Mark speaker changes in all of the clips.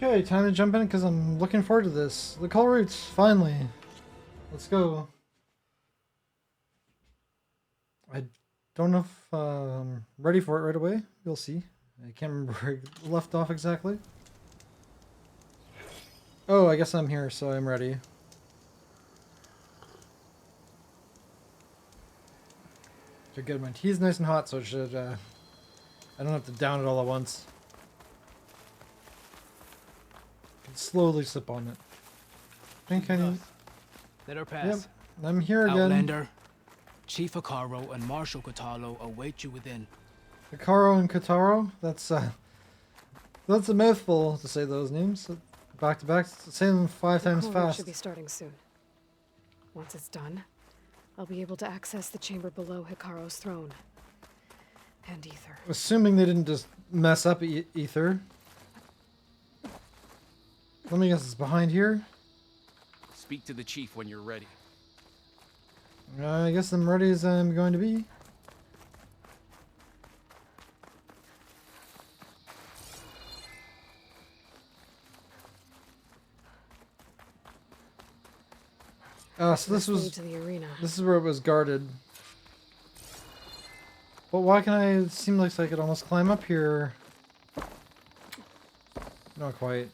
Speaker 1: Okay, time to jump in because I'm looking forward to this. The Kulruts, finally. Let's go. I don't know if I'm ready for it right away. We'll see. I can't remember where I left off exactly. Oh, I guess I'm here, so I'm ready. Okay, good. My tea's nice and hot, so it should, I don't have to down it all at once. I can slowly sip on it. I think I need...
Speaker 2: Let her pass.
Speaker 1: Yep, I'm here again.
Speaker 2: Outlander, Chief Akaro and Marshal Katalo await you within.
Speaker 1: Akaro and Kataro? That's a mouthful to say those names. Back to back, say them 5 times fast.
Speaker 3: Should be starting soon. Once it's done, I'll be able to access the chamber below Hikaru's throne. And Ether.
Speaker 1: Assuming they didn't just mess up Ether. Let me guess, it's behind here?
Speaker 4: Speak to the chief when you're ready.
Speaker 1: I guess I'm ready as I'm going to be. So this was
Speaker 3: to the arena.
Speaker 1: This is where it was guarded. But why can I? It seemed like I could almost climb up here. Not quite.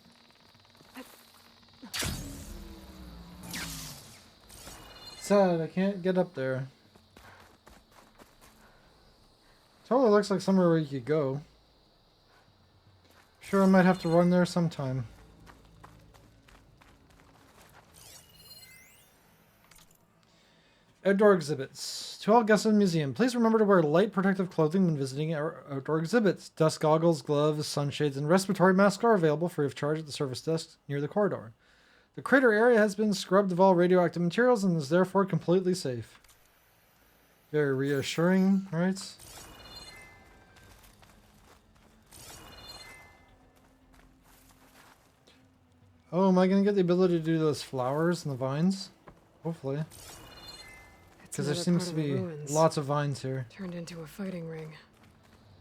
Speaker 1: Sad, I can't get up there. Totally looks like somewhere where you could go. Sure, I might have to run there sometime. Outdoor exhibits. To all guests of the museum, please remember to wear light protective clothing when visiting our outdoor exhibits. Dust goggles, gloves, sunshades, and respiratory masks are available free of charge at the service desk near the corridor. The crater area has been scrubbed of all radioactive materials and is therefore completely safe. Very reassuring, right? Oh, am I going to get the ability to do those flowers and the vines? Hopefully. Because there seems to be lots of vines here.
Speaker 3: Turned into a fighting ring.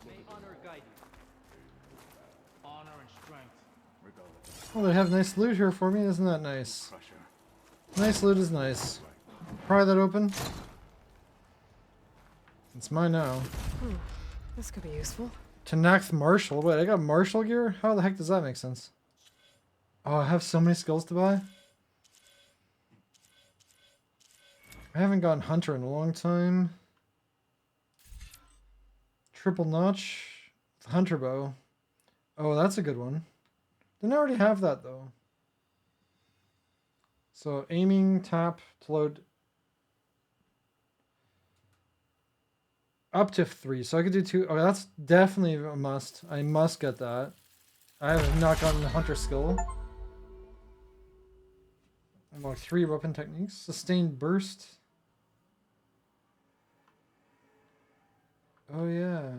Speaker 2: May honor guide you. Honor and strength.
Speaker 1: Oh, they have nice loot here for me. Isn't that nice? Nice loot is nice. Pry that open. It's mine now.
Speaker 3: This could be useful.
Speaker 1: Tanakh Marshal. Wait, I got Marshal gear? How the heck does that make sense? Oh, I have so many skills to buy. I haven't gotten Hunter in a long time. Triple notch. Hunter bow. Oh, that's a good one. Didn't I already have that though? So aiming, tap, to load. Up to 3. So I could do 2. Oh, that's definitely a must. I must get that. I have not gotten the Hunter skill. Unlock 3 weapon techniques. Sustained burst. Oh yeah.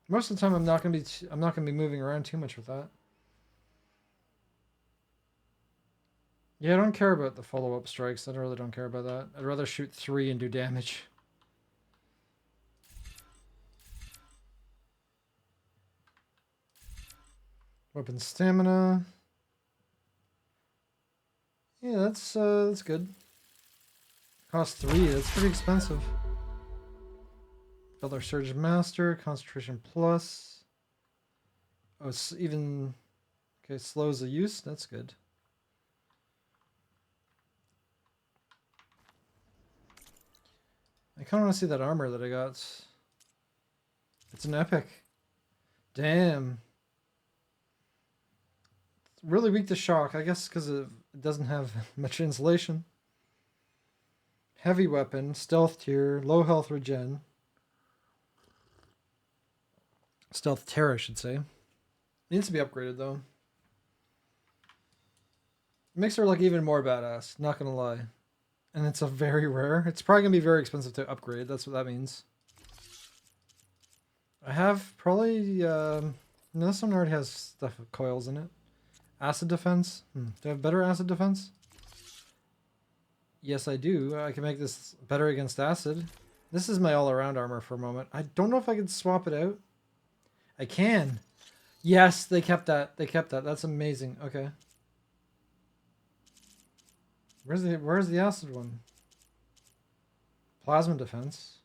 Speaker 1: Most of the time I'm not gonna be moving around too much with that. Yeah, I don't care about the follow-up strikes. I really don't care about that. I'd rather shoot 3 and do damage. Weapon stamina. Yeah, that's good. Cost 3. That's pretty expensive. Builder Surge Master, Concentration Plus. Oh, it's even... Okay, slows the use. That's good. I kind of want to see that armor that I got. It's an epic. Damn. It's really weak to shock, I guess because it doesn't have much insulation. Heavy weapon, stealth tier, low health regen. Stealth Terror, I should say. Needs to be upgraded, though. Makes her, like, even more badass. Not gonna lie. And it's a very rare. It's probably gonna be very expensive to upgrade. That's what that means. I have probably... No, this one already has stuff with coils in it. Acid defense. Do I have better acid defense? Yes, I do. I can make this better against acid. This is my all-around armor for a moment. I don't know if I can swap it out. I can. Yes, they kept that. They kept that. That's amazing. Okay. Where's the acid one? Plasma defense.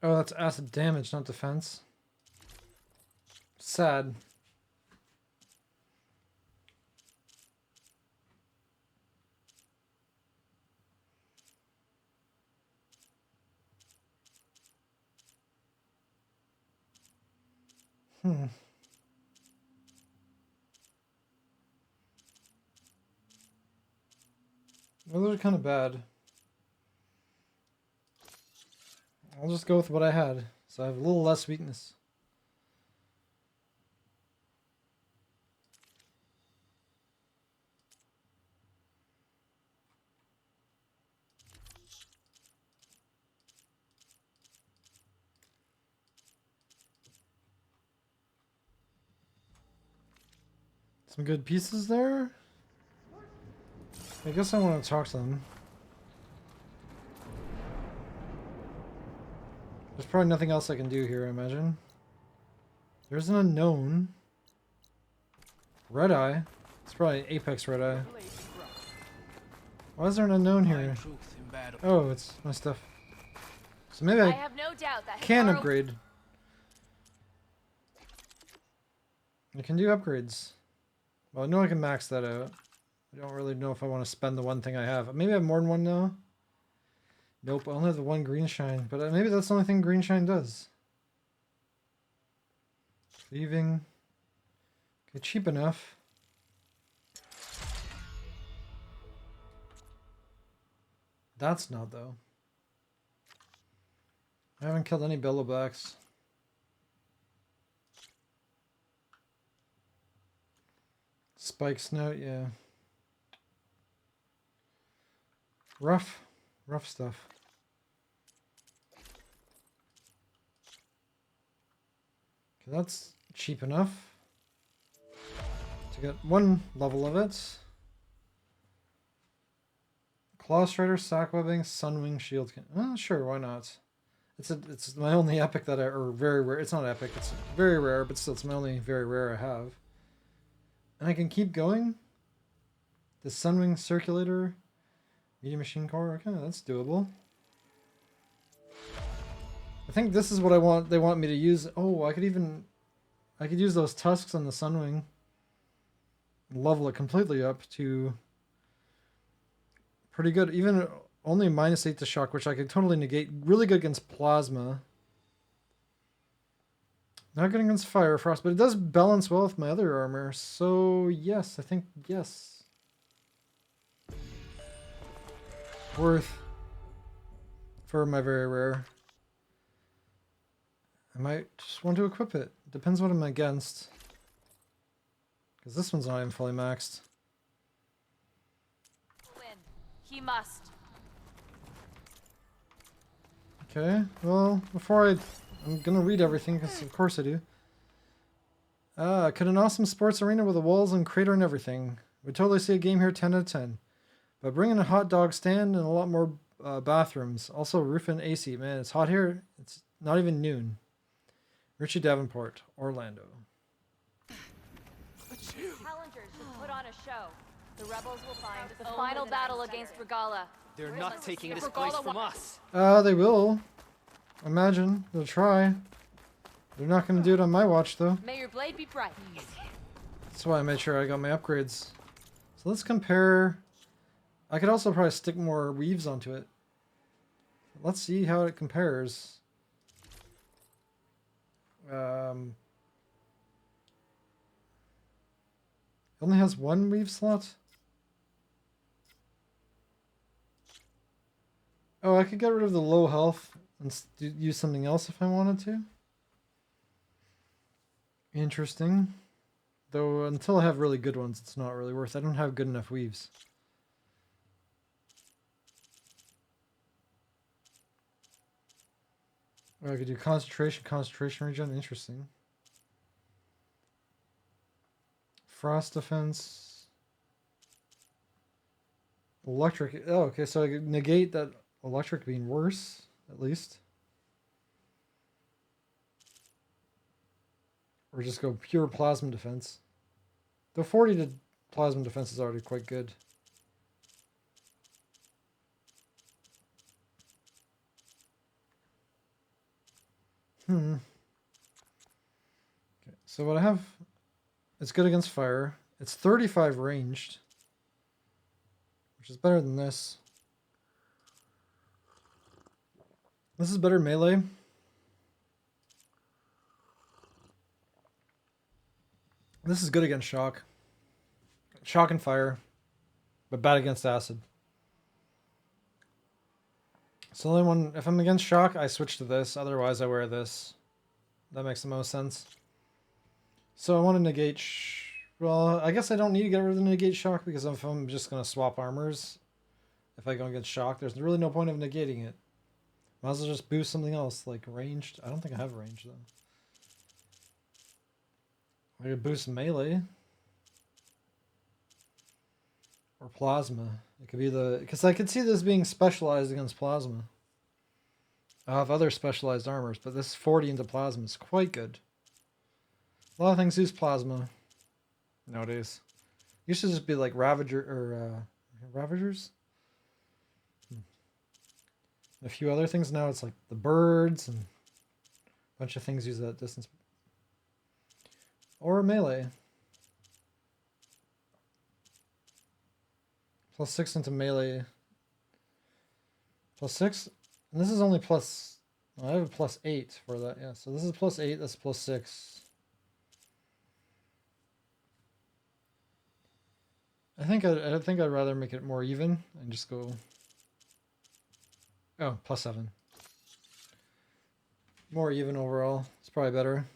Speaker 1: Oh, that's acid damage, not defense. Sad. Hmm. Well, those are kind of bad. I'll just go with what I had. So I have a little less weakness. Some good pieces there. I guess I want to talk to them. There's probably nothing else I can do here, I imagine. There's an unknown. Red Eye. It's probably Apex Red Eye. Why is there an unknown here?
Speaker 2: Truth in battle.
Speaker 1: Oh, it's my stuff. So maybe
Speaker 5: I
Speaker 1: I
Speaker 5: have no doubt that
Speaker 1: can
Speaker 5: Hikaru-
Speaker 1: upgrade. I can do upgrades. Well, I know I can max that out. I don't really know if I want to spend the one thing I have. Maybe I have more than one now. Nope, I only have the one green shine. But maybe that's the only thing green shine does. Leaving. Okay, cheap enough. That's not, though. I haven't killed any billowbacks. Spike snout, yeah. Rough stuff. Okay, that's cheap enough to get one level of it. Claw Strider, Sack Webbing, Sunwing, Shield. Sure, why not? It's my only epic that or very rare. It's not epic. It's very rare, but still, it's my only very rare I have. And I can keep going. The Sunwing Circulator, Medium Machine Core. Okay, that's doable. I think this is what I want. They want me to use. Oh, I could use those tusks on the Sunwing. Level it completely up to pretty good. Even only -8 to shock, which I could totally negate. Really good against plasma. Not good against fire frost, but it does balance well with my other armor. So yes, I think yes. Worth for my very rare. I might just want to equip it. Depends what I'm against. Because this one's not even fully maxed.
Speaker 5: Win. He must.
Speaker 1: Okay, well, I'm gonna read everything, because of course I do. Could an awesome sports arena with the walls and crater and everything. Would totally see a game here 10 out of 10. But bring in a hot dog stand and a lot more bathrooms. Also roof and AC. Man, it's hot here. It's not even noon. Richie Davenport, Orlando.
Speaker 5: Challengers should put on a show. The rebels will find the final battle against Regala.
Speaker 4: They're not taking this place from us.
Speaker 1: They will. Imagine. They'll try. They're not going to do it on my watch, though.
Speaker 5: May your blade be bright.
Speaker 1: That's why I made sure I got my upgrades. So let's compare. I could also probably stick more weaves onto it. Let's see how it compares. It only has one weave slot. Oh, I could get rid of the low health and use something else if I wanted to. Interesting. Though until I have really good ones, it's not really worth it. I don't have good enough weaves. Oh, I could do concentration regen. Interesting. Frost defense. Electric. Oh, okay, so I could negate that electric being worse, at least. Or just go pure plasma defense. The 40 to plasma defense is already quite good. Okay, so what I have, it's good against fire. It's 35 ranged, which is better than this. This is better melee. This is good against shock. Shock and fire, but bad against acid. So only one, if I'm against shock, I switch to this. Otherwise, I wear this. That makes the most sense. So I want to negate... well, I guess I don't need to get rid of the negate shock because if I'm just going to swap armors, if I go against shock, there's really no point of negating it. Might as well just boost something else, like ranged. I don't think I have ranged, though. I could boost melee. Or plasma. It could be the... because I could see this being specialized against plasma. I have other specialized armors, but this 40 into plasma is quite good. A lot of things use plasma nowadays. Used to just be like Ravager or Ravagers. A few other things now. It's like the birds and a bunch of things use that distance. Or melee. +6 into melee. +6? And this is only plus... well, I have a +8 for that, yeah. So this is +8, that's +6. I think I'd rather make it more even and just go... oh, +7. More even overall. It's probably better.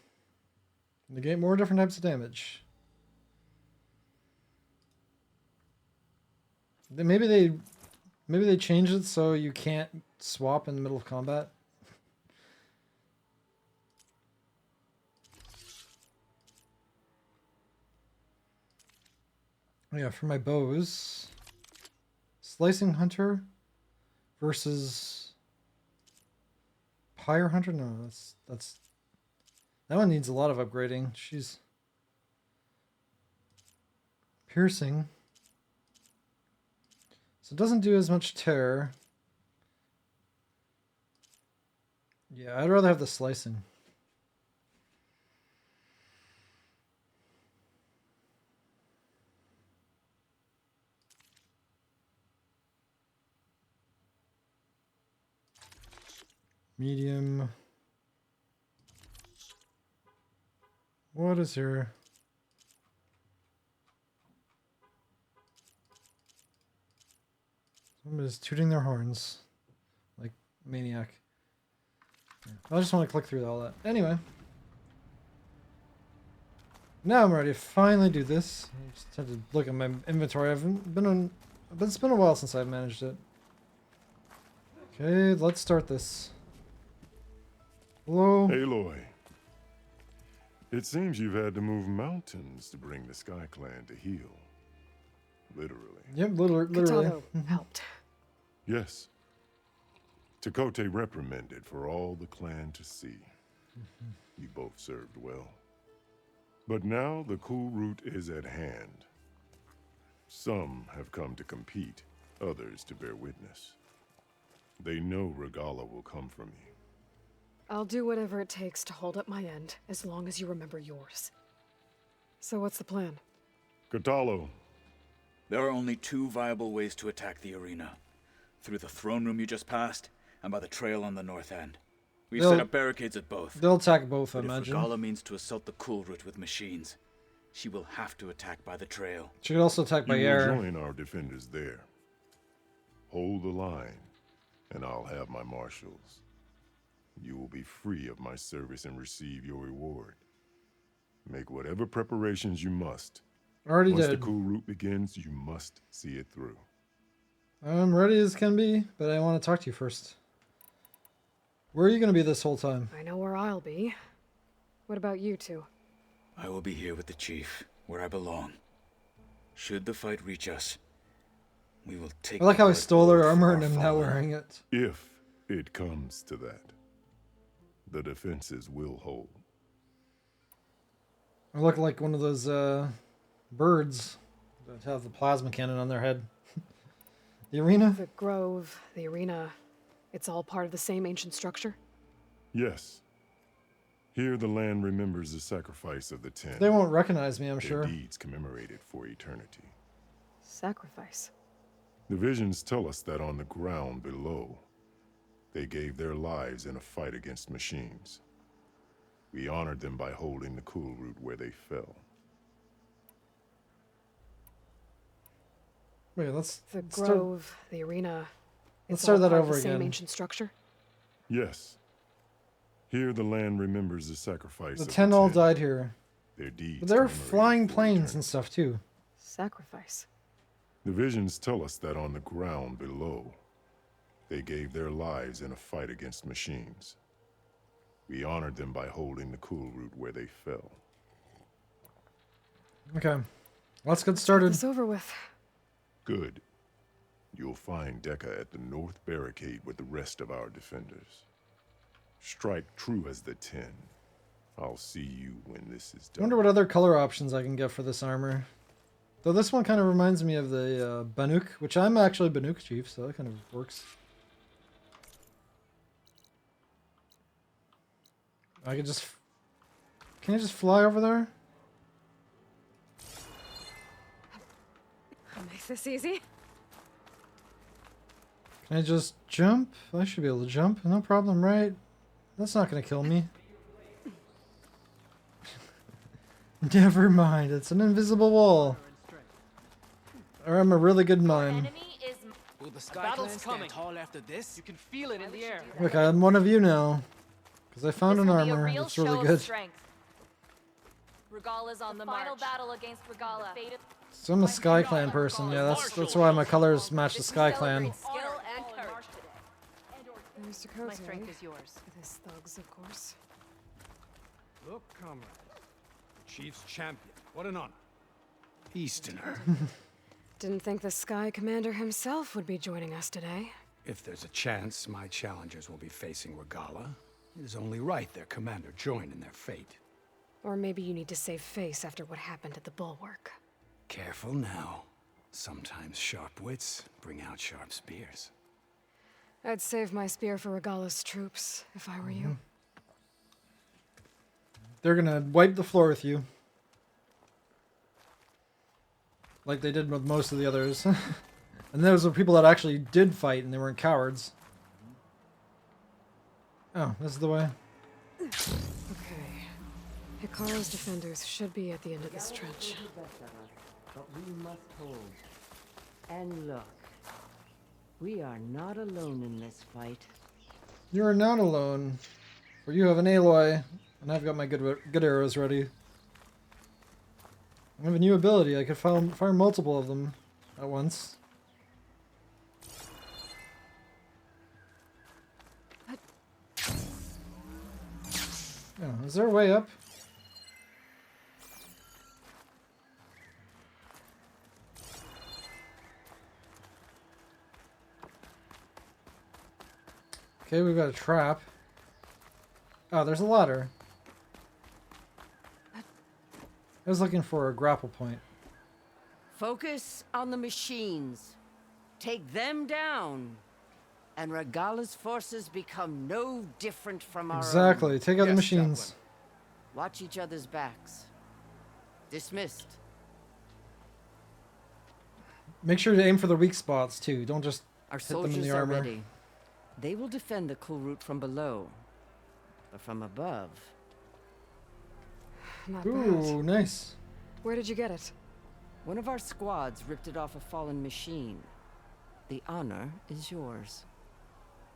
Speaker 1: Negate more different types of damage. Maybe they changed it so you can't swap in the middle of combat. Oh yeah, for my bows, Slicing Hunter versus Pyre Hunter. No, that's that one needs a lot of upgrading. She's piercing. So it doesn't do as much tear. Yeah, I'd rather have the slicing. Medium. What is here? Somebody's tooting their horns like maniac. I just want to click through all that. Anyway. Now I'm ready to finally do this. I just had to look at my inventory. It's been a while since I've managed it. Okay, let's start this. Hello?
Speaker 6: Aloy. It seems you've had to move mountains to bring the Sky Clan to heal. Literally.
Speaker 1: Yep, literally.
Speaker 3: Cradle helped.
Speaker 6: Yes. Takote reprimanded for all the clan to see. You both served well. But now the Kulrut is at hand. Some have come to compete, others to bear witness. They know Regala will come for me.
Speaker 3: I'll do whatever it takes to hold up my end, as long as you remember yours. So what's the plan?
Speaker 6: Katalo.
Speaker 7: There are only two viable ways to attack the arena. Through the throne room you just passed, and by the trail on the north end. We've set up barricades at both.
Speaker 1: They'll attack both, I
Speaker 7: But
Speaker 1: imagine.
Speaker 7: if Regala means to assault the Kulrut with machines, she will have to attack by the trail.
Speaker 1: She could also attack by
Speaker 6: You
Speaker 1: air.
Speaker 6: will join our defenders there. Hold the line, and I'll have my marshals. You will be free of my service and receive your reward. Make whatever preparations you must.
Speaker 1: Already
Speaker 6: Once
Speaker 1: did.
Speaker 6: the Kulrut begins, you must see it through.
Speaker 1: I'm ready as can be, but I want to talk to you first. Where are you going to be this whole time?
Speaker 3: I know where I'll be. What about you two?
Speaker 7: I will be here with the chief. where I belong. Should the fight reach us, we will take.
Speaker 1: I like how I
Speaker 7: the
Speaker 1: stole her
Speaker 7: blow for
Speaker 1: armor
Speaker 7: our
Speaker 1: and I'm now
Speaker 7: fallen.
Speaker 1: wearing it.
Speaker 6: If it comes to that, the defenses will hold.
Speaker 1: I look like one of those birds that have the plasma cannon on their head. The arena?
Speaker 3: The grove, the arena, it's all part of the same ancient structure?
Speaker 6: Yes. Here the land remembers the sacrifice of the 10.
Speaker 1: They won't recognize me, I'm
Speaker 6: Their
Speaker 1: sure.
Speaker 6: deeds commemorated for eternity.
Speaker 3: Sacrifice.
Speaker 6: The visions tell us that on the ground below, they gave their lives in a fight against machines. We honored them by holding the Kulrut where they fell.
Speaker 1: Wait, let's
Speaker 3: The
Speaker 1: start.
Speaker 3: grove, the arena,
Speaker 1: Let's
Speaker 3: it's
Speaker 1: start
Speaker 3: all
Speaker 1: that
Speaker 3: part of
Speaker 1: over
Speaker 3: the same
Speaker 1: again.
Speaker 3: ancient structure?
Speaker 6: Yes. Here the land remembers the sacrifice
Speaker 1: The
Speaker 6: of
Speaker 1: 10 all died here.
Speaker 6: Their deeds
Speaker 1: But there were
Speaker 6: commemorated
Speaker 1: flying
Speaker 6: for
Speaker 1: planes
Speaker 6: eternity.
Speaker 1: and stuff too.
Speaker 3: Sacrifice.
Speaker 6: The visions tell us that on the ground below, they gave their lives in a fight against machines. We honored them by holding the Kulrut where they fell.
Speaker 1: Okay. Let's get started.
Speaker 3: It's over with.
Speaker 6: Good. You'll find Dekka at the north barricade with the rest of our defenders. Strike true as the 10. I'll see you when this is
Speaker 1: I
Speaker 6: done.
Speaker 1: wonder what other color options I can get for this armor. Though this one kind of reminds me of the Banuk, which I'm actually Banuk Chief, so that kind of works. I could just... Can I just fly over there?
Speaker 3: I'll make this easy.
Speaker 1: Can I just jump? I should be able to jump. No problem, right? That's not going to kill me. Never mind. It's an invisible wall. Or I'm a really good mime.
Speaker 5: Enemy is
Speaker 2: Will the Sky
Speaker 4: battle's
Speaker 2: Clan stand
Speaker 4: coming.
Speaker 2: tall after this?
Speaker 4: You can feel it in the air.
Speaker 1: Look, I'm one of you now. Because I found
Speaker 5: this
Speaker 1: an
Speaker 5: will be a
Speaker 1: armor.
Speaker 5: real
Speaker 1: It's
Speaker 5: show
Speaker 1: really
Speaker 5: of
Speaker 1: good.
Speaker 5: strength. Regala's on the final march. Battle against Regala. The fate of
Speaker 1: So I'm a Sky Clan person. Yeah, that's why my colors match the Sky Clan.
Speaker 5: skill and courage.
Speaker 3: Mr.
Speaker 5: My
Speaker 3: Cozy.
Speaker 5: strength is yours.
Speaker 3: With his thugs, of course.
Speaker 8: Look, comrade. The Chief's champion. What an honor. Easterner.
Speaker 3: Didn't think the Sky Commander himself would be joining us today.
Speaker 8: If there's a chance my challengers will be facing Regala, it is only right their commander join in their fate.
Speaker 3: Or maybe you need to save face after what happened at the Bulwark.
Speaker 8: Careful now. Sometimes sharp wits bring out sharp spears.
Speaker 3: I'd save my spear for Regala's troops, if I were you.
Speaker 1: They're gonna wipe the floor with you. Like they did with most of the others. And those were people that actually did fight and they weren't cowards. Oh, this is the way.
Speaker 3: Okay. Hikaru's defenders should be at the end of this trench.
Speaker 9: But we must hold. And look, we are not alone in this fight.
Speaker 1: You are not alone. For you have an Aloy, and I've got my good arrows ready. I have a new ability. I could fire multiple of them at once. Oh, is there a way up? Okay, we've got a trap. Oh, there's a ladder. I was looking for a grapple point.
Speaker 9: Focus on the machines. Take them down. And Regala's forces become no different from our
Speaker 1: Exactly.
Speaker 9: own.
Speaker 1: Take out the
Speaker 8: Yes,
Speaker 1: machines.
Speaker 9: Watch each other's backs. Dismissed.
Speaker 1: Make sure to aim for the weak spots too. Don't just
Speaker 9: Our
Speaker 1: hit them in
Speaker 9: soldiers
Speaker 1: the
Speaker 9: are
Speaker 1: armor.
Speaker 9: ready. They will defend the Kulrut from below. But from above,
Speaker 3: Not bad.
Speaker 1: Ooh, nice.
Speaker 3: Where did you get it?
Speaker 9: one of our squads ripped it off a fallen machine. The honor is yours.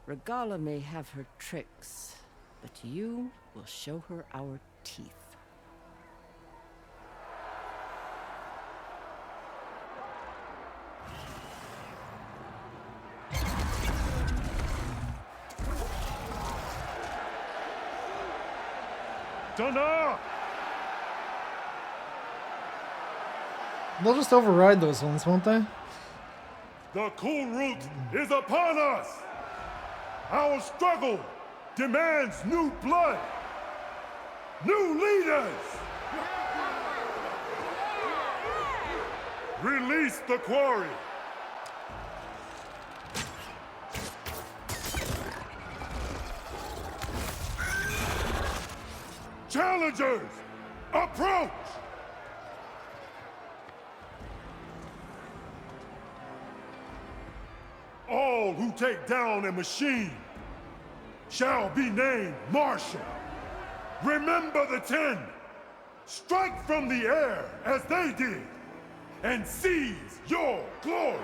Speaker 9: Regala may have her tricks, but you will show her our teeth.
Speaker 6: Dana!
Speaker 1: They'll just override those ones, won't they?
Speaker 6: The Kulrut is upon us! Our struggle demands new blood! New leaders! Release the quarry! Challengers, approach! All who take down a machine shall be named Marshal. Remember the 10. Strike from the air as they did, and seize your glory.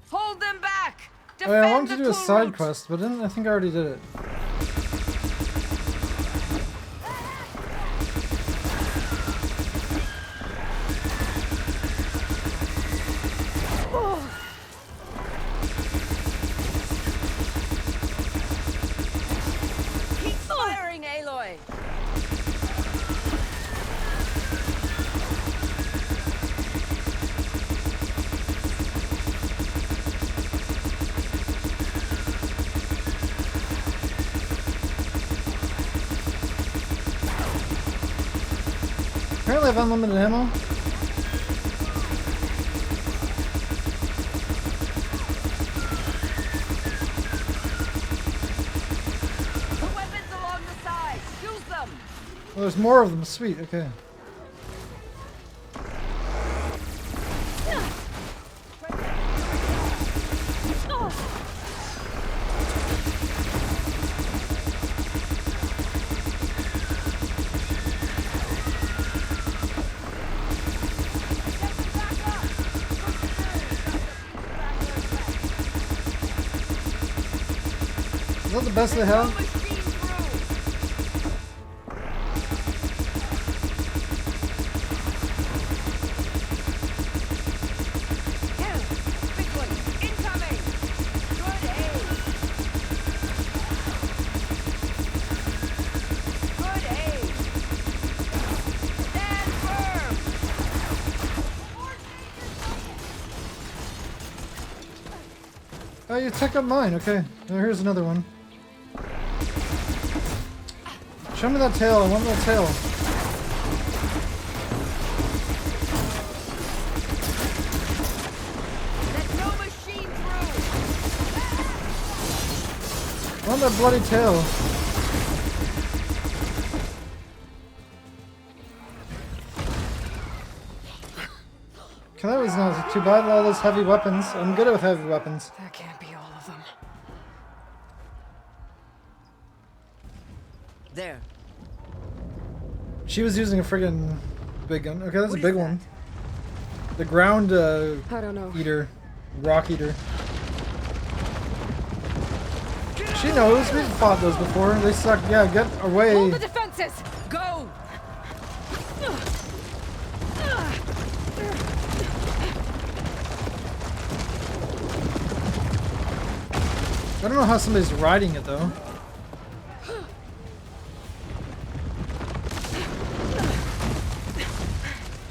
Speaker 9: Hold them back!
Speaker 1: Oh, yeah, I
Speaker 9: Defend
Speaker 1: wanted to
Speaker 9: the
Speaker 1: do a side
Speaker 9: Kulrut!
Speaker 1: quest, but I think I already did it.
Speaker 9: Keep firing, Aloy!
Speaker 1: Apparently I have unlimited ammo.
Speaker 9: Put weapons along the sides! Use them!
Speaker 1: Oh, there's more of them. Sweet, okay. Is that the best they have? Oh, you took up mine. Okay. Oh, here's another one. Show me that tail. I want that tail.
Speaker 9: Let no machine through!
Speaker 1: I want that bloody tail. Okay, that was not too bad. All those heavy weapons. I'm good with heavy weapons.
Speaker 3: That can't be all of them.
Speaker 9: There.
Speaker 1: She was using a friggin' big gun. Okay, that's
Speaker 9: What
Speaker 1: a big
Speaker 9: is
Speaker 1: one. The ground
Speaker 3: I don't know.
Speaker 1: eater. Rock eater. She knows. We've fought those before. They suck. Yeah, get away.
Speaker 3: Hold the defenses!
Speaker 9: Go!
Speaker 1: I don't know how somebody's riding it though.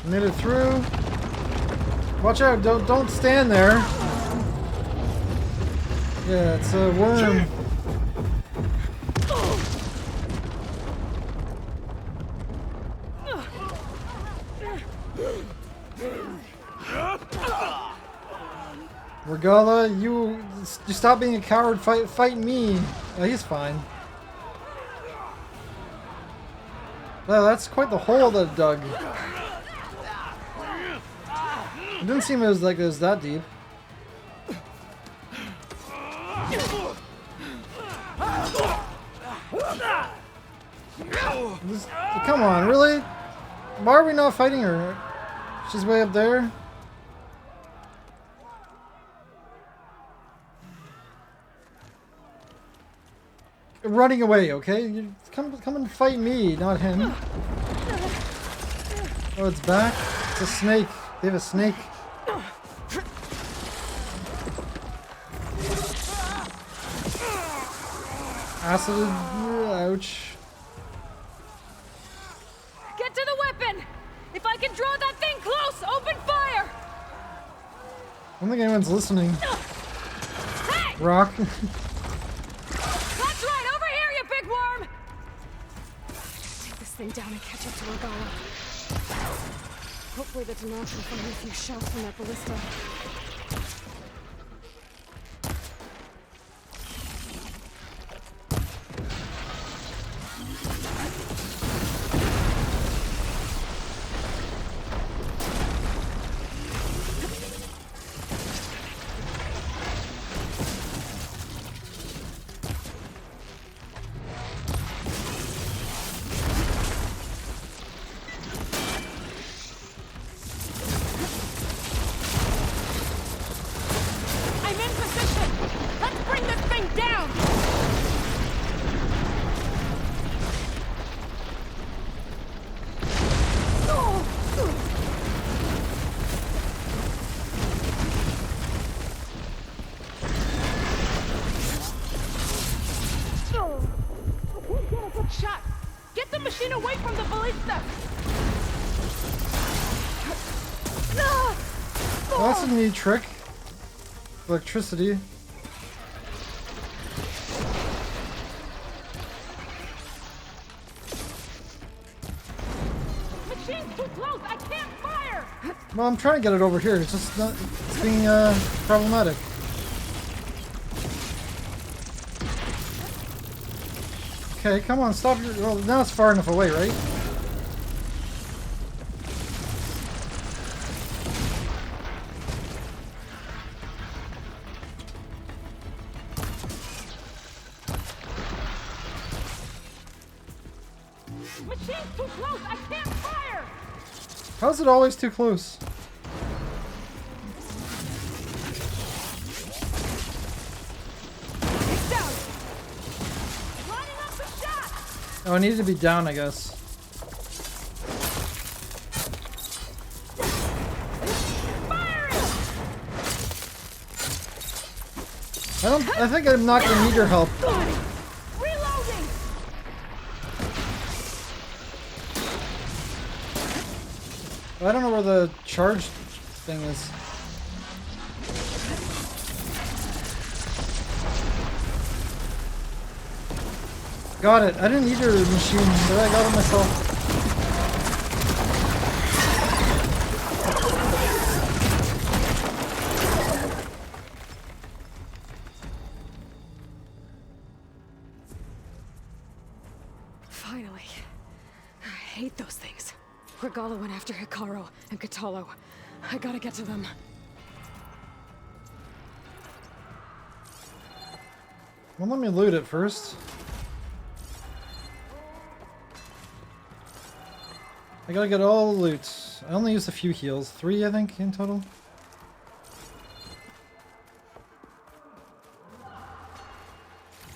Speaker 1: Made it through. Watch out! Don't stand there. Yeah, it's a worm. Regala, you stop being a coward. Fight me. Oh, he's fine. Wow, that's quite the hole that it dug. It didn't seem like it was that deep. Come on, really? Why are we not fighting her? She's way up there. Running away, okay? You come and fight me, not him. Oh, it's back. It's a snake. They have a snake. Acid. Ouch.
Speaker 5: Get to the weapon! If I can draw that thing close, open fire!
Speaker 1: I don't think anyone's listening.
Speaker 5: Hey!
Speaker 1: Rock.
Speaker 5: That's right, over here, you big worm!
Speaker 3: Take this thing down and catch up to Regala. Hopefully the Tenach will find a few shots from that ballista.
Speaker 5: I'm in position! Let's bring this thing down! Get a good shot! Get the machine away from the ballista!
Speaker 1: Well, that's a neat trick. Electricity.
Speaker 5: Machine's too close! I can't fire!
Speaker 1: Well, I'm trying to get it over here. It's just not. It's being problematic. Okay, come on, stop your. Well, now it's far enough away, right?
Speaker 5: Machine's too close! I can't fire!
Speaker 1: How's it always too close?
Speaker 5: It's down! Lining up the shot!
Speaker 1: Oh, I needed to be down, I guess.
Speaker 5: Firing!
Speaker 1: I think I'm not gonna need your help.
Speaker 5: Reloading!
Speaker 1: I don't know where the charge thing is. Got it. I didn't need your machine, but I got it myself.
Speaker 3: Finally. I hate those things. Regala went after Hikaru and Katalo. I gotta get to them.
Speaker 1: Well, let me loot it first. I gotta get all the loot. I only used a few heals. 3, I think, in total.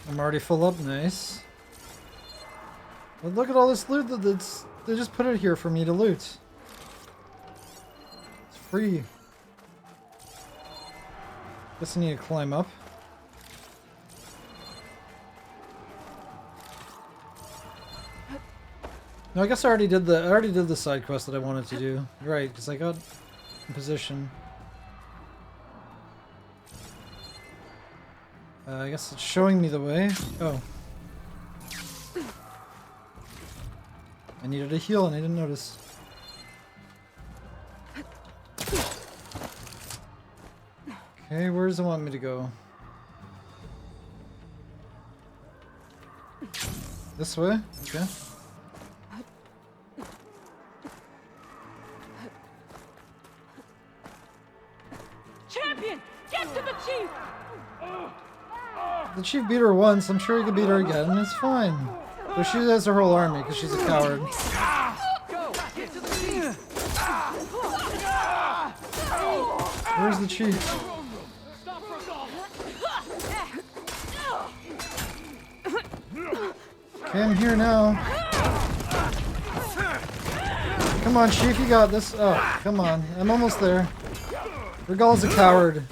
Speaker 1: I'm already full up. Nice. But look at all this loot that's... They just put it here for me to loot. It's free. Guess I need to climb up. No, I guess I already did the side quest that I wanted to do. Right, because I got in position. I guess it's showing me the way. Oh. I needed a heal and I didn't notice. Okay, where does it want me to go? This way? Okay. chief beat her once. I'm sure he could beat her again. It's fine. But she has her whole army because she's a coward. Where's the chief? Okay, I'm here now. Come on, chief, you got this. Oh, come on. I'm almost there. Regal's a coward.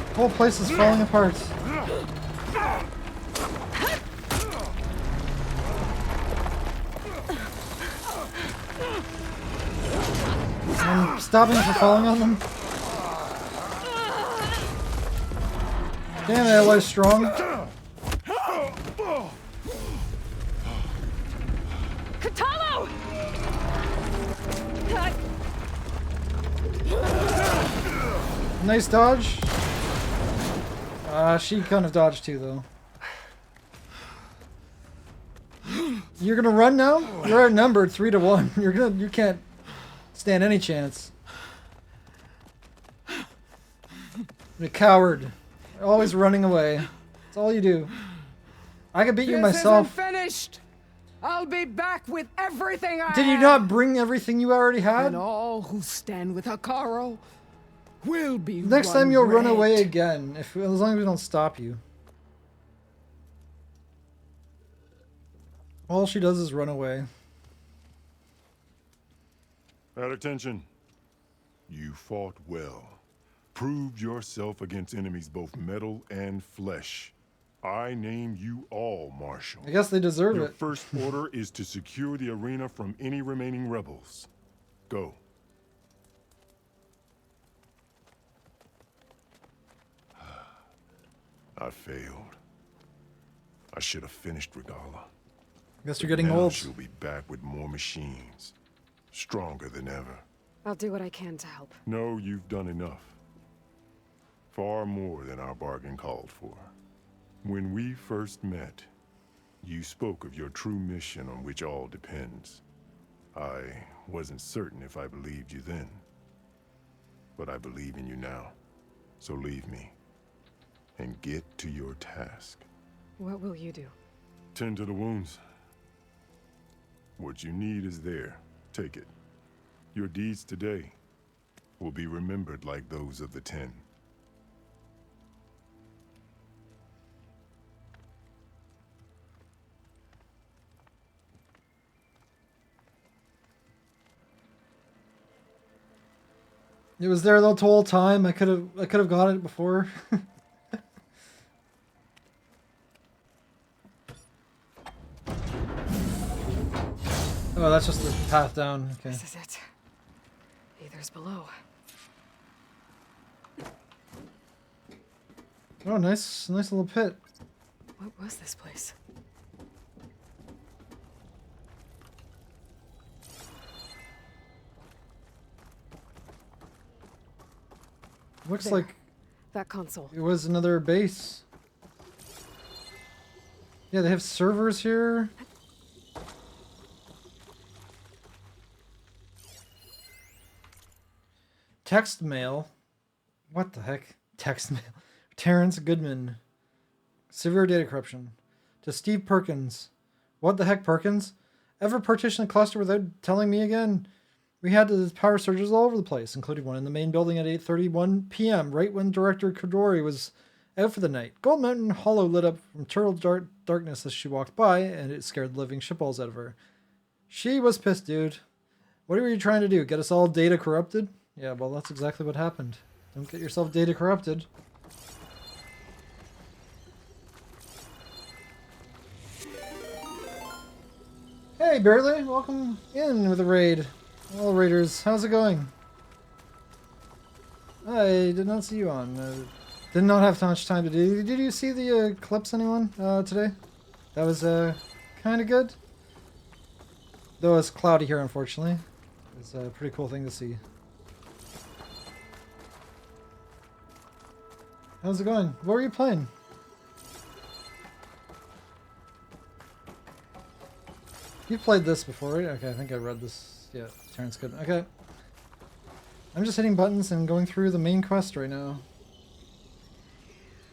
Speaker 1: The whole place is falling apart. I'm stopping for falling on them. Damn, ally's strong.
Speaker 3: Katalo!
Speaker 1: Nice dodge. She kind of dodged too, though. You're gonna run now? You're outnumbered 3-1. You can't stand any chance. You're a coward. Always running away. That's all you do. I could beat you myself.
Speaker 9: This isn't finished. I'll be back with everything I
Speaker 1: Did you not bring everything you already had?
Speaker 9: And all who stand with Hikaru will be
Speaker 1: Next time you'll run
Speaker 9: red.
Speaker 1: away again, as long as we don't stop you. All she does is run away.
Speaker 6: At attention. You fought well. Proved yourself against enemies both metal and flesh. I name you all Marshal.
Speaker 1: I guess they deserve
Speaker 6: Your
Speaker 1: it.
Speaker 6: first order is to secure the arena from any remaining rebels. Go. I failed. I should have finished Regala.
Speaker 1: Guess you're getting
Speaker 6: Now
Speaker 1: old.
Speaker 6: she'll be back with more machines. Stronger than ever.
Speaker 3: I'll do what I can to help.
Speaker 6: No, you've done enough. Far more than our bargain called for. When we first met, you spoke of your true mission on which all depends. I wasn't certain if I believed you then. But I believe in you now. So leave me. And get to your task.
Speaker 3: What will you do?
Speaker 6: Tend to the wounds. What you need is there. Take it. Your deeds today will be remembered like those of the 10.
Speaker 1: It was there the whole time. I could have got it before. Oh, that's just the path down. Okay.
Speaker 3: This is it. Aether's below.
Speaker 1: Oh, nice little pit.
Speaker 3: What was this place?
Speaker 1: Looks
Speaker 3: There.
Speaker 1: like
Speaker 3: That console.
Speaker 1: it was another base. Yeah, they have servers here. Text mail. What the heck? Text mail. Terrence Goodman. Severe data corruption. To Steve Perkins. What the heck, Perkins? Ever partition a cluster without telling me again? We had the power surges all over the place, including one in the main building at 8:31 p.m., right when Director Kodori was out for the night. Gold Mountain Hollow lit up from turtle darkness as she walked by, and it scared the living shitballs out of her. She was pissed, dude. What were you trying to do? Get us all data corrupted? Yeah, well, that's exactly what happened. Don't get yourself data corrupted. Hey, Barely, welcome in with a raid. Hello, raiders. How's it going? I did not see you on. Did not have much time to do. Did you see the clips, anyone, today? That was kind of good. Though it's cloudy here, unfortunately. It's a pretty cool thing to see. How's it going? What were you playing? You played this before, right? Okay, I think I read this. Yeah, Terrence good. Okay. I'm just hitting buttons and going through the main quest right now.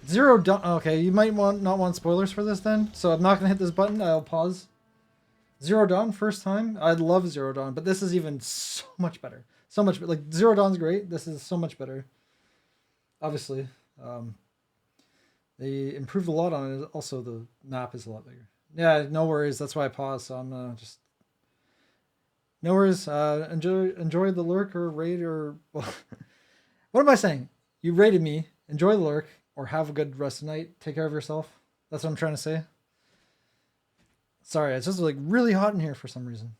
Speaker 1: Zero Dawn. Okay, you might not want spoilers for this then, so I'm not gonna hit this button. I'll pause. Zero Dawn, first time. I love Zero Dawn, but this is even so much better. So much better. Like Zero Dawn's great. This is so much better. Obviously, they improved a lot on it. Also, the map is a lot bigger. Yeah, no worries. That's why I paused. So I'm just no worries. Enjoy the lurk or raid or well, what am I saying? You raided me. Enjoy the lurk or have a good rest of the night. Take care of yourself. That's what I'm trying to say. Sorry, it's just like really hot in here for some reason.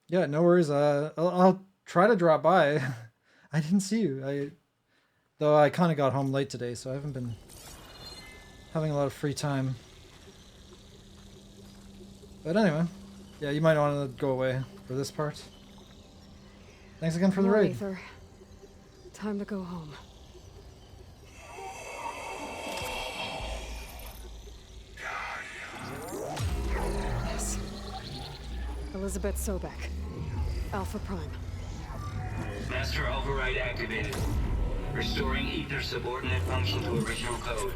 Speaker 1: Yeah, no worries. I'll try to drop by. I didn't see you. Though I kind of got home late today, so I haven't been having a lot of free time. But anyway, yeah, you might want to go away for this part. Thanks again for the raid.
Speaker 3: Aether. Time to go home. Yes. Elizabeth Sobek. Alpha Prime.
Speaker 10: Master override activated. Restoring Aether's subordinate function to original code.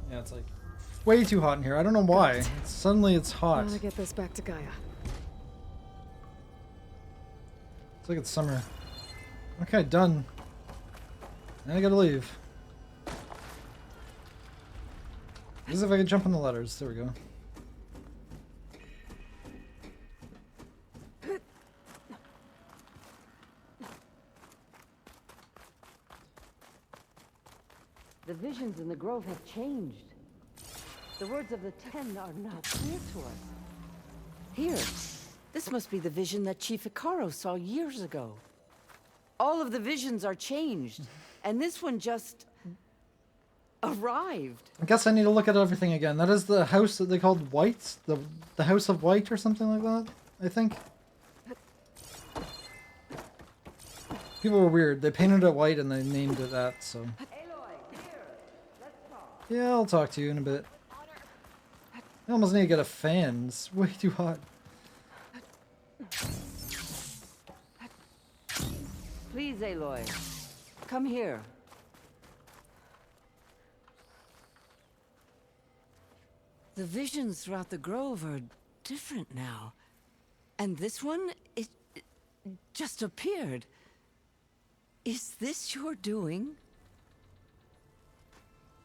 Speaker 1: Yeah, it's like way too hot in here. I don't know why. Suddenly it's hot.
Speaker 3: Gotta get this back to Gaia.
Speaker 1: It's like it's summer. Okay, done. Now I gotta leave. As if I could jump on the ladders. There we go.
Speaker 9: The visions in the grove have changed. The words of the Ten are now clear to us. Here, this must be the vision that Chief Icaro saw years ago. All of the visions are changed, and this one just arrived.
Speaker 1: I guess I need to look at everything again. That is the house that they called White? The House of White or something like that, I think. People were weird. They painted it white and they named it that, so... Yeah, I'll talk to you in a bit. I almost need to get a fan. It's way too hot.
Speaker 9: Please, Aloy. Come here. The visions throughout the grove are different now. And this one, it just appeared. Is this your doing?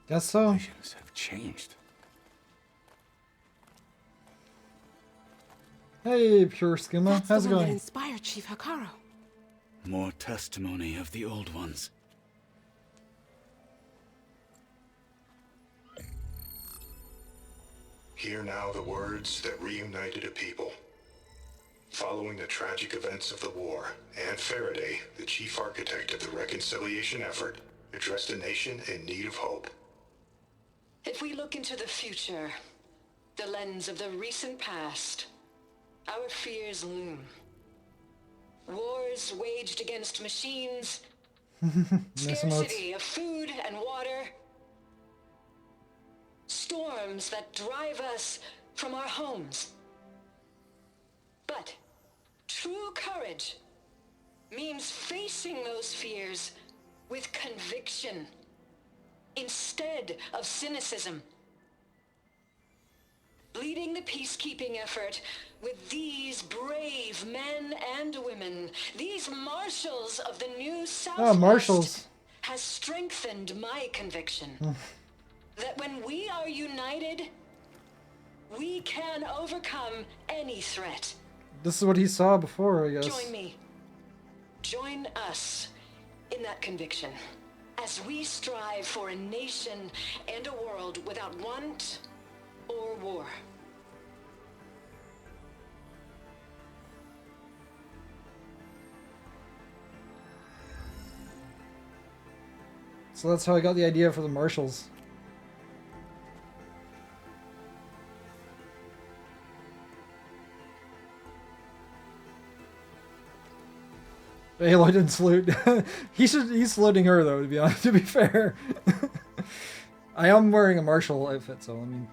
Speaker 1: Guess so.
Speaker 8: Visions have changed.
Speaker 1: Hey, Pure Skimma.
Speaker 11: That's
Speaker 1: How's
Speaker 11: the
Speaker 1: it
Speaker 11: one that
Speaker 1: going?
Speaker 11: inspired Chief Hikaru.
Speaker 7: More testimony of the old ones.
Speaker 12: Hear now the words that reunited a people. Following the tragic events of the war, Aunt Faraday, the chief architect of the reconciliation effort, addressed a nation in need of hope.
Speaker 13: If we look into the future, the lens of the recent past, our fears loom. Wars waged against machines, scarcity of food and water, storms that drive us from our homes. But true courage means facing those fears with conviction instead of cynicism. Leading the peacekeeping effort with these brave men and women, these marshals of the new Southwest,
Speaker 1: marshals.
Speaker 13: has strengthened my conviction that when we are united, we can overcome any threat.
Speaker 1: This is what he saw before, I guess.
Speaker 13: Join me. Join us in that conviction as we strive for a nation and a world without want or war.
Speaker 1: So that's how I got the idea for the marshals. Aloy didn't salute. He's saluting her though, to be honest, to be fair. I am wearing a marshal outfit, so I mean.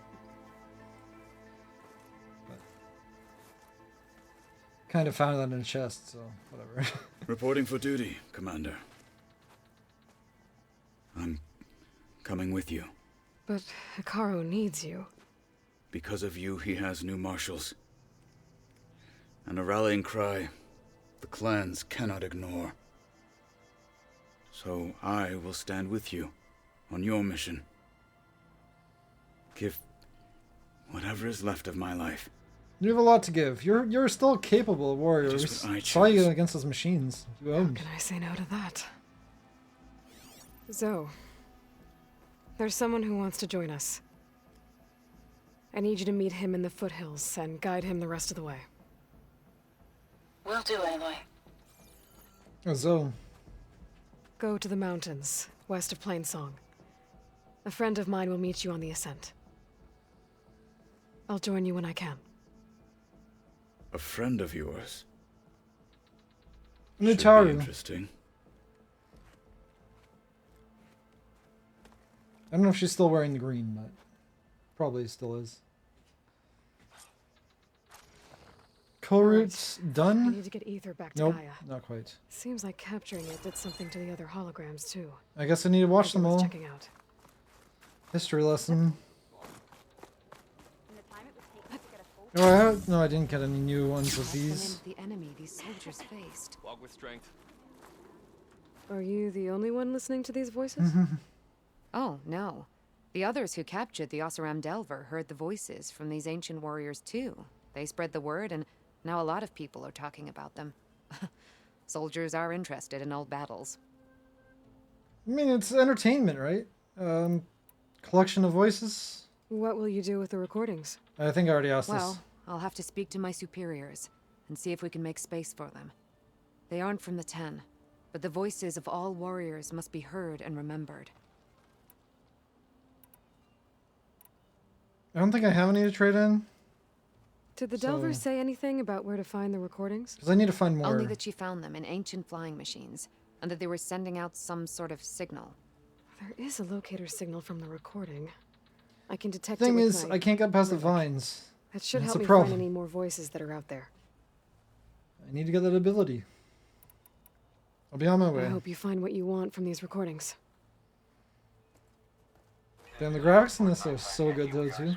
Speaker 1: Kind of found that in a chest, so whatever.
Speaker 7: Reporting for duty, Commander. I'm coming with you.
Speaker 3: But Hikaru needs you.
Speaker 7: Because of you, he has new marshals. And a rallying cry the clans cannot ignore. So I will stand with you on your mission. Give whatever is left of my life.
Speaker 1: You have a lot to give. You're still capable warrior. We
Speaker 7: Just what I
Speaker 1: saw you
Speaker 7: choose.
Speaker 1: against those machines. You
Speaker 3: How
Speaker 1: owned.
Speaker 3: can I say no to that? Zoe, there's someone who wants to join us. I need you to meet him in the foothills and guide him the rest of the way.
Speaker 13: Will do, Aloy.
Speaker 1: Oh, Zoe.
Speaker 3: Go to the mountains, west of Plainsong. A friend of mine will meet you on the ascent. I'll join you when I can.
Speaker 7: A friend of yours?
Speaker 1: Mutaru.
Speaker 7: Should be interesting.
Speaker 1: I don't know if she's still wearing the green, but probably still is. Kulrut's
Speaker 3: I
Speaker 1: done?
Speaker 3: need to get Ether back to
Speaker 1: Nope,
Speaker 3: Gaia.
Speaker 1: not quite.
Speaker 3: Seems like capturing it did something to the other holograms too.
Speaker 1: I guess I need to watch
Speaker 3: Like it
Speaker 1: them
Speaker 3: was
Speaker 1: all.
Speaker 3: Checking out.
Speaker 1: History lesson. Oh, no, I didn't get any new ones with these.
Speaker 9: The enemy these soldiers faced.
Speaker 4: Walk with strength.
Speaker 3: Are you the only one listening to these voices?
Speaker 11: Oh, no. The others who captured the Oseram Delver heard the voices from these ancient warriors too. They spread the word, and now a lot of people are talking about them. Soldiers are interested in old battles.
Speaker 1: I mean, it's entertainment, right? Collection of voices.
Speaker 3: What will you do with the recordings?
Speaker 1: I think I already asked
Speaker 11: Well,
Speaker 1: this.
Speaker 11: I'll have to speak to my superiors and see if we can make space for them. They aren't from the Ten, but the voices of all warriors must be heard and remembered.
Speaker 1: I don't think I have any to trade in.
Speaker 3: Did the
Speaker 1: So-
Speaker 3: Delvers say anything about where to find the recordings?
Speaker 1: Because I need to find more.
Speaker 11: Only that she found them in ancient flying machines, and that they were sending out some sort of signal.
Speaker 3: There is a locator signal from the recording. I can detect
Speaker 1: Thing
Speaker 3: it with
Speaker 1: is,
Speaker 3: my...
Speaker 1: I can't get past the vines.
Speaker 3: That should
Speaker 1: That's
Speaker 3: help
Speaker 1: a
Speaker 3: me
Speaker 1: problem.
Speaker 3: find any more voices that are out there.
Speaker 1: I need to get that ability. I'll be on my way.
Speaker 3: I hope you find what you want from these recordings.
Speaker 1: Damn, the graphics in this are so good though too.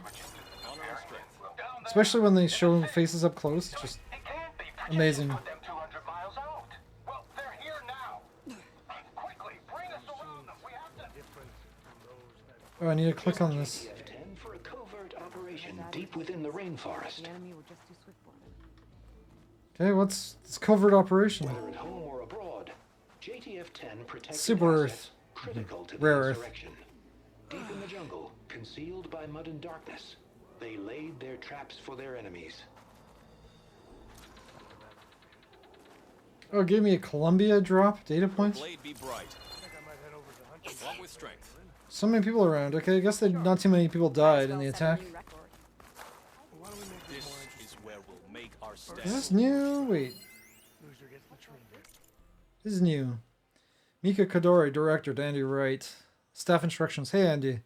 Speaker 1: Especially when they show faces up close, it's just amazing. Oh, I need to click on this.
Speaker 14: JTF-10 for a covert operation deep within the rainforest.
Speaker 11: The enemy were just too swift for them.
Speaker 1: Okay, what's this covert operation?
Speaker 14: Whether at home or abroad, JTF-10 protects
Speaker 1: Super
Speaker 14: assets
Speaker 1: Earth.
Speaker 14: critical to
Speaker 1: Rare
Speaker 14: the
Speaker 1: Earth.
Speaker 14: insurrection. Deep in the jungle, concealed by mud and darkness, they laid their traps for their enemies.
Speaker 1: Oh, it gave me a Columbia drop data point.
Speaker 4: Blade be bright. Walk with strength.
Speaker 1: So many people around. Okay, I guess not too many people died in the attack.
Speaker 4: This is where we'll make our stand.
Speaker 1: Is this new? Wait. This is new. Mika Kodori, director, to Andy Wright. Staff instructions. Hey, Andy.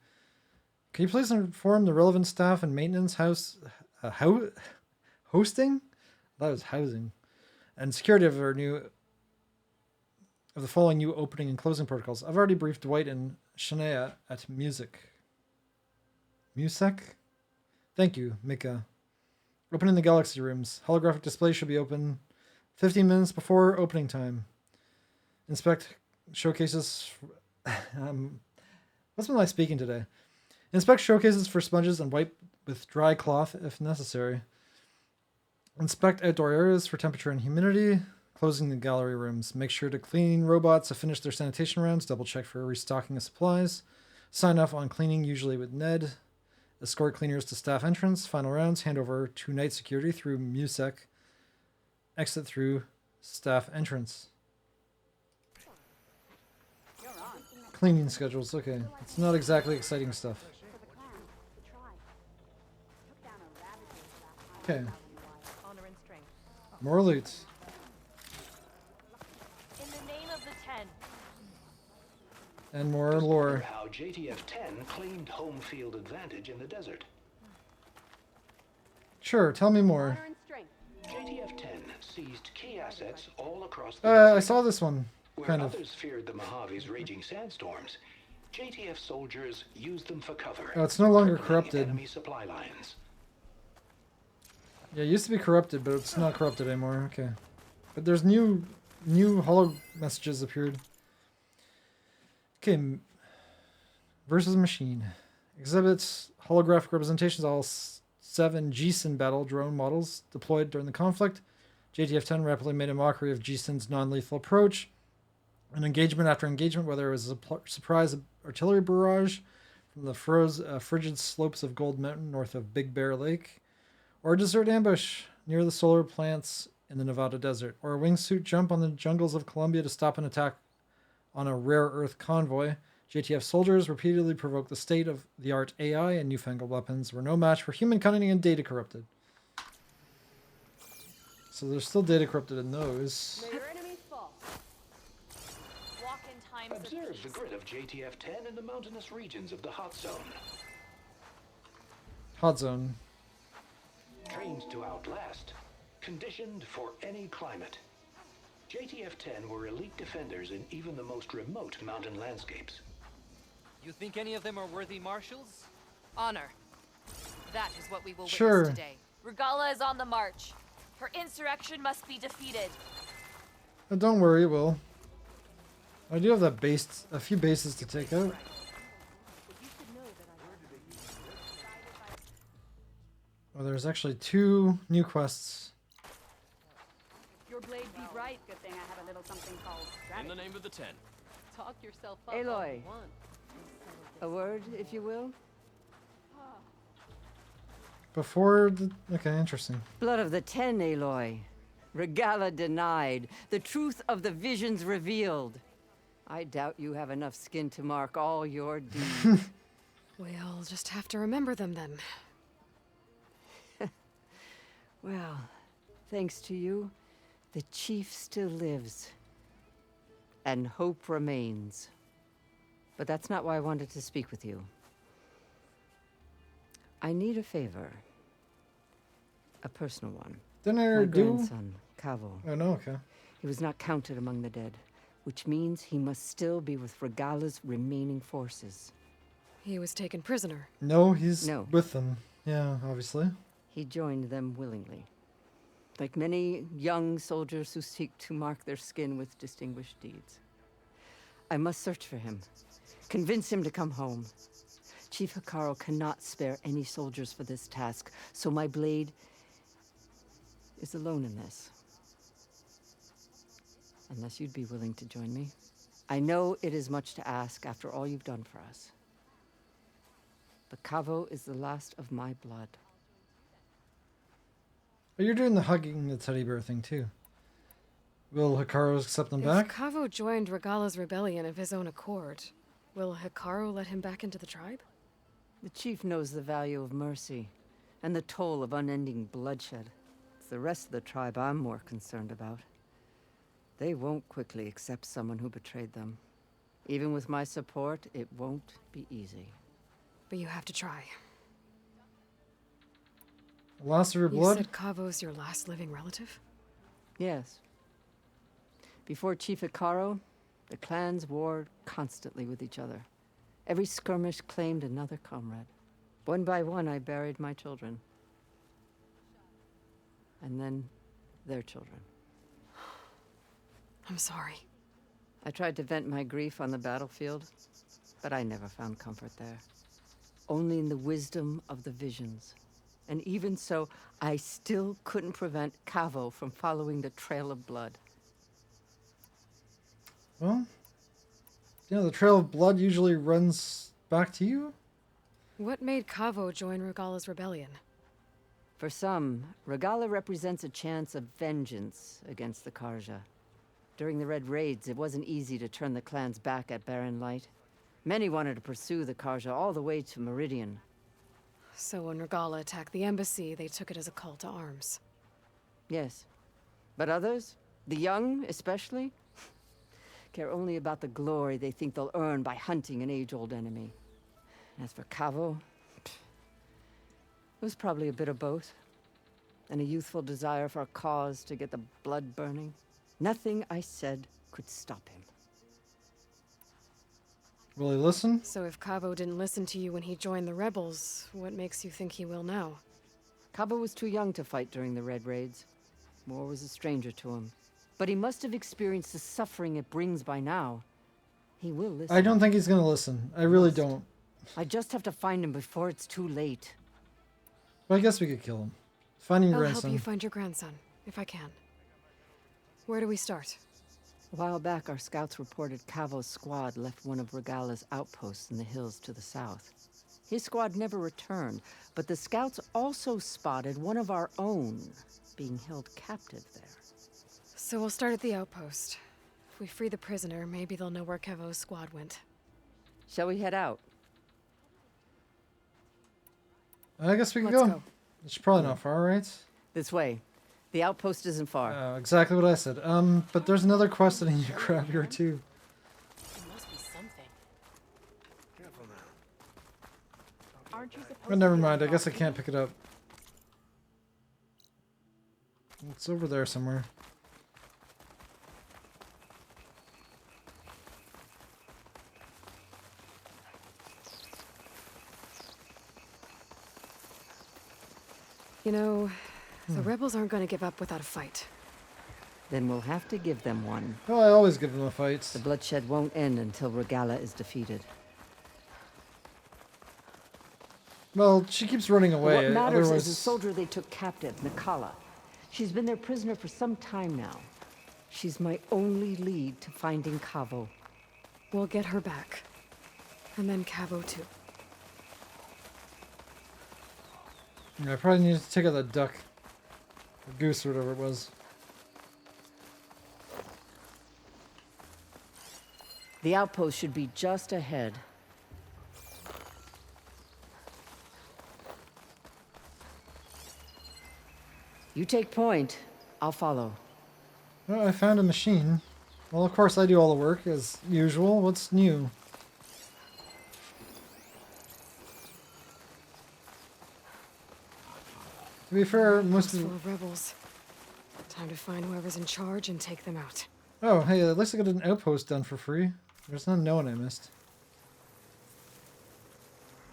Speaker 1: Can you please inform the relevant staff and maintenance hosting? That was housing. And security of the following new opening and closing protocols. I've already briefed Dwight and Shania at Music. Thank you, Mika. Opening the galaxy rooms. Holographic display should be open 15 minutes before opening time. Inspect showcases. What's been like speaking today? Inspect showcases for sponges and wipe with dry cloth if necessary. Inspect outdoor areas for temperature and humidity. Closing the gallery rooms. Make sure to clean robots have finished their sanitation rounds. Double check for restocking of supplies. Sign off on cleaning, usually with Ned. Escort cleaners to staff entrance. Final rounds. Hand over to night security through MUSEC. Exit through staff entrance. Cleaning schedules. Okay. It's not exactly exciting stuff. Okay. More loot.
Speaker 5: In the name of the Ten.
Speaker 1: And more lore.
Speaker 14: How JTF-10 claimed home field advantage in the desert.
Speaker 1: Sure, tell me more.
Speaker 14: JTF-10 seized key assets all across the
Speaker 1: I
Speaker 14: desert.
Speaker 1: saw this one,
Speaker 14: Where
Speaker 1: kind of.
Speaker 14: others feared the Mojave's raging sandstorms, JTF soldiers used them for cover.
Speaker 1: Oh, it's no longer
Speaker 14: crippling
Speaker 1: corrupted.
Speaker 14: enemy supply lines.
Speaker 1: Yeah, it used to be corrupted, but it's not corrupted anymore. Okay. But there's new holo messages appeared. Okay. Versus machine. Exhibits holographic representations of all 7 G-Sin battle drone models deployed during the conflict. JTF-10 rapidly made a mockery of G-Sin's non-lethal approach. An engagement after engagement, whether it was a surprise artillery barrage from the frigid slopes of Gold Mountain north of Big Bear Lake, or a desert ambush near the solar plants in the Nevada desert, or a wingsuit jump on the jungles of Colombia to stop an attack on a rare earth convoy, JTF soldiers repeatedly provoked the state-of-the-art AI and newfangled weapons were no match for human cunning and data corrupted. So there's still data corrupted in those.
Speaker 5: May your enemies fall. Walk in times
Speaker 14: Observe
Speaker 5: of
Speaker 14: the
Speaker 5: peace.
Speaker 14: grid of JTF-10 in the mountainous regions of the hot zone.
Speaker 1: Hot zone.
Speaker 14: Trained to outlast, conditioned for any climate. JTF-10 were elite defenders in even the most remote mountain landscapes.
Speaker 15: You think any of them are worthy marshals?
Speaker 11: Honor. That is what we will
Speaker 1: Sure.
Speaker 11: witness today.
Speaker 5: Regala is on the march. Her insurrection must be defeated.
Speaker 1: But don't worry, it will. I do have a few bases to take out. Oh, there's actually 2 new quests.
Speaker 16: Your blade be bright. Good thing I have a little something called
Speaker 4: In the name of the 10.
Speaker 16: Talk yourself up.
Speaker 9: Aloy. A word, if you will?
Speaker 1: Before the... Okay, interesting.
Speaker 9: Blood of the 10, Aloy. Regala denied. The truth of the visions revealed. I doubt you have enough skin to mark all your deeds.
Speaker 3: We'll just have to remember them then.
Speaker 9: Well, thanks to you, the chief still lives. And hope remains. But that's not why I wanted to speak with you. I need a favor. A personal one.
Speaker 1: Didn't I
Speaker 9: My
Speaker 1: do?
Speaker 9: grandson, Cavo.
Speaker 1: Oh, no, okay.
Speaker 9: He was not counted among the dead, which means he must still be with Regala's remaining forces.
Speaker 3: He was taken prisoner.
Speaker 1: No, he's
Speaker 9: No.
Speaker 1: with them. Yeah, obviously.
Speaker 9: He joined them willingly. Like many young soldiers who seek to mark their skin with distinguished deeds. I must search for him. Convince him to come home. Chief Hikaru cannot spare any soldiers for this task, so my blade is alone in this. Unless you'd be willing to join me. I know it is much to ask after all you've done for us. But Cavo is the last of my blood.
Speaker 1: Oh, you're doing the hugging the teddy bear thing, too. Will Hikaru accept them
Speaker 3: If
Speaker 1: back?
Speaker 3: Cavo joined Regala's rebellion of his own accord, will Hikaru let him back into the tribe?
Speaker 9: The chief knows the value of mercy, and the toll of unending bloodshed. It's the rest of the tribe I'm more concerned about. They won't quickly accept someone who betrayed them. Even with my support, it won't be easy.
Speaker 3: But you have to try.
Speaker 1: Loss of your
Speaker 3: You
Speaker 1: blood?
Speaker 3: said Cavo's your last living relative?
Speaker 9: Yes. Before Chief Hikaru, the clans warred constantly with each other. Every skirmish claimed another comrade. One by one, I buried my children. And then their children.
Speaker 3: I'm sorry.
Speaker 9: I tried to vent my grief on the battlefield, but I never found comfort there. Only in the wisdom of the visions. And even so, I still couldn't prevent Cavo from following the trail of blood.
Speaker 1: Well, you know, the trail of blood usually runs back to you?
Speaker 3: What made Cavo join Regala's rebellion?
Speaker 9: For some, Regala represents a chance of vengeance against the Karja. During the Red Raids, it wasn't easy to turn the clans back at Barren Light. Many wanted to pursue the Karja all the way to Meridian.
Speaker 3: So when Regala attacked the embassy, they took it as a call to arms.
Speaker 9: Yes. But others, the young especially, care only about the glory they think they'll earn by hunting an age-old enemy. As for Cavo, it was probably a bit of both. and a youthful desire for a cause to get the blood burning. Nothing I said could stop him.
Speaker 1: Will he listen?
Speaker 3: So if Cabo didn't listen to you when he joined the rebels, what makes you think he will now?
Speaker 9: Cabo was too young to fight during the Red Raids. War was a stranger to him. But he must have experienced the suffering it brings by now. He will listen.
Speaker 1: I don't think he's gonna listen. I really don't.
Speaker 9: I just have to find him before it's too late.
Speaker 1: Well, I guess we could kill him. Finding your
Speaker 3: I'll
Speaker 1: grandson.
Speaker 3: help you find your grandson, if I can. Where do we start?
Speaker 9: A while back, our scouts reported Cavo's squad left one of Regala's outposts in the hills to the south. His squad never returned, but the scouts also spotted one of our own being held captive there.
Speaker 3: So we'll start at the outpost. If we free the prisoner, maybe they'll know where Cavo's squad went.
Speaker 9: Shall we head out?
Speaker 1: I guess we can
Speaker 3: Let's
Speaker 1: go.
Speaker 3: go.
Speaker 1: It's probably not far, right?
Speaker 9: This way. The outpost isn't far.
Speaker 1: Exactly what I said. But there's another quest that I need to grab here too.
Speaker 16: There must be something.
Speaker 14: Careful now.
Speaker 16: Aren't you supposed
Speaker 1: But never mind. I guess I can't pick it up. It's over there somewhere.
Speaker 3: You know, the rebels aren't going to give up without a fight.
Speaker 9: Then we'll have to give them one.
Speaker 1: Well, I always give them a fight.
Speaker 9: The bloodshed won't end until Regala is defeated.
Speaker 1: Well, she keeps running away.
Speaker 9: What matters
Speaker 1: Otherwise...
Speaker 9: is the soldier they took captive, Nakala. She's been their prisoner for some time now. She's my only lead to finding Cavo.
Speaker 3: We'll get her back. And then Cavo too.
Speaker 1: Yeah, I probably need to take out that duck. Or goose or whatever it was.
Speaker 9: The outpost should be just ahead. You take point. I'll follow.
Speaker 1: Oh, I found a machine. Well, of course I do all the work, as usual. What's new? To be fair, most of
Speaker 3: full of rebels. Time to find whoever's in charge and take them out.
Speaker 1: Oh, hey, at least I got an outpost done for free. There's not no one I missed.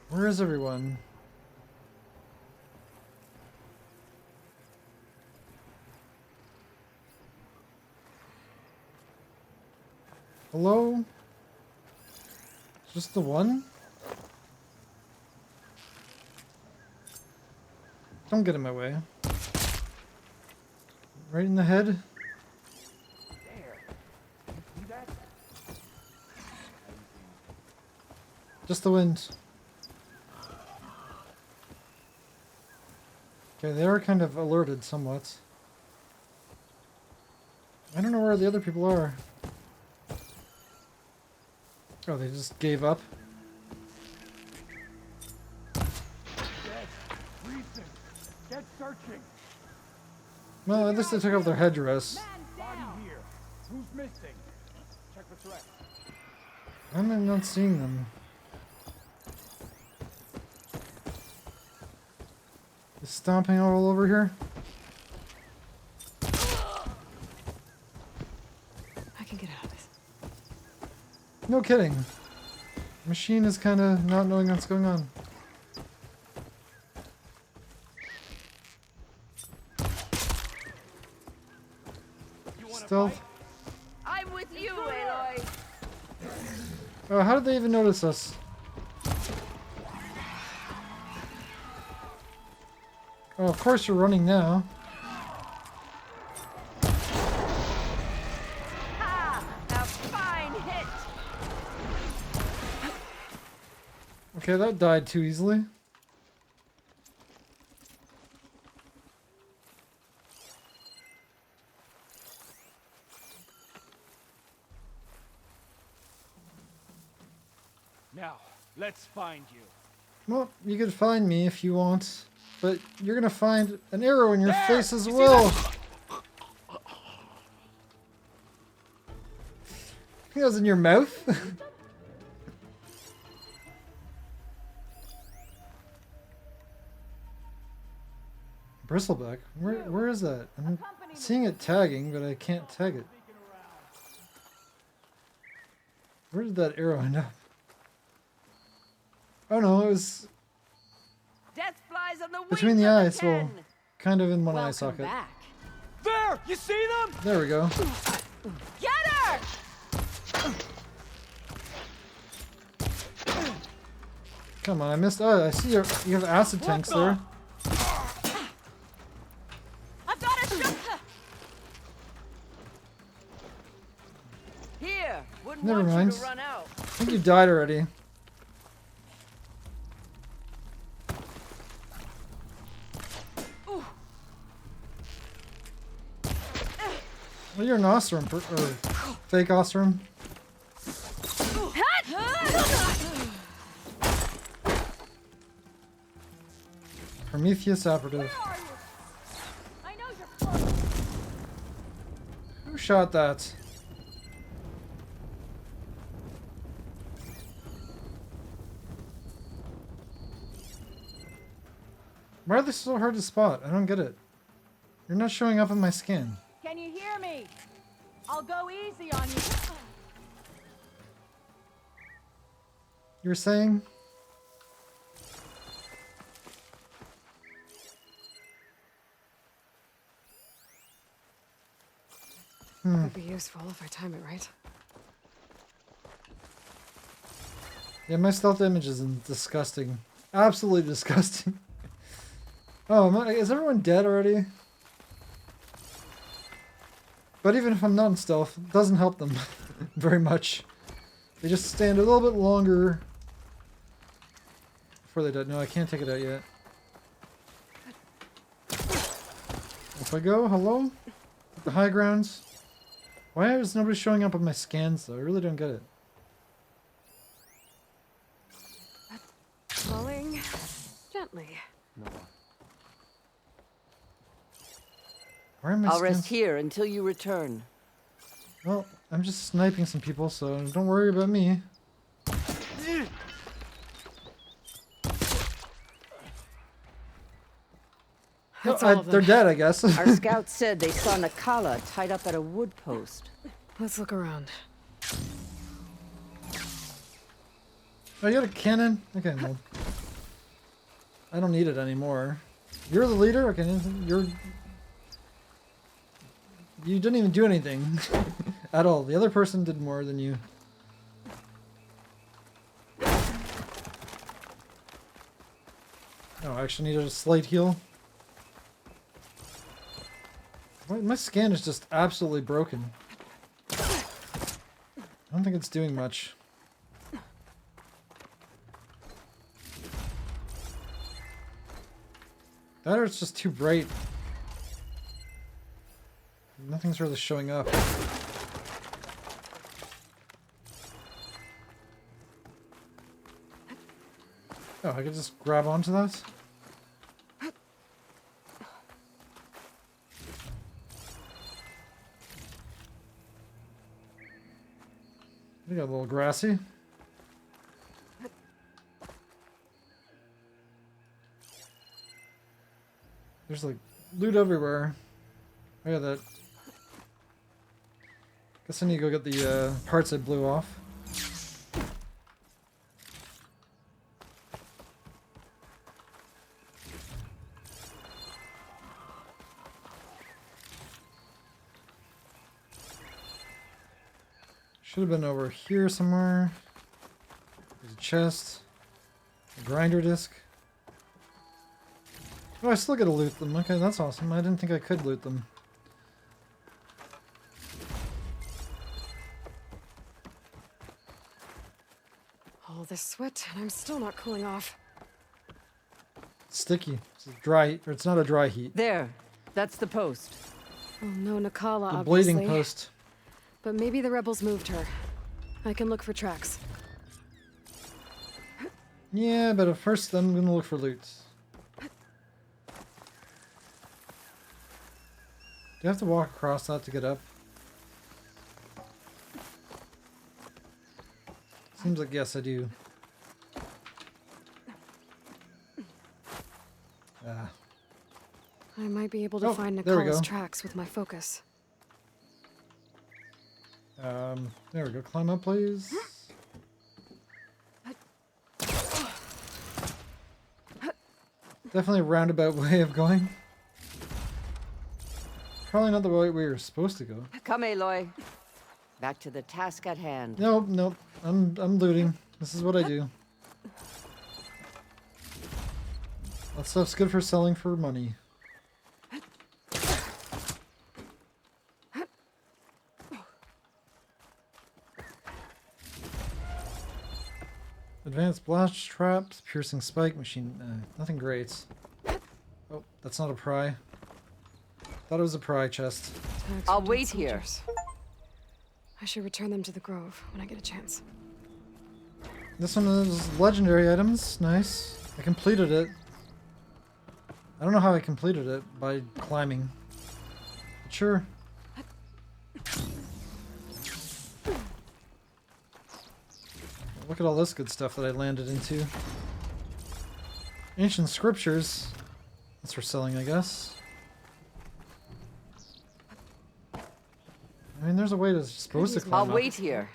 Speaker 1: Where is everyone? Hello? Just the one? Don't get in my way. Right in the head? Just the wind. Okay, they are kind of alerted somewhat. I don't know where the other people are. Oh, they just gave up?
Speaker 14: Get searching.
Speaker 1: Well, at least they took off their headdress.
Speaker 14: Body here. Who's missing? Check the threat.
Speaker 1: I'm not seeing them. Is stomping all over here?
Speaker 3: I can get out of this.
Speaker 1: No kidding. Machine is kind of not knowing what's going on. Stealth.
Speaker 9: I'm with you, Aloy.
Speaker 1: Oh, how did they even notice us? Oh, of course you're running now.
Speaker 9: Ha! A fine hit.
Speaker 1: Okay, that died too easily.
Speaker 14: Now, let's find you.
Speaker 1: Well, you could find me if you want, but you're gonna find an arrow in your face as well. I think that was in your mouth. Bristleback? Where is that? I'm seeing it tagging, but I can't tag it. Where did that arrow end up? Oh no, it was
Speaker 9: Death flies on the
Speaker 1: between the eyes, well, kind of in one eye
Speaker 9: Welcome
Speaker 1: socket.
Speaker 9: back.
Speaker 15: There! You see them?
Speaker 1: There we go.
Speaker 9: Get her!
Speaker 1: Come on, I missed. Oh, I see you have acid tanks there.
Speaker 9: I've got a shot. Here, wouldn't
Speaker 1: Never
Speaker 9: want you
Speaker 1: mind.
Speaker 9: to run out.
Speaker 1: I think you died already. Well, you're an Ostrom, or fake Ostrom. Prometheus operative.
Speaker 5: I know you're close.
Speaker 1: Who shot that? Why are they so hard to spot? I don't get it. You're not showing up on my scan.
Speaker 16: Can you hear me? I'll go easy on you.
Speaker 1: You're saying?
Speaker 3: Could be useful if I time it right.
Speaker 1: Yeah, my stealth image is disgusting. Absolutely disgusting. Oh, is everyone dead already? But even if I'm not in stealth, it doesn't help them very much. They just stand a little bit longer before they die. No, I can't take it out yet. If I go, hello? The high grounds? Why is nobody showing up on my scans though? I really don't get it.
Speaker 3: Falling gently.
Speaker 1: Why are my
Speaker 9: I'll
Speaker 1: scans?
Speaker 9: rest here until you return.
Speaker 1: Well, I'm just sniping some people, so don't worry about me. No,
Speaker 3: That's all of
Speaker 1: they're
Speaker 3: them.
Speaker 1: dead, I guess.
Speaker 9: Our scouts said they saw Nakala tied up at a wood post.
Speaker 3: Let's look around.
Speaker 1: Oh, you got a cannon? Okay, well. I don't need it anymore. You're the leader? Okay, you didn't even do anything. At all. The other person did more than you. Oh, I actually needed a slight heal. My scan is just absolutely broken. I don't think it's doing much. That or it's just too bright. Nothing's really showing up. Oh, I could just grab onto that? We got a little grassy. There's like loot everywhere. I got that. Guess I need to go get the parts I blew off. Should have been over here somewhere. There's a chest. A grinder disc. Oh, I still gotta loot them. Okay, that's awesome. I didn't think I could loot them.
Speaker 3: All this sweat, and I'm still not cooling off.
Speaker 1: It's sticky. It's dry, or it's not a dry heat.
Speaker 9: There. That's the post.
Speaker 3: Well, no Nakala,
Speaker 1: The
Speaker 3: obviously.
Speaker 1: bleeding post.
Speaker 3: But maybe the rebels moved her. I can look for tracks.
Speaker 1: Yeah, but first I'm gonna look for loot. Do you have to walk across that to get up? Seems like yes, I do. Ah.
Speaker 3: I'm might be able to
Speaker 1: Oh,
Speaker 3: find
Speaker 1: there we
Speaker 3: Nicola's
Speaker 1: go.
Speaker 3: tracks with my focus.
Speaker 1: There we go. Climb up, please. Definitely a roundabout way of going. Probably not the way we were supposed to go.
Speaker 9: Come, Aloy. Back to the task at hand.
Speaker 1: Nope, nope. I'm looting. This is what I do. That stuff's good for selling for money. Advanced blast traps, piercing spike, machine. Nothing great. Oh, that's not a pry. Thought it was a pry chest.
Speaker 3: Tags
Speaker 9: I'll
Speaker 3: from dead
Speaker 9: wait here.
Speaker 3: soldiers. I should return them to the Grove when I get a chance.
Speaker 1: This one is legendary items. Nice. I completed it. I don't know how I completed it. By climbing. But sure. Look at all this good stuff that I landed into. Ancient scriptures. That's for selling, I guess. I mean, there's a way to supposed to climb
Speaker 9: I'll
Speaker 1: up.
Speaker 9: wait here.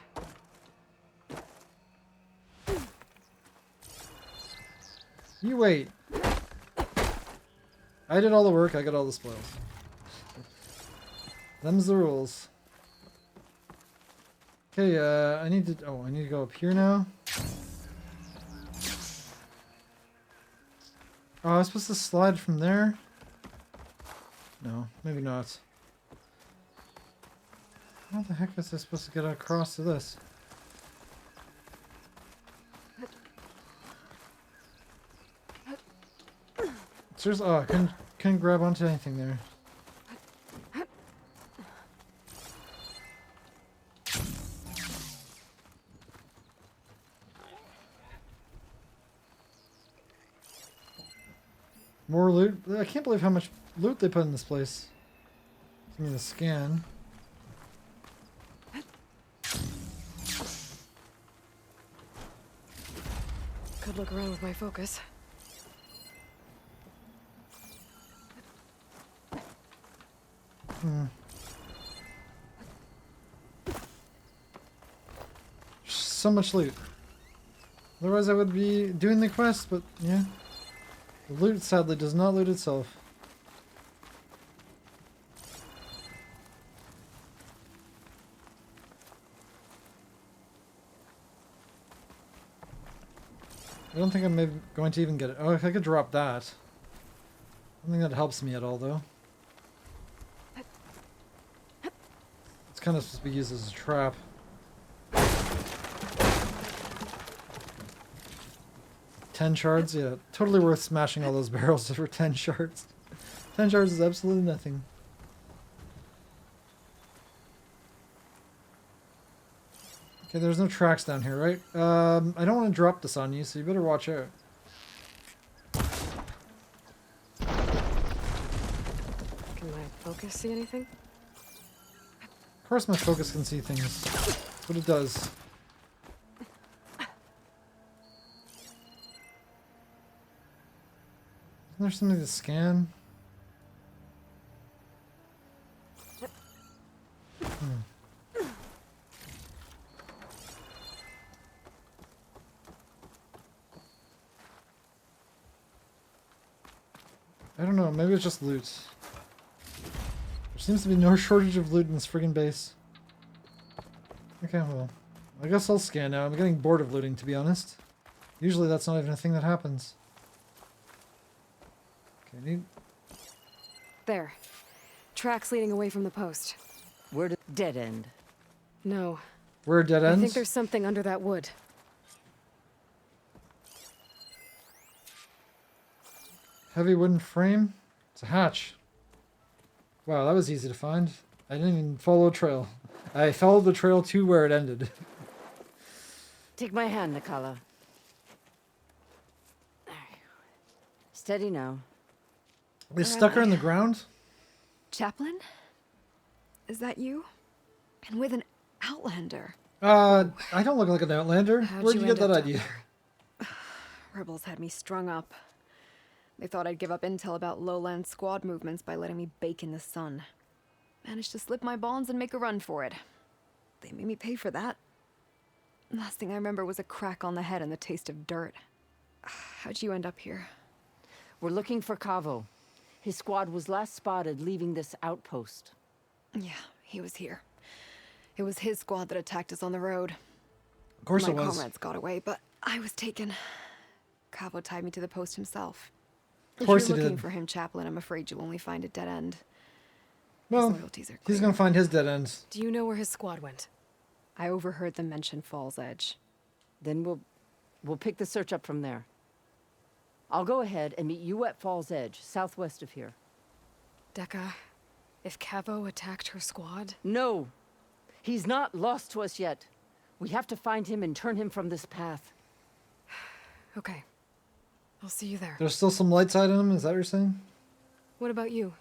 Speaker 1: You wait. I did all the work, I got all the spoils. Them's the rules. Okay, I need to go up here now. Oh, I was supposed to slide from there? No, maybe not. How the heck is I supposed to get across to this? Seriously, oh, I couldn't grab onto anything there. More loot? I can't believe how much loot they put in this place. Give me the scan.
Speaker 3: Could look around with my focus.
Speaker 1: So much loot. Otherwise I would be doing the quest, but yeah. The loot sadly does not loot itself. I don't think I'm maybe going to even get it. Oh, if I could drop that. I don't think that helps me at all, though. It's kind of supposed to be used as a trap. $10 shards? Yeah, totally worth smashing all those barrels for 10 shards. 10 shards is absolutely nothing. Okay, there's no tracks down here, right? I don't want to drop this on you, so you better watch out.
Speaker 3: Can my focus see anything?
Speaker 1: Of course my focus can see things. That's what it does. Isn't there something to scan? I don't know, maybe it's just loot. There seems to be no shortage of loot in this friggin' base. Okay, well, I guess I'll scan now. I'm getting bored of looting, to be honest. Usually that's not even a thing that happens. Okay, need...
Speaker 3: There. Tracks leading away from the post.
Speaker 9: We're at dead end.
Speaker 3: No.
Speaker 1: We're dead
Speaker 3: I
Speaker 1: ends?
Speaker 3: think there's something under that wood.
Speaker 1: Heavy wooden frame? It's a hatch. Wow, that was easy to find. I didn't even follow a trail. I followed the trail to where it ended.
Speaker 9: Take my hand, Nicola. Steady now.
Speaker 1: They stuck her in the ground?
Speaker 3: Chaplain? Is that you? And with an outlander.
Speaker 1: I don't look like an outlander.
Speaker 3: How'd
Speaker 1: Where'd you get
Speaker 3: end
Speaker 1: that
Speaker 3: up
Speaker 1: idea?
Speaker 3: Rebels had me strung up. They thought I'd give up intel about lowland squad movements by letting me bake in the sun. Managed to slip my bonds and make a run for it. They made me pay for that. Last thing I remember was a crack on the head and the taste of dirt. How'd you end up here?
Speaker 9: We're looking for Cavo. His squad was last spotted leaving this outpost.
Speaker 3: Yeah, he was here. It was his squad that attacked us on the road.
Speaker 1: Of course
Speaker 3: My
Speaker 1: it was.
Speaker 3: comrades got away, but I was taken. Cavo tied me to the post himself.
Speaker 1: Of course
Speaker 3: If you're
Speaker 1: he
Speaker 3: looking
Speaker 1: did.
Speaker 3: for him, Chaplain, I'm afraid you'll only find a dead end.
Speaker 1: Well,
Speaker 3: His loyalties are
Speaker 1: he's
Speaker 3: clear.
Speaker 1: gonna find his dead ends.
Speaker 3: Do you know where his squad went? I overheard them mention Fall's Edge.
Speaker 9: Then we'll pick the search up from there. I'll go ahead and meet you at Fall's Edge, southwest of here.
Speaker 3: Dekka, if Cavo attacked her squad?
Speaker 9: No! He's not lost to us yet. We have to find him and turn him from this path.
Speaker 3: Okay. I'll see you there.
Speaker 1: There's still some light side in him, is that what you're saying?
Speaker 3: What about you?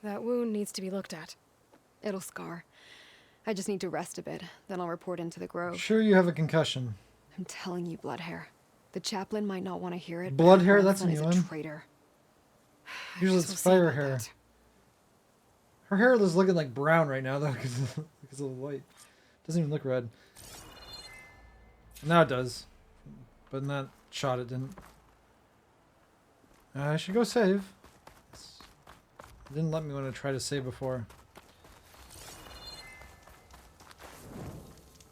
Speaker 3: That wound needs to be looked at. It'll scar. I just need to rest a bit, then I'll report into the Grove.
Speaker 1: Sure you have a concussion.
Speaker 3: I'm telling you, Bloodhair. The chaplain might not want to hear it.
Speaker 1: Blood
Speaker 3: but
Speaker 1: hair?
Speaker 3: her
Speaker 1: That's a
Speaker 3: grandson
Speaker 1: new
Speaker 3: is
Speaker 1: one.
Speaker 3: a traitor.
Speaker 1: Usually
Speaker 3: guess
Speaker 1: it's
Speaker 3: we'll see
Speaker 1: fire
Speaker 3: about
Speaker 1: hair.
Speaker 3: that.
Speaker 1: Her hair is looking like brown right now though because of the white. Doesn't even look red. Now it does. But in that shot it didn't. I should go save. It didn't let me when I tried to save before.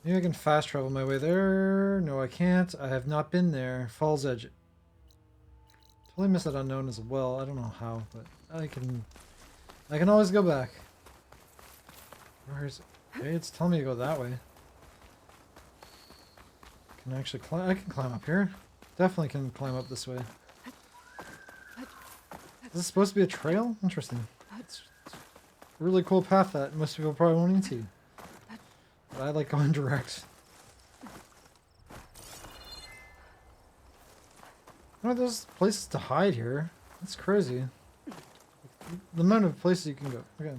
Speaker 1: Maybe I can fast travel my way there. No, I can't. I have not been there. Falls Edge. Totally missed that unknown as well. I don't know how, but I can always go back. Where's it? Okay, it's telling me to go that way. Can I actually climb? I can climb up here. Definitely can climb up this way. Is this supposed to be a trail? Interesting. It's a really cool path that most people probably won't even see. But I like going direct. Oh, there's places to hide here. That's crazy. The amount of places you can go. Okay.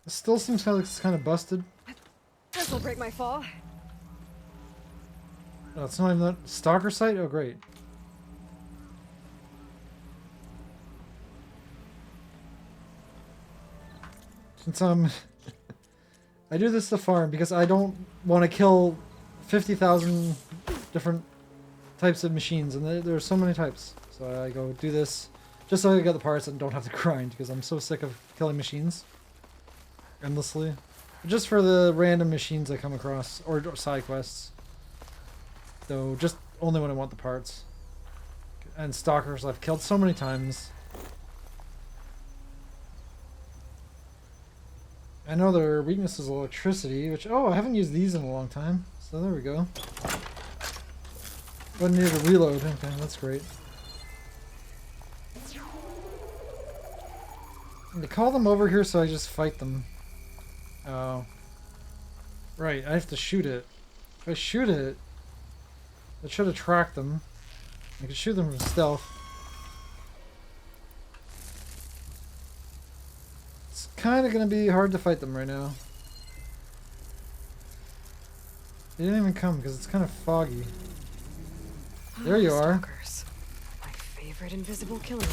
Speaker 1: It still seems like it's kind of busted.
Speaker 3: This'll break my fall.
Speaker 1: Oh, it's not even that stalker site? Oh, great. Since I do this to farm because I don't want to kill 50,000 different types of machines, and there's so many types. So I go do this just so I get the parts and don't have to grind because I'm so sick of killing machines endlessly. Just for the random machines I come across or side quests. Though just only when I want the parts. And stalkers I've killed so many times. I know their weakness is electricity, which, oh, I haven't used these in a long time. So there we go. Wouldn't need to reload. Okay, that's great. And to call them over here so I just fight them. Oh. Right, I have to shoot it. If I shoot it, it should attract them. I could shoot them from stealth. It's kind of going to be hard to fight them right now. They didn't even come because it's kind of foggy. There you are.
Speaker 3: Stalkers. My favorite invisible killer.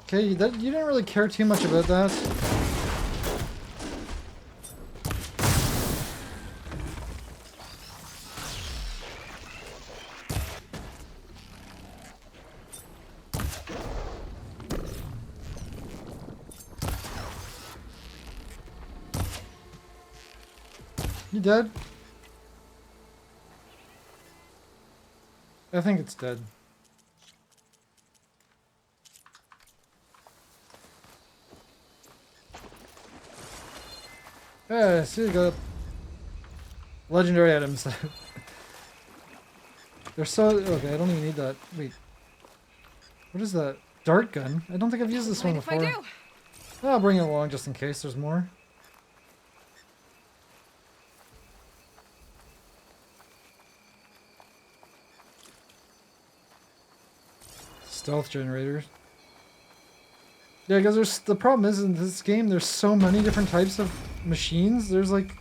Speaker 1: Okay, you didn't really care too much about that. You dead? I think it's dead. Yeah, see, you got legendary items. They're so okay. I don't even need that. Wait, what is that? Dart gun? I don't think I've used this one before.
Speaker 3: If I do.
Speaker 1: I'll bring it along just in case there's more. stealth generators. Yeah, because the problem is in this game there's so many different types of machines. There's like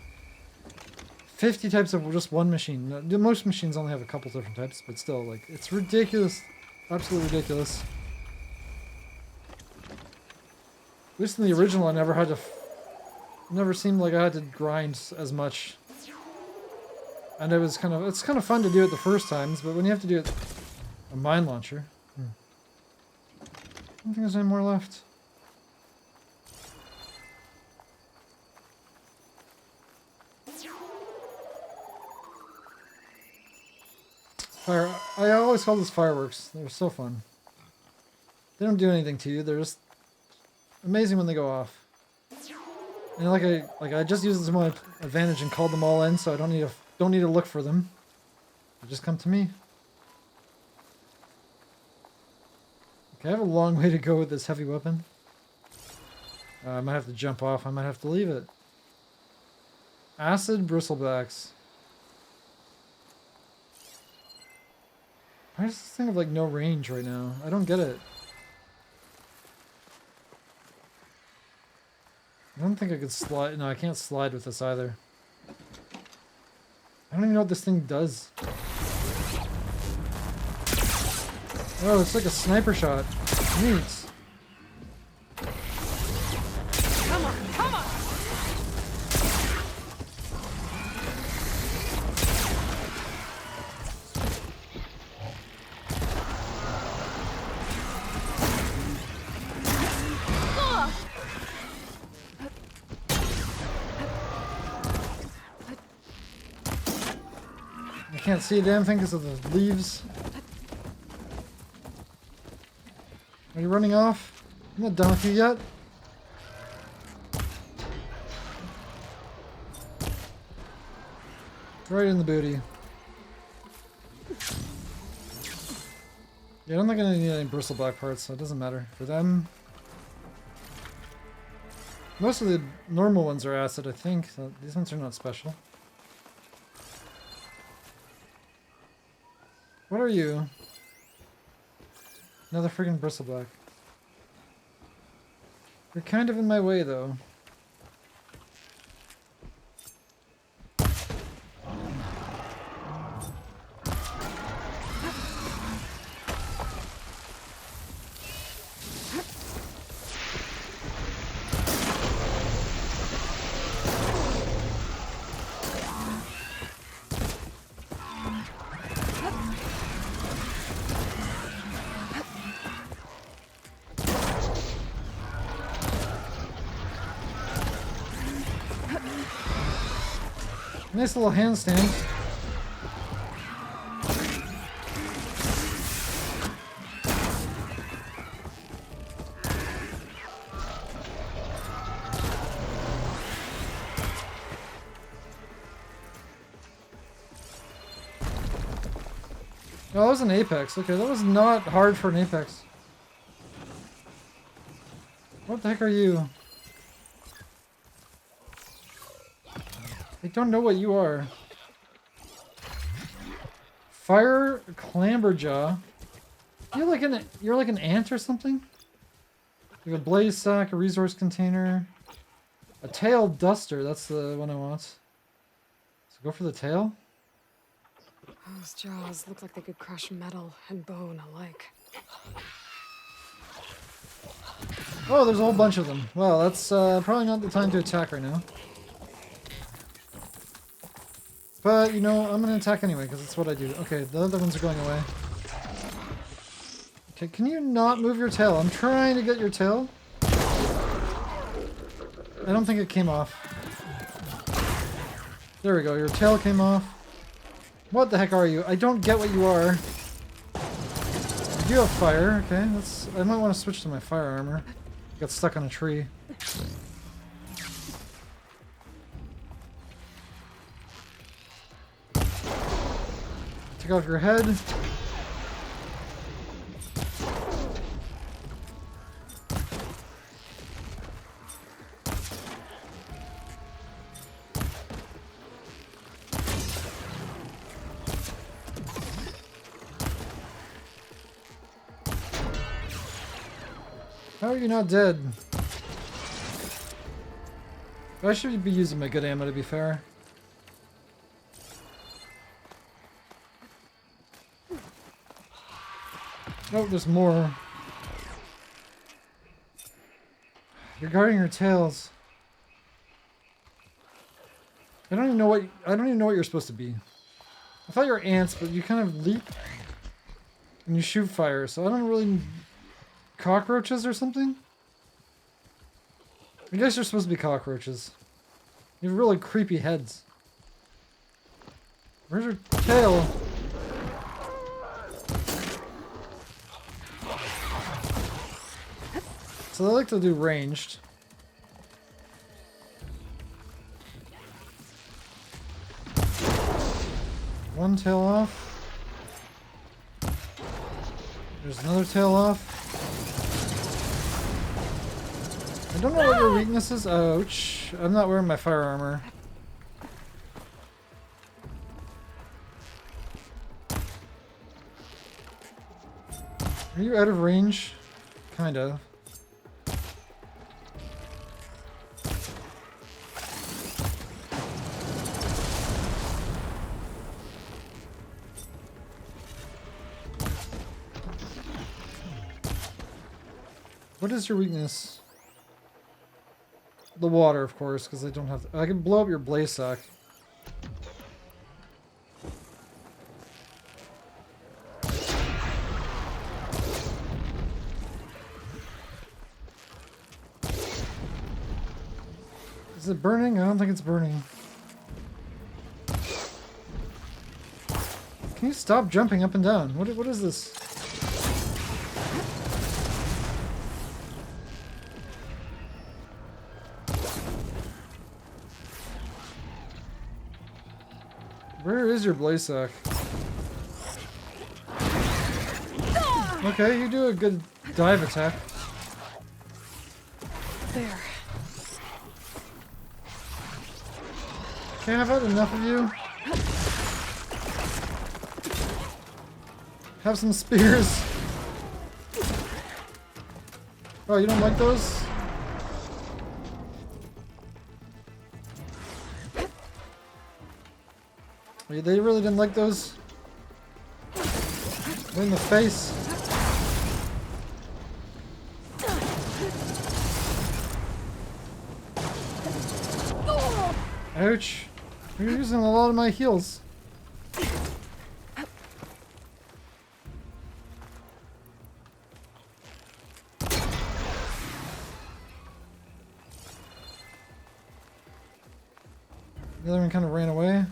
Speaker 1: 50 types of just one machine. Most machines only have a couple different types, but still, like, it's ridiculous. Absolutely ridiculous. At least in the original, I never had to... never seemed like I had to grind as much. And it was it's kind of fun to do it the first times, but when you have to do it... A mine launcher. I don't think there's any more left. I always call this fireworks. They're so fun. They don't do anything to you. They're just amazing when they go off. And I just used this to my advantage and called them all in, so I don't need to look for them. They just come to me. Okay, I have a long way to go with this heavy weapon. I might have to jump off. I might have to leave it. Acid bristlebacks. Why does this thing have like no range right now? I don't get it. I don't think I could slide. No, I can't slide with this either. I don't even know what this thing does. Oh, it's like a sniper shot. Neat.
Speaker 16: Come on, come on!
Speaker 1: I can't see a damn thing because of the leaves. Are you running off? I'm not done with you yet. Right in the booty. Yeah, I don't think I need any bristleback parts, so it doesn't matter. For them... Most of the normal ones are acid, I think. So these ones are not special. What are you? Another friggin' bristleback. You're kind of in my way, though. Nice little handstand. Oh, that was an apex. Okay, that was not hard for an apex. What the heck are you? I don't know what you are. Fire clamberjaw. You're like an ant or something? You have a blaze sack, a resource container, a tail duster. That's the one I want. So go for the tail.
Speaker 17: Those jaws look like they could crush metal and bone alike.
Speaker 1: Oh, there's a whole bunch of them. Well, that's probably not the time to attack right now. But, you know, I'm gonna attack anyway, because that's what I do. Okay, the other ones are going away. Okay, can you not move your tail? I'm trying to get your tail. I don't think it came off. There we go, your tail came off. What the heck are you? I don't get what you are. You have fire, okay. I might want to switch to my fire armor. Got stuck on a tree. Take off your head. How are you not dead? I should be using my good ammo, to be fair. Oh, there's more. You're guarding your tails. I don't even know what you're supposed to be. I thought you were ants, but you kind of leap and you shoot fire, so I don't really... Cockroaches or something? I guess you're supposed to be cockroaches. You have really creepy heads. Where's your tail? So I like to do ranged. One tail off. There's another tail off. I don't know what your weakness is. Ouch. I'm not wearing my fire armor. Are you out of range? Kind of. What is your weakness? The water, of course, because I don't have to, I can blow up your blaze sack. Is it burning? I don't think it's burning. Can you stop jumping up and down? What is this? Where is your blaze sack? Okay, you do a good dive attack.
Speaker 17: There.
Speaker 1: Okay, I've had enough of you. Have some spears. Oh, you don't like those? They really didn't like those? In the face. Ouch. You're using a lot of my heals. The other one kind of ran away.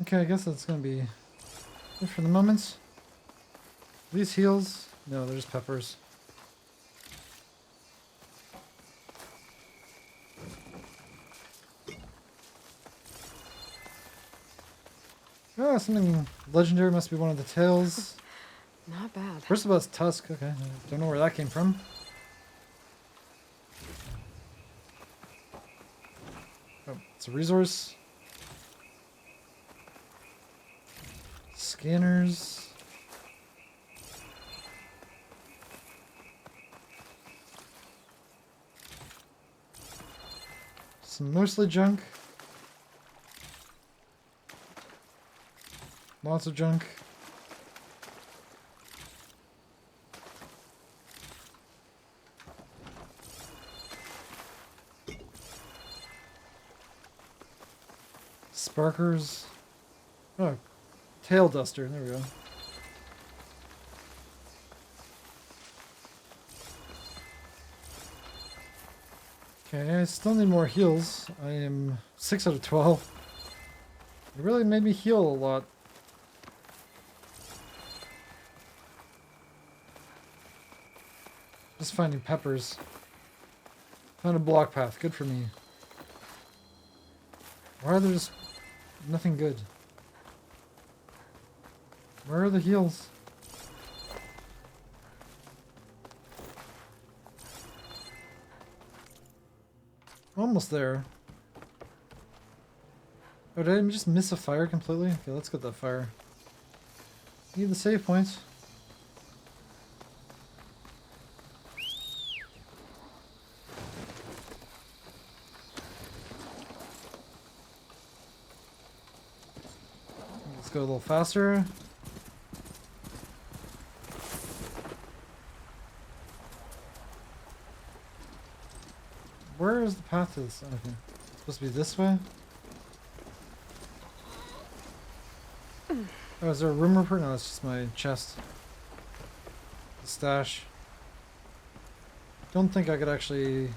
Speaker 1: Okay, I guess that's gonna be it for the moment. These heals? No, they're just peppers. Oh, something legendary must be one of the tails.
Speaker 17: Not bad.
Speaker 1: First of all, it's tusk. Okay, I don't know where that came from. Oh, it's a resource. Scanners. Some mostly junk. Lots of junk. Sparkers. Oh, tail duster. There we go. Okay, I still need more heals. I am 6 out of 12. It really made me heal a lot. Just finding peppers. Found a block path. Good for me. Why are there just nothing good? Where are the heals? Almost there. Oh, did I just miss a fire completely? Okay, let's get that fire. Need the save points. Let's go a little faster. Where is the path to this? Okay. It's supposed to be this way? Oh, is there a room report? No, it's just my chest. The stash. Don't think I could actually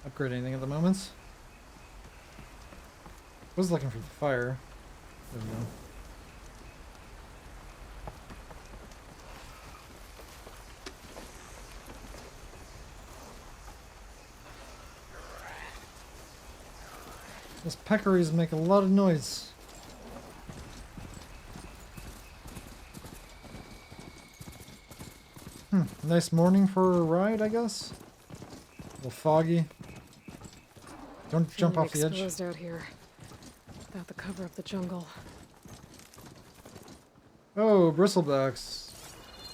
Speaker 1: upgrade anything at the moment. Was looking for the fire. There we go. Those peccaries make a lot of noise. Nice morning for a ride, I guess. A little foggy. Don't jump off the edge.
Speaker 17: Exposed out here, without the cover of the jungle.
Speaker 1: Oh, bristlebacks.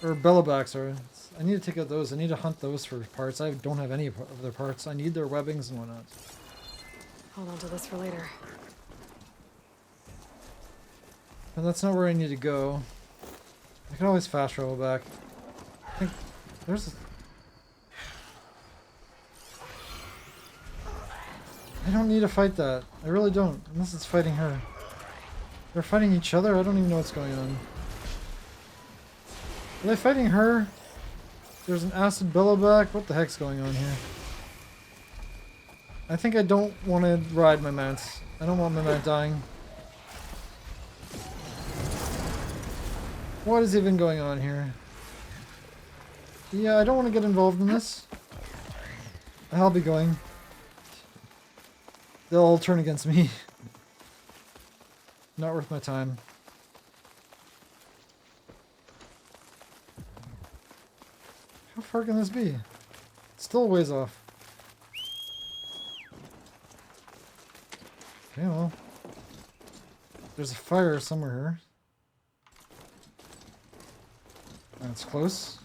Speaker 1: Or bellowbacks, sorry. I need to take out those. I need to hunt those for parts. I don't have any of their parts. I need their webbings and whatnot.
Speaker 17: Hold on to this for later.
Speaker 1: And that's not where I need to go. I can always fast travel back. I think there's a... I don't need to fight that. I really don't. Unless it's fighting her. They're fighting each other? I don't even know what's going on. Are they fighting her? There's an acid bellowback? What the heck's going on here? I think I don't want to ride my mounts. I don't want my mount dying. What is even going on here? Yeah, I don't want to get involved in this. I'll be going. They'll all turn against me. Not worth my time. How far can this be? It's still a ways off. Okay, well. There's a fire somewhere here. That's close.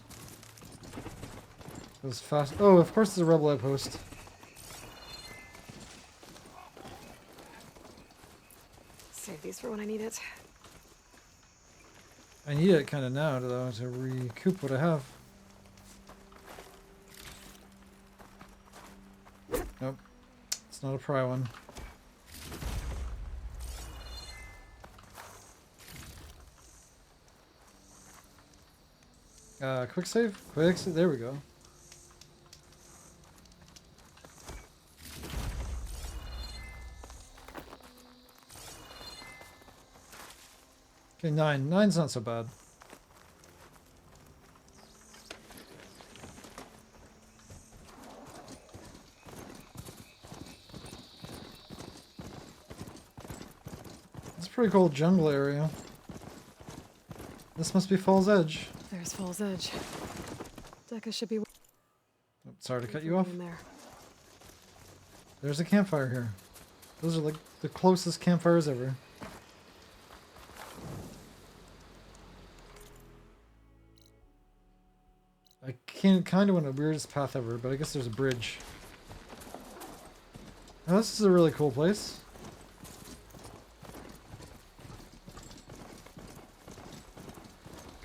Speaker 1: Goes fast. Oh, of course, it's a rebel outpost.
Speaker 17: Save these for when I need it.
Speaker 1: I need it kind of now, though, to recoup what I have. Nope. It's not a pry one. Quick save? Quick save. There we go. Okay, 9. 9's not so bad. It's a pretty cool jungle area. This must be Fall's Edge.
Speaker 17: There's Fall's Edge. Decca should be...
Speaker 1: Oh, sorry to cut you off.
Speaker 17: There.
Speaker 1: There's a campfire here. Those are like the closest campfires ever. I kind of went the weirdest path ever, but I guess there's a bridge. Oh, this is a really cool place.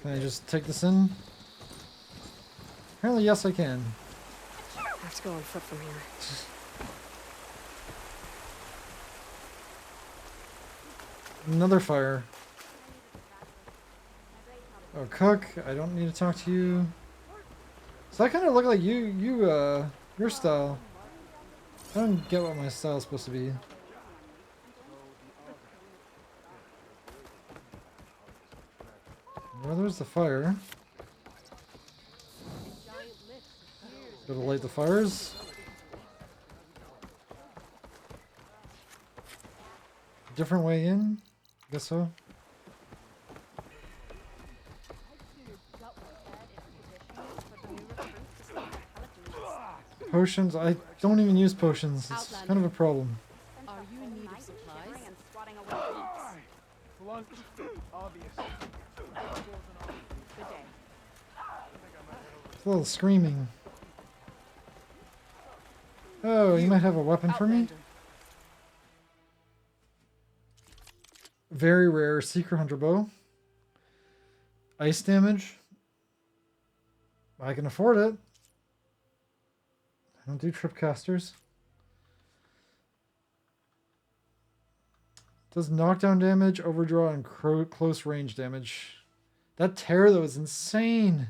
Speaker 1: Can I just take this in? Apparently, yes, I can.
Speaker 17: I have to go on foot from here.
Speaker 1: Another fire. Oh, cook. I don't need to talk to you. So I kind of look like your style. I don't get what my style is supposed to be. Well, there's the fire. Gotta light the fires. Different way in? Guess so. Potions? I don't even use potions. It's kind of a problem.
Speaker 16: Are you in need of supplies? And swatting away
Speaker 15: Blunt, obvious.
Speaker 16: Good day.
Speaker 1: It's a little screaming. Oh, you might have a weapon for me? Very rare Secret Hunter bow. Ice damage. I can afford it. I don't do tripcasters. Does knockdown damage, overdraw, and close range damage. That tear though is insane.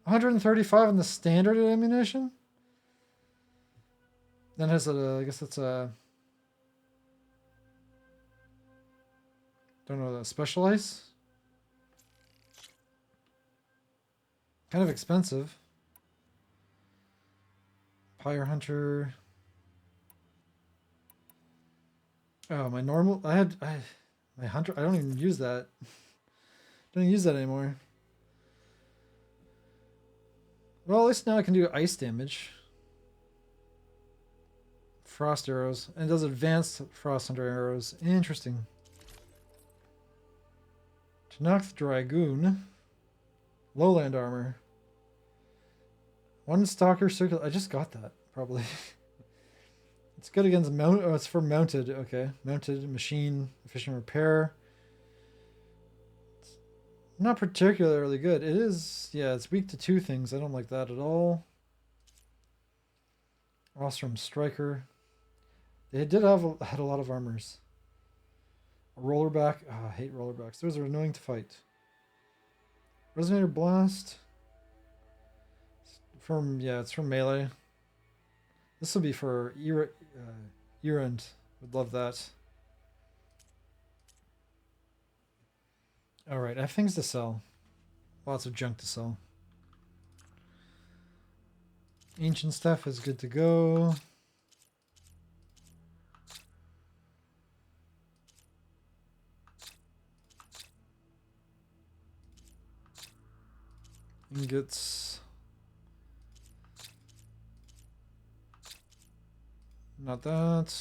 Speaker 1: 135 on the standard ammunition. Then has a, I guess it's a, don't know, the special ice. Kind of expensive. Pyre Hunter. Oh, my normal, my Hunter, I don't even use that. Don't use that anymore. Well, at least now I can do ice damage. Frost arrows. And it does advanced Frost Hunter arrows. Interesting. Chinook Dragoon. Lowland armor. One Stalker Circle. I just got that, probably. It's good against mount. Oh, it's for mounted. Okay. Mounted machine. Efficient repair. It's not particularly good. It is. Yeah, it's weak to 2 things. I don't like that at all. Ostrom Striker. They did had a lot of armors. A rollerback. Oh, I hate rollerbacks. Those are annoying to fight. Resonator Blast. It's from melee. This will be for year-end. Would love that. Alright, I have things to sell. Lots of junk to sell. Ancient stuff is good to go. Ingots. Not that.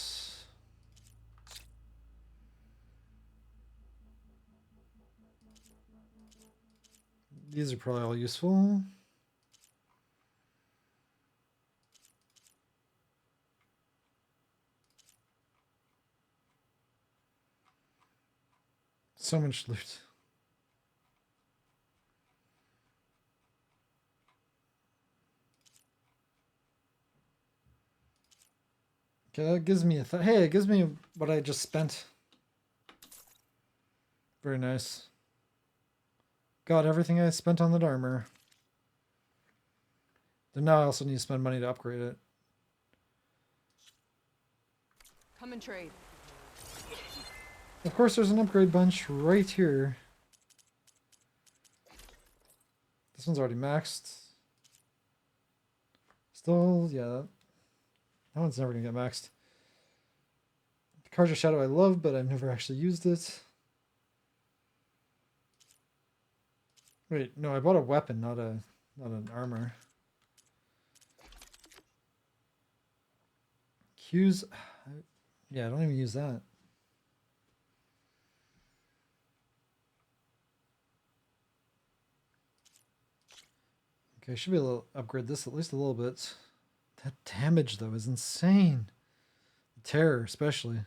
Speaker 1: These are probably all useful. So much loot. Okay, that gives me hey, it gives me what I just spent. Very nice. Got everything I spent on that armor. Then now I also need to spend money to upgrade it.
Speaker 9: Come and trade.
Speaker 1: Of course, there's an upgrade bunch right here. This one's already maxed. Still, yeah. That one's never gonna get maxed. Carja Shadow I love, but I've never actually used it. Wait, no, I bought a weapon, not an armor. Q's, yeah, I don't even use that. Okay, I should be able to upgrade this at least a little bit. That damage, though, is insane. The terror, especially.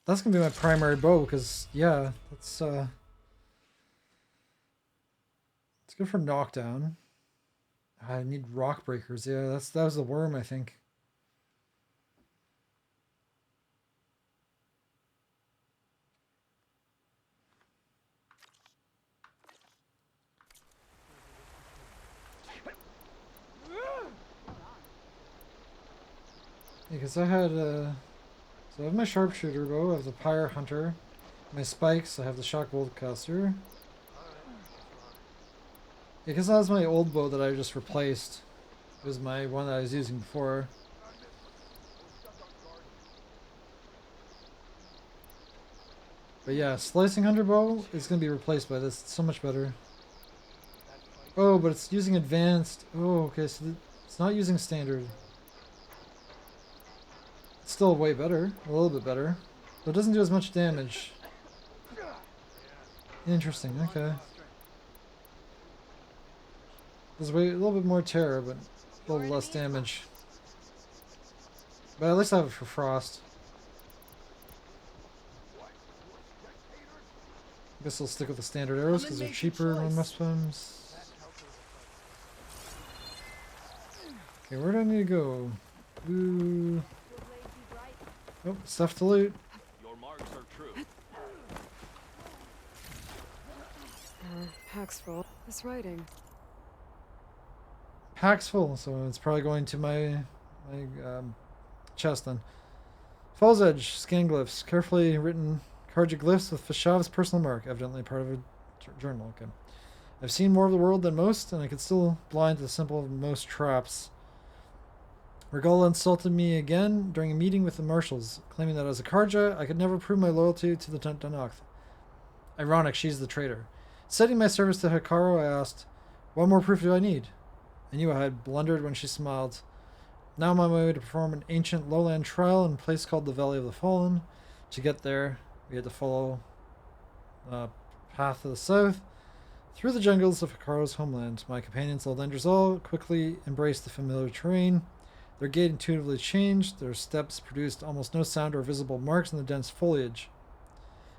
Speaker 1: That's going to be my primary bow, because, yeah, that's, it's good for knockdown. I need rock breakers. Yeah, that was the worm, I think. Because I had so I have my sharpshooter bow, I have the Pyre Hunter, my spikes, I have the shock bolt caster. Because that was my old bow that I just replaced. It was my one that I was using before. But yeah, slicing hunter bow is going to be replaced by this. It's so much better. Oh, but it's using advanced. Oh, okay, so it's not using standard. It's still way better, a little bit better, but it doesn't do as much damage. Interesting, okay. There's a little bit more terror, but a little less damage. But at least I have it for frost. I guess I'll stick with the standard arrows because they're cheaper on most times. Okay, where do I need to go? Ooh. Oh, stuff to loot.
Speaker 4: Your marks are true.
Speaker 17: Pack's full. This writing.
Speaker 1: Pack's full, so it's probably going to my chest then. Falls Edge, scan glyphs, carefully written Karja glyphs with Fashav's personal mark, evidently part of a journal. Okay. I've seen more of the world than most, and I could still blind to the simple of most traps. Regala insulted me again during a meeting with the marshals, claiming that as a Karja, I could never prove my loyalty to the Tenakth. Ironic, she's the traitor. Setting my service to Hikaru, I asked, what more proof do I need? I knew I had blundered when she smiled. Now I'm on my way to perform an ancient lowland trial in a place called the Valley of the Fallen. To get there, we had to follow the path to the south, through the jungles of Hikaru's homeland. My companions, lowlanders all, quickly embraced the familiar terrain. Their gait intuitively changed. Their steps produced almost no sound or visible marks in the dense foliage.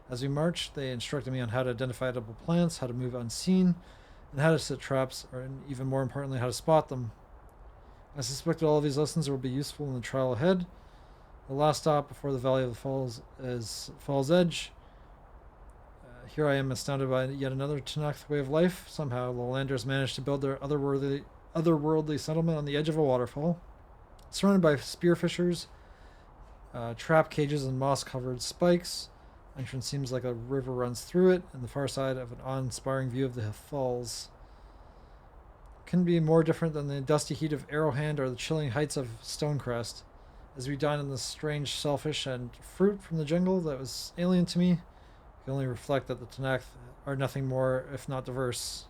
Speaker 1: As we marched, they instructed me on how to identify edible plants, how to move unseen, and how to set traps, or even more importantly, how to spot them. I suspected all of these lessons will be useful in the trial ahead. The last stop before the Valley of the Falls is Falls Edge. Here I am astounded by yet another Tenakth way of life. Somehow, lowlanders managed to build their otherworldly settlement on the edge of a waterfall. Surrounded by spearfishers, trap cages, and moss-covered spikes. Entrance seems like a river runs through it, and the far side of an awe-inspiring view of the falls. Couldn't be more different than the dusty heat of Arrowhand or the chilling heights of Stonecrest. As we dined on this strange shellfish and fruit from the jungle that was alien to me, I can only reflect that the Tenakth are nothing more if not diverse.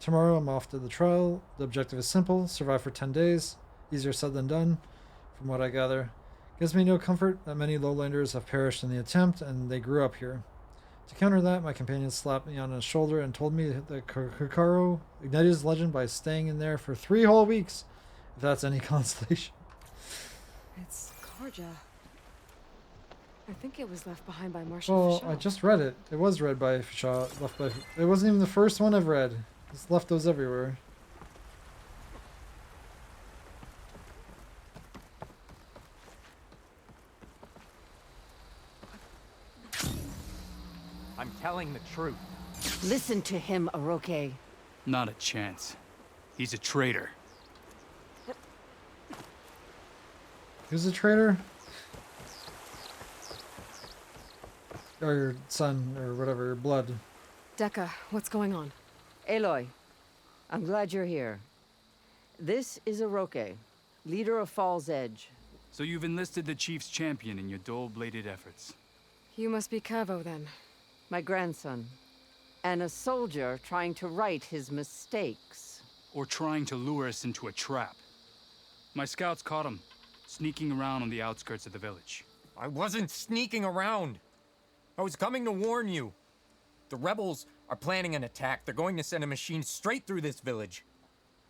Speaker 1: Tomorrow I'm off to the trial. The objective is simple: survive for 10 days. Easier said than done, from what I gather. Gives me no comfort that many lowlanders have perished in the attempt, and they grew up here. To counter that, my companion slapped me on the shoulder and told me that Hikaru ignited his legend by staying in there for 3 whole weeks, if that's any consolation.
Speaker 17: It's Karja. I think it was left behind by Marshal
Speaker 1: Well, I just read it. It was read by Fashaw. It wasn't even the first one I've read. It's left those everywhere.
Speaker 18: I'm telling the truth.
Speaker 9: Listen to him, Aroke.
Speaker 2: Not a chance. He's a traitor.
Speaker 1: Who's a traitor? Or your son, or whatever, your blood.
Speaker 17: Dekka, what's going on?
Speaker 9: Aloy, I'm glad you're here. This is Aroke, leader of Falls Edge.
Speaker 2: So you've enlisted the Chief's champion in your dull-bladed efforts.
Speaker 17: You must be Cavo, then.
Speaker 9: My grandson. And a soldier trying to right his mistakes.
Speaker 2: Or trying to lure us into a trap. My scouts caught him, sneaking around on the outskirts of the village.
Speaker 18: I wasn't sneaking around. I was coming to warn you. The rebels are planning an attack. They're going to send a machine straight through this village.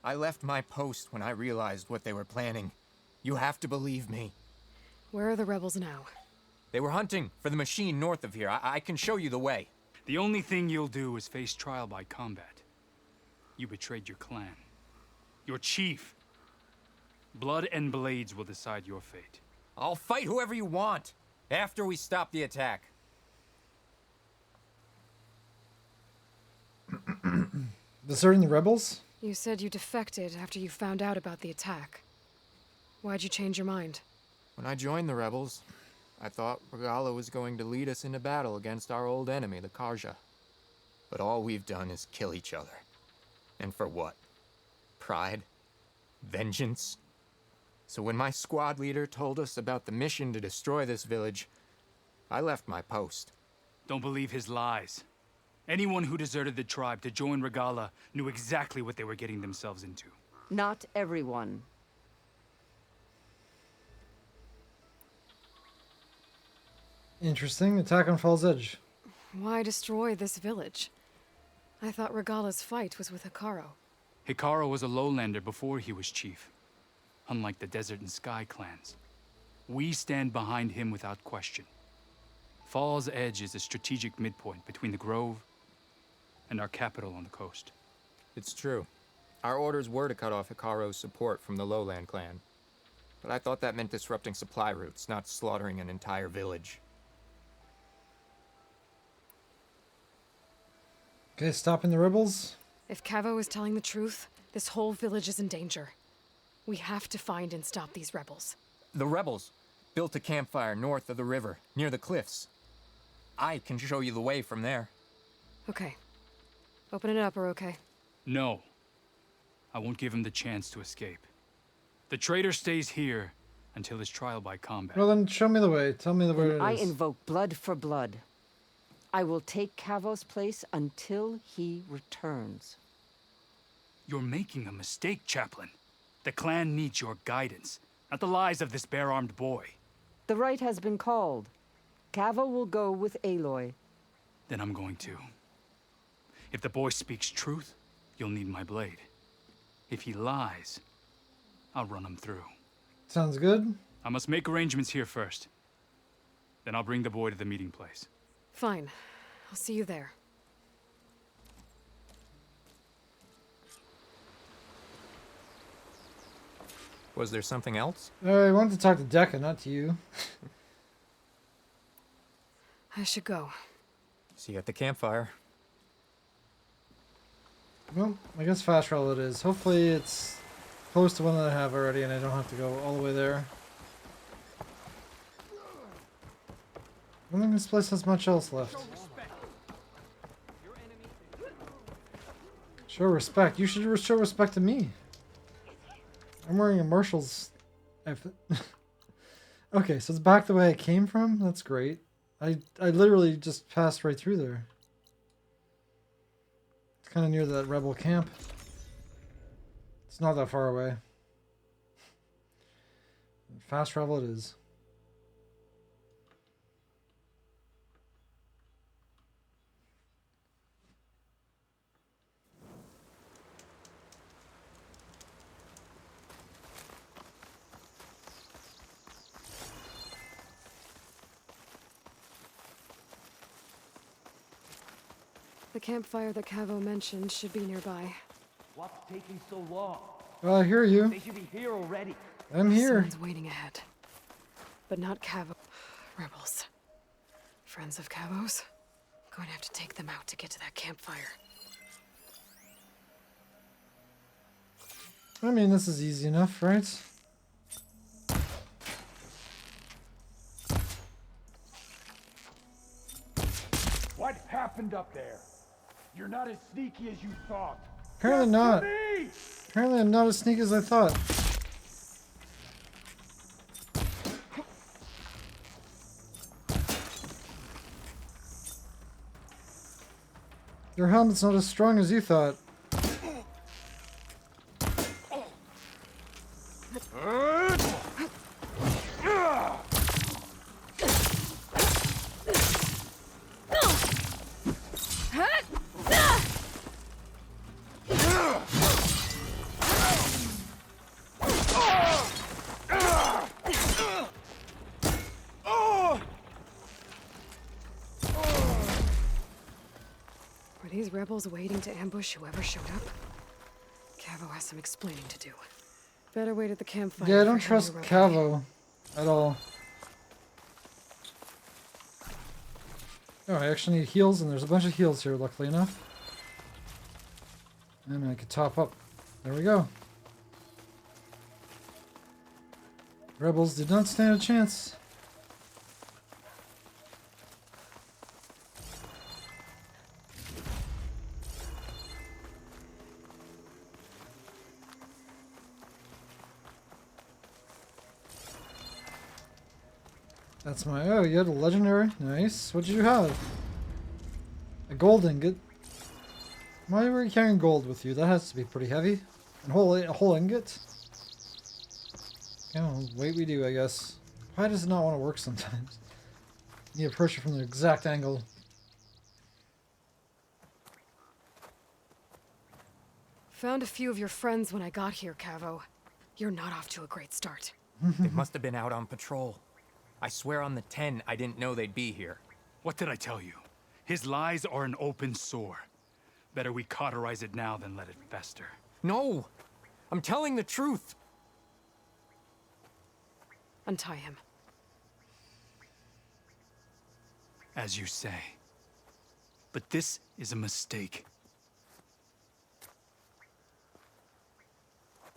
Speaker 18: I left my post when I realized what they were planning. You have to believe me.
Speaker 17: Where are the rebels now?
Speaker 18: They were hunting for the machine north of here. I can show you the way.
Speaker 2: The only thing you'll do is face trial by combat. You betrayed your clan. Your chief. Blood and blades will decide your fate.
Speaker 18: I'll fight whoever you want, after we stop the attack.
Speaker 1: Deserting the rebels?
Speaker 17: You said you defected after you found out about the attack. Why'd you change your mind?
Speaker 18: When I joined the rebels, I thought Regala was going to lead us into battle against our old enemy, the Karja. But all we've done is kill each other. And for what? Pride? Vengeance? So when my squad leader told us about the mission to destroy this village, I left my post.
Speaker 2: Don't believe his lies. Anyone who deserted the tribe to join Regala knew exactly what they were getting themselves into.
Speaker 9: Not everyone.
Speaker 1: Interesting. Attack on Fall's Edge.
Speaker 17: Why destroy this village? I thought Regala's fight was with Hikaru.
Speaker 2: Hikaru was a lowlander before he was chief. Unlike the Desert and Sky clans. We stand behind him without question. Fall's Edge is a strategic midpoint between the Grove and our capital on the coast.
Speaker 18: It's true. Our orders were to cut off Hikaru's support from the Lowland clan. But I thought that meant disrupting supply routes, not slaughtering an entire village.
Speaker 1: Okay, stopping the rebels.
Speaker 17: If Cavo is telling the truth, this whole village is in danger. We have to find and stop these rebels.
Speaker 18: The rebels built a campfire north of the river, near the cliffs. I can show you the way from there.
Speaker 17: Okay. Open it up, or okay?
Speaker 2: No. I won't give him the chance to escape. The traitor stays here until his trial by combat.
Speaker 1: Well, then show me the way. Tell me the way it is.
Speaker 9: I invoke blood for blood. I will take Cavo's place until he returns.
Speaker 2: You're making a mistake, Chaplain. The clan needs your guidance, not the lies of this bare-armed boy.
Speaker 9: The right has been called. Cavo will go with Aloy.
Speaker 2: Then I'm going to. If the boy speaks truth, you'll need my blade. If he lies, I'll run him through.
Speaker 1: Sounds good.
Speaker 2: I must make arrangements here first. Then I'll bring the boy to the meeting place.
Speaker 17: Fine. I'll see you there.
Speaker 18: Was there something else?
Speaker 1: I wanted to talk to Dekka, not to you.
Speaker 17: I should go.
Speaker 18: See you at the campfire.
Speaker 1: Well, I guess fast travel it is. Hopefully it's close to one that I have already and I don't have to go all the way there. I don't think this place has much else left. Show respect. You should show respect to me. I'm wearing a Marshall's outfit. Okay, so it's back the way I came from? That's great. I literally just passed right through there. It's kind of near that rebel camp. It's not that far away. Fast travel it is.
Speaker 17: The campfire that Cavo mentioned should be nearby.
Speaker 15: What's taking so long?
Speaker 1: Well, I hear you.
Speaker 15: They should be here already.
Speaker 1: I'm here.
Speaker 17: Someone's waiting ahead. But not Cavo. Rebels. Friends of Cavo's. I'm going to have to take them out to get to that campfire.
Speaker 1: I mean, this is easy enough, right?
Speaker 15: What happened up there? You're not as sneaky as you thought.
Speaker 1: Apparently not. Apparently I'm not as sneaky as I thought. Your helmet's not as strong as you thought.
Speaker 17: Were these rebels waiting to ambush whoever showed up? Cavo has some explaining to do. Better wait at the campfire.
Speaker 1: Yeah, I don't
Speaker 17: for
Speaker 1: trust
Speaker 17: him to
Speaker 1: Cavo at all. Oh, I actually need heals, and there's a bunch of heals here, luckily enough. And I could top up. There we go. Rebels did not stand a chance. That's my... Oh, you had a legendary? Nice. What did you have? A gold ingot. Why were you carrying gold with you? That has to be pretty heavy. And a whole ingot? Oh, wait we do, I guess. Why does it not want to work sometimes? You need to approach it from the exact angle.
Speaker 17: Found a few of your friends when I got here, Cavo. You're not off to a great start.
Speaker 18: They must have been out on patrol. I swear on the 10, I didn't know they'd be here.
Speaker 2: What did I tell you? His lies are an open sore. Better we cauterize it now than let it fester.
Speaker 18: No! I'm telling the truth!
Speaker 17: Untie him.
Speaker 2: As you say. But this is a mistake.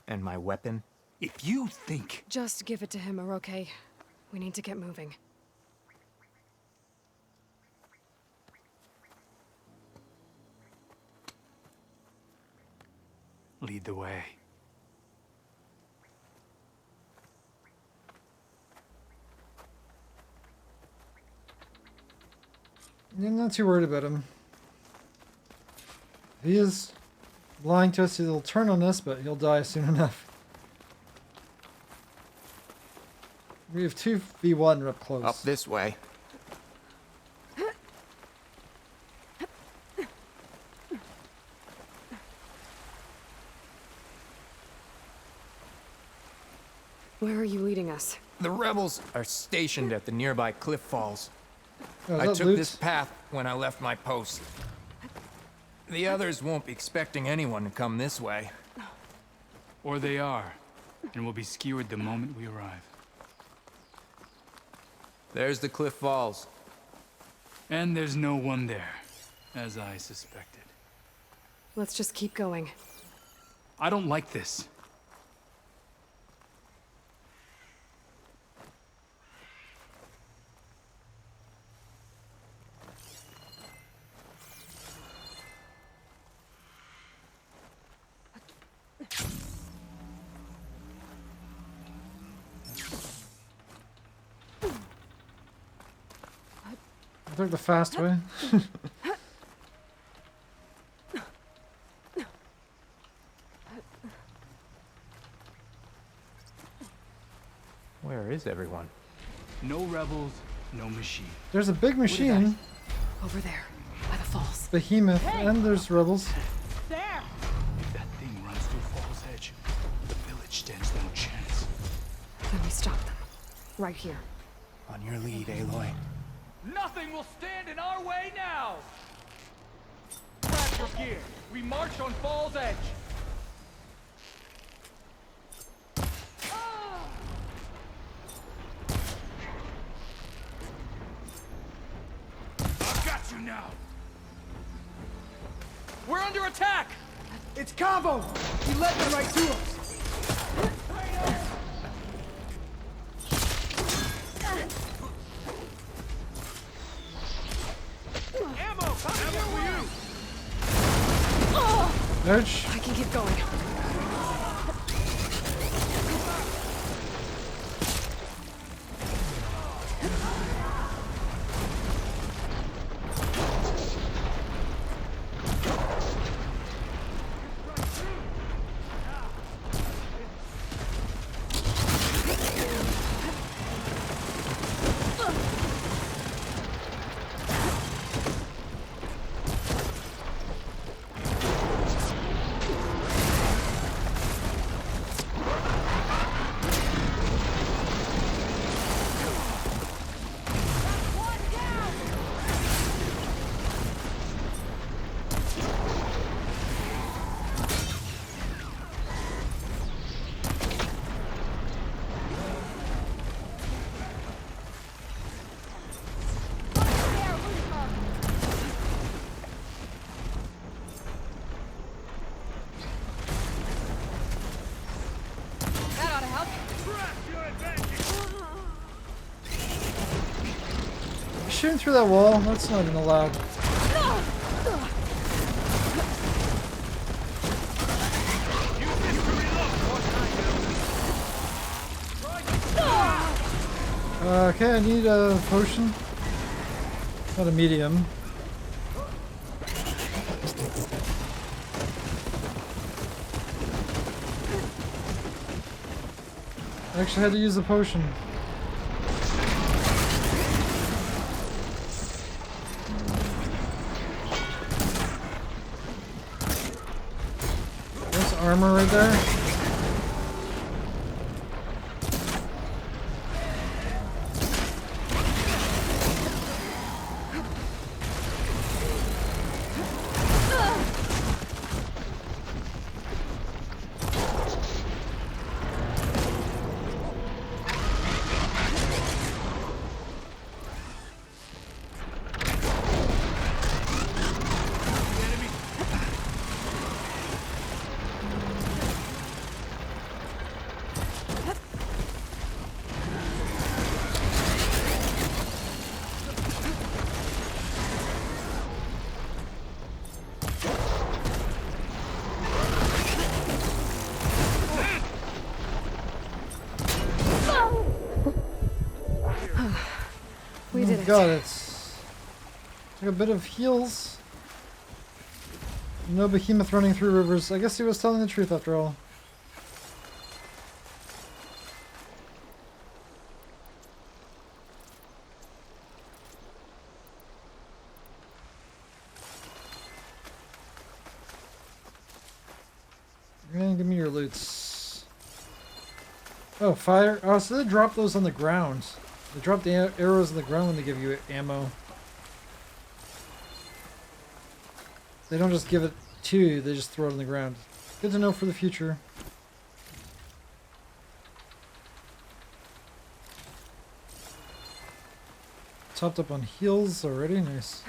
Speaker 18: And my weapon?
Speaker 2: If you think...
Speaker 17: Just give it to him, Oroke. We need to get moving.
Speaker 2: Lead the way.
Speaker 1: I'm not too worried about him. He is lying to us, he'll turn on us, but he'll die soon enough. We have 2v1 up close.
Speaker 18: Up this way.
Speaker 17: Where are you leading us?
Speaker 18: The rebels are stationed at the nearby cliff falls.
Speaker 1: Oh,
Speaker 18: I took
Speaker 1: loot?
Speaker 18: this path when I left my post. The others won't be expecting anyone to come this way.
Speaker 2: Or they are, and will be skewered the moment we arrive.
Speaker 18: There's the cliff falls.
Speaker 2: And there's no one there, as I suspected.
Speaker 17: Let's just keep going.
Speaker 2: I don't like this.
Speaker 1: I took the fast way.
Speaker 18: Where is everyone?
Speaker 2: No rebels, no machine.
Speaker 1: There's a big machine.
Speaker 17: Over there, by the falls.
Speaker 1: Behemoth, and there's rebels.
Speaker 16: There!
Speaker 2: If that thing runs through Fall's Edge, the village stands no chance.
Speaker 17: Then we stop them. Right here.
Speaker 18: On your lead, Aloy.
Speaker 4: Nothing will stand in our way now! Crash your gear. We march on Fall's Edge. I've got you now! We're under attack!
Speaker 15: It's Cavo! He led them right to us!
Speaker 4: Ammo! Ammo for you!
Speaker 1: Edge.
Speaker 17: I can keep going. That ought to help.
Speaker 1: Shooting through that wall, that's not even allowed. Okay, I need a potion. Not a medium. I actually had to use a potion. There's armor right there.
Speaker 17: We did it.
Speaker 1: God, it's like a bit of heals. No behemoth running through rivers. I guess he was telling the truth after all. And give me your loots. Oh, fire. Oh, so they drop those on the ground. They drop the arrows on the ground when they give you ammo. They don't just give it to you, they just throw it on the ground. Good to know for the future. Topped up on heals already. Nice.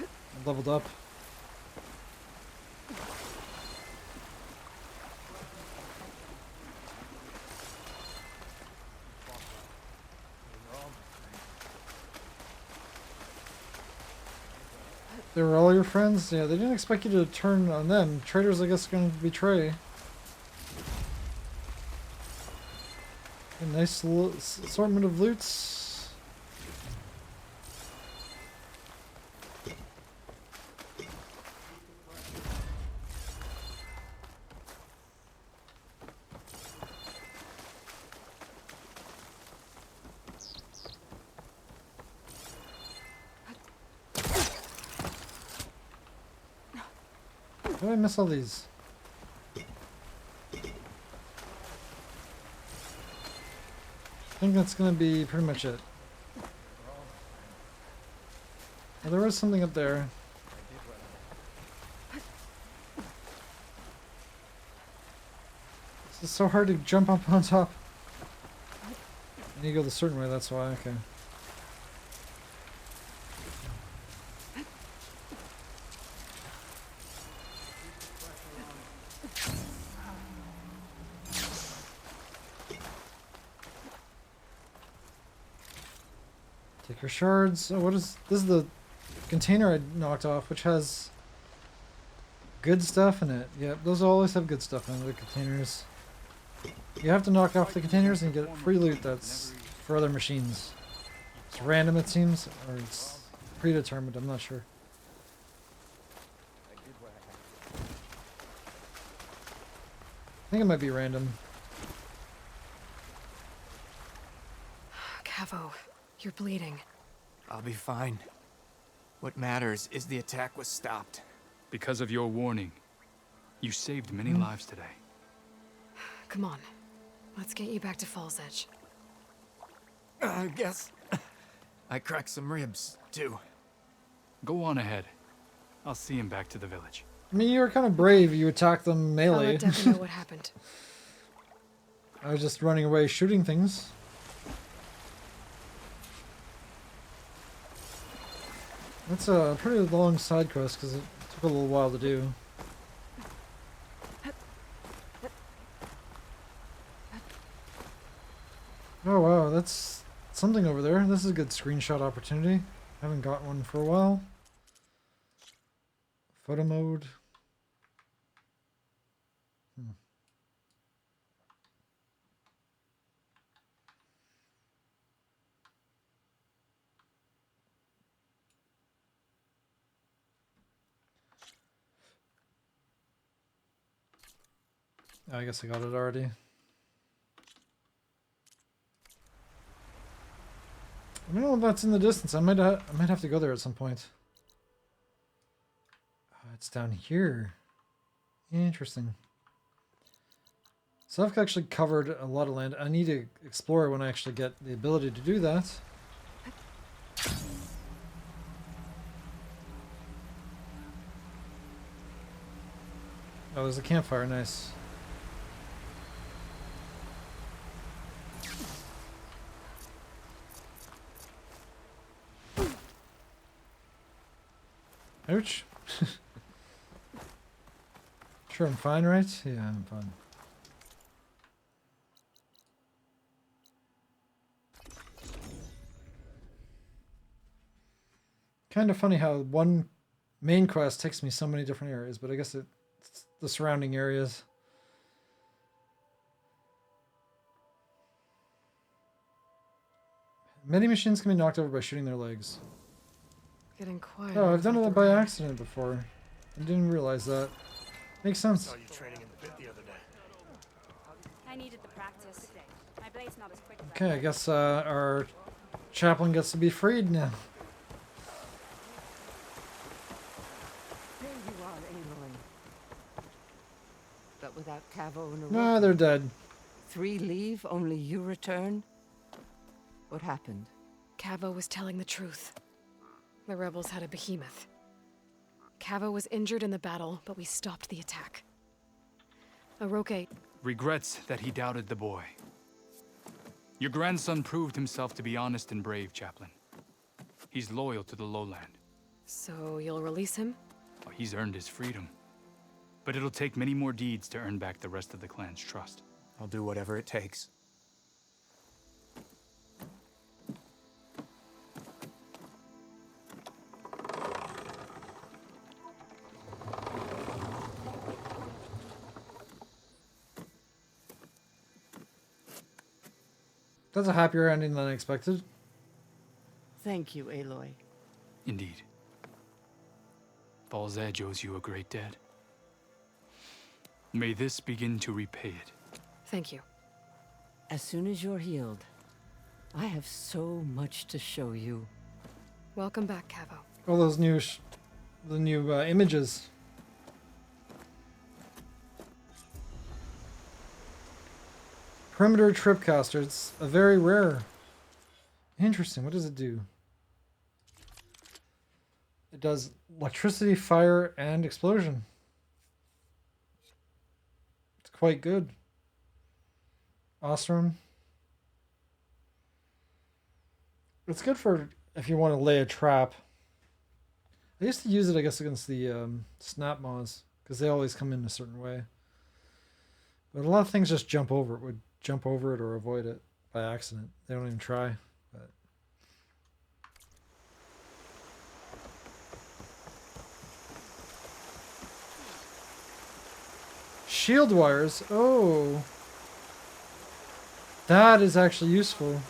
Speaker 1: Leveled up. They were all your friends? Yeah, they didn't expect you to turn on them. Traitors, I guess, are going to betray. A nice assortment of loots. How did I miss all these? I think that's going to be pretty much it. Well, there was something up there. It's so hard to jump up on top. I need to go the certain way, that's why. Okay. Take your shards. Oh, what is this? Is the container I knocked off, which has good stuff in it. Yep, those always have good stuff in the containers. You have to knock off the containers and get free loot that's for other machines. It's random, it seems, or it's predetermined. I'm not sure. I think it might be random.
Speaker 17: Cavo, you're bleeding.
Speaker 18: I'll be fine. What matters is the attack was stopped.
Speaker 2: Because of your warning, you saved many lives today.
Speaker 17: Come on. Let's get you back to Falls Edge.
Speaker 18: I guess I cracked some ribs, too.
Speaker 2: Go on ahead. I'll see him back to the village.
Speaker 1: I mean, you were kind of brave. You attacked them
Speaker 17: I'll
Speaker 1: melee.
Speaker 17: let Devin know what happened.
Speaker 1: I was just running away shooting things. That's a pretty long side quest because it took a little while to do. Oh wow, that's something over there. This is a good screenshot opportunity. Haven't got one for a while. Photo mode. I guess I got it already. I don't know if that's in the distance. I might have to go there at some point. It's down here. Interesting. So I've actually covered a lot of land. I need to explore when I actually get the ability to do that. Oh, there's a campfire. Nice. Ouch. Sure, I'm fine, right? Yeah, I'm fine. Kind of funny how one main quest takes me so many different areas, but I guess it's the surrounding areas. Many machines can be knocked over by shooting their legs.
Speaker 17: Getting quiet.
Speaker 1: Oh, I've done it by accident before. I didn't realize that. Makes sense.
Speaker 14: Saw you training in the pit the other day.
Speaker 16: I needed the practice. My blade's not as quick as
Speaker 1: Okay, I guess our chaplain gets to be freed now.
Speaker 9: There you are, Aloy. But without Cavo and
Speaker 1: No, they're dead.
Speaker 9: 3 leave, only you return? What happened?
Speaker 17: Cavo was telling the truth. The rebels had a behemoth. Cavo was injured in the battle, but we stopped the attack. Aroke
Speaker 2: regrets that he doubted the boy. Your grandson proved himself to be honest and brave, Chaplain. He's loyal to the lowland.
Speaker 17: So you'll release him?
Speaker 2: Well, he's earned his freedom. But it'll take many more deeds to earn back the rest of the clan's trust.
Speaker 18: I'll do whatever it takes.
Speaker 1: That's a happier ending than I expected.
Speaker 9: Thank you, Aloy.
Speaker 2: Indeed. Falls Edge owes you a great debt. May this begin to repay it.
Speaker 17: Thank you.
Speaker 9: As soon as you're healed, I have so much to show you.
Speaker 17: Welcome back, Cavo.
Speaker 1: All those new, images. Perimeter Tripcaster. It's a very rare. Interesting. What does it do? It does electricity, fire, and explosion. It's quite good. Ostrom. It's good for if you want to lay a trap. I used to use it, I guess, against the snap moths, because they always come in a certain way. But a lot of things just jump over it or avoid it by accident. They don't even try. But shield wires. Oh, that is actually useful.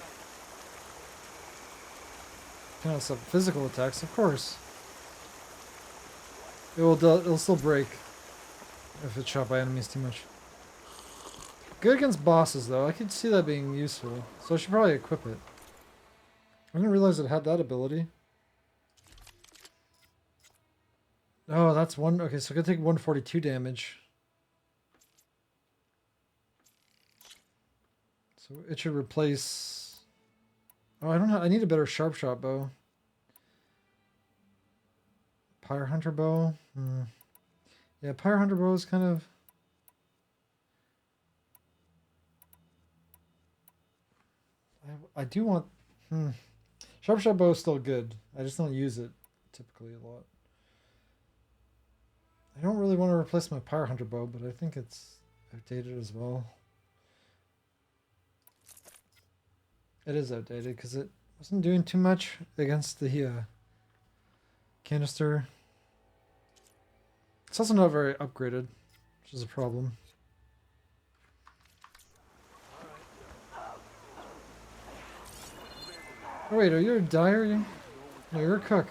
Speaker 1: Kind of some physical attacks, of course. It'll still break if it's shot by enemies too much. Good against bosses, though. I could see that being useful, so I should probably equip it. I didn't realize it had that ability. Oh, that's one. Okay, so I could take 142 damage. So it should replace. Oh, I don't know. I need a better sharp shot bow. Pyre Hunter bow. Yeah, Pyre Hunter bow is kind of. I do want. Sharp shot bow is still good. I just don't use it typically a lot. I don't really want to replace my Pyre Hunter bow, but I think it's outdated as well. It is outdated because it wasn't doing too much against the canister. It's also not very upgraded, which is a problem. Oh wait, are you a dyer? No, you're a cook.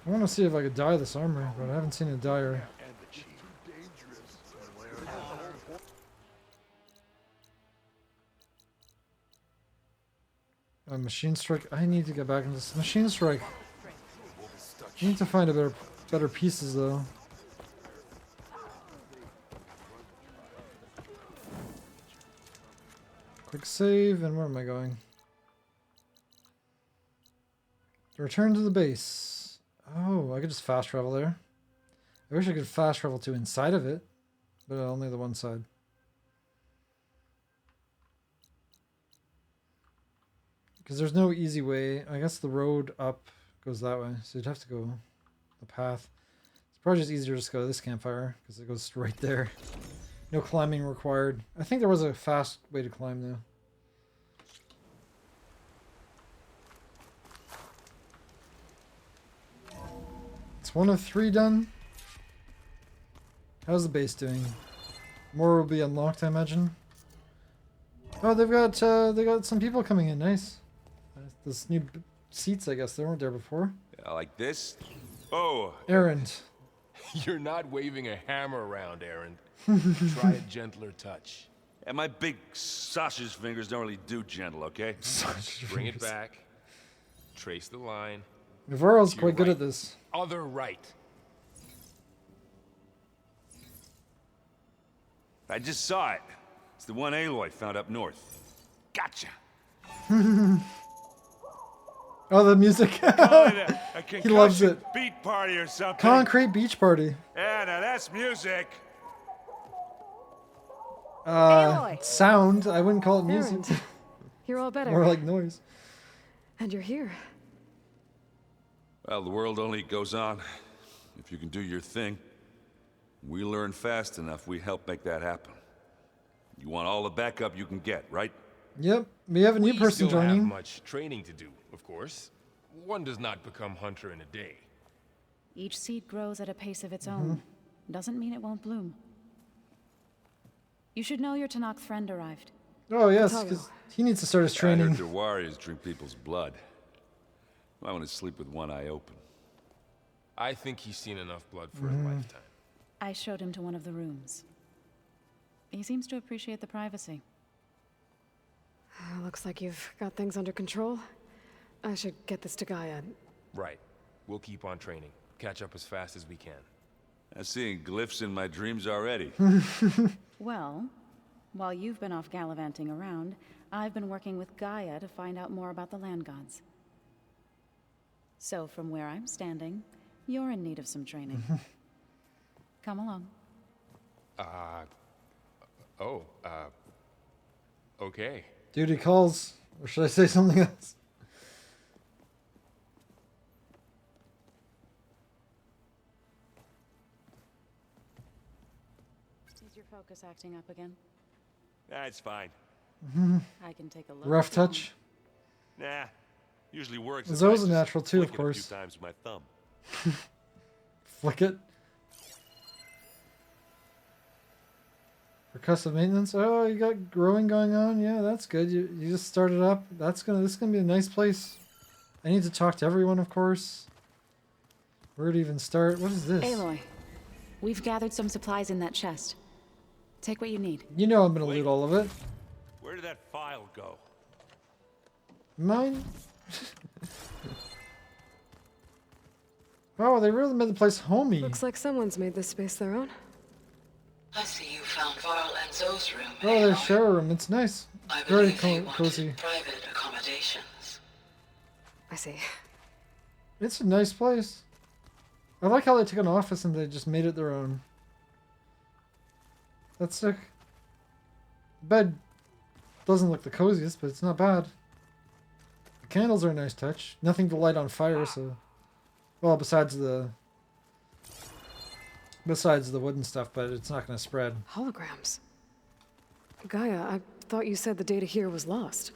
Speaker 1: I want to see if I could dye this armor, but I haven't seen a dyer. Machine strike. I need to get back into this machine strike. I need to find a better pieces though. Quick save, and where am I going? Return to the base. Oh, I could just fast travel there. I wish I could fast travel to inside of it, but only the one side. Because there's no easy way. I guess the road up goes that way, so you'd have to go the path. It's probably just easier to just go to this campfire, because it goes right there. No climbing required. I think there was a fast way to climb, though. It's 1 of 3 done. How's the base doing? More will be unlocked, I imagine. Oh, they got some people coming in. Nice. Those new seats, I guess. They weren't there before.
Speaker 19: Yeah, like this? Oh.
Speaker 1: Errand.
Speaker 20: You're not waving a hammer around, Errand. Try a gentler touch.
Speaker 19: Yeah, my big sausage fingers don't really do gentle, okay?
Speaker 20: Bring it back. Trace the line.
Speaker 1: Navarro's quite good at this.
Speaker 20: Other right.
Speaker 19: I just saw it. It's the one Aloy found up north. Gotcha.
Speaker 1: Oh, the music. He loves it.
Speaker 19: Beat party or something.
Speaker 1: Concrete beach party.
Speaker 19: Yeah, now that's music.
Speaker 1: Sound. I wouldn't call it music.
Speaker 17: Errand. You're all better.
Speaker 1: More like noise.
Speaker 17: And you're here.
Speaker 19: Well, the world only goes on if you can do your thing. We learn fast enough, we help make that happen. You want all the backup you can get, right?
Speaker 1: Yep, we have a new person
Speaker 20: still
Speaker 1: joining.
Speaker 20: Have much training to do, of course. One does not become hunter in a day.
Speaker 16: Each seed grows at a pace of its own. Doesn't mean it won't bloom. You should know your Tanakh friend arrived.
Speaker 1: Oh yes, because he needs to start his
Speaker 19: I
Speaker 1: training.
Speaker 19: heard the warriors drink people's blood. I want to sleep with one eye open.
Speaker 20: I think he's seen enough blood for a lifetime.
Speaker 16: I showed him to one of the rooms. He seems to appreciate the privacy.
Speaker 17: Looks like you've got things under control. I should get this to Gaia.
Speaker 20: Right. We'll keep on training. Catch up as fast as we can.
Speaker 19: I'm seeing glyphs in my dreams already.
Speaker 16: Well, while you've been off gallivanting around, I've been working with Gaia to find out more about the land gods. So from where I'm standing, you're in need of some training. Come along.
Speaker 20: Okay.
Speaker 1: Duty calls. Or should I say something else?
Speaker 16: Is your focus acting up again?
Speaker 19: That's fine.
Speaker 16: I can take a look.
Speaker 1: Rough touch.
Speaker 19: Nah. Usually works.
Speaker 1: Zoe's a natural too, of
Speaker 19: flick it
Speaker 1: course.
Speaker 19: A few times with my thumb.
Speaker 1: Flick it. Percussive maintenance. Oh, you got growing going on. Yeah, that's good. You just started up. This is gonna be a nice place. I need to talk to everyone, of course. Where to even start? What is this?
Speaker 16: Aloy, we've gathered some supplies in that chest. Take what you need.
Speaker 1: You know I'm gonna loot all of it.
Speaker 19: Where did that file go?
Speaker 1: Mine? Oh, they really made the place homey.
Speaker 17: Looks like someone's made this space their own.
Speaker 13: I see you found Varl and Zoe's room.
Speaker 1: Oh, their shower room. It's nice.
Speaker 13: I
Speaker 1: Very
Speaker 13: believe they wanted
Speaker 1: cozy.
Speaker 13: private accommodations.
Speaker 17: I see.
Speaker 1: It's a nice place. I like how they took an office and they just made it their own. That's sick. Bed doesn't look the coziest, but it's not bad. The candles are a nice touch. Nothing to light on fire, so... Well, besides the wooden stuff, but it's not going to spread.
Speaker 17: Holograms. Gaia, I thought you said the data here was lost.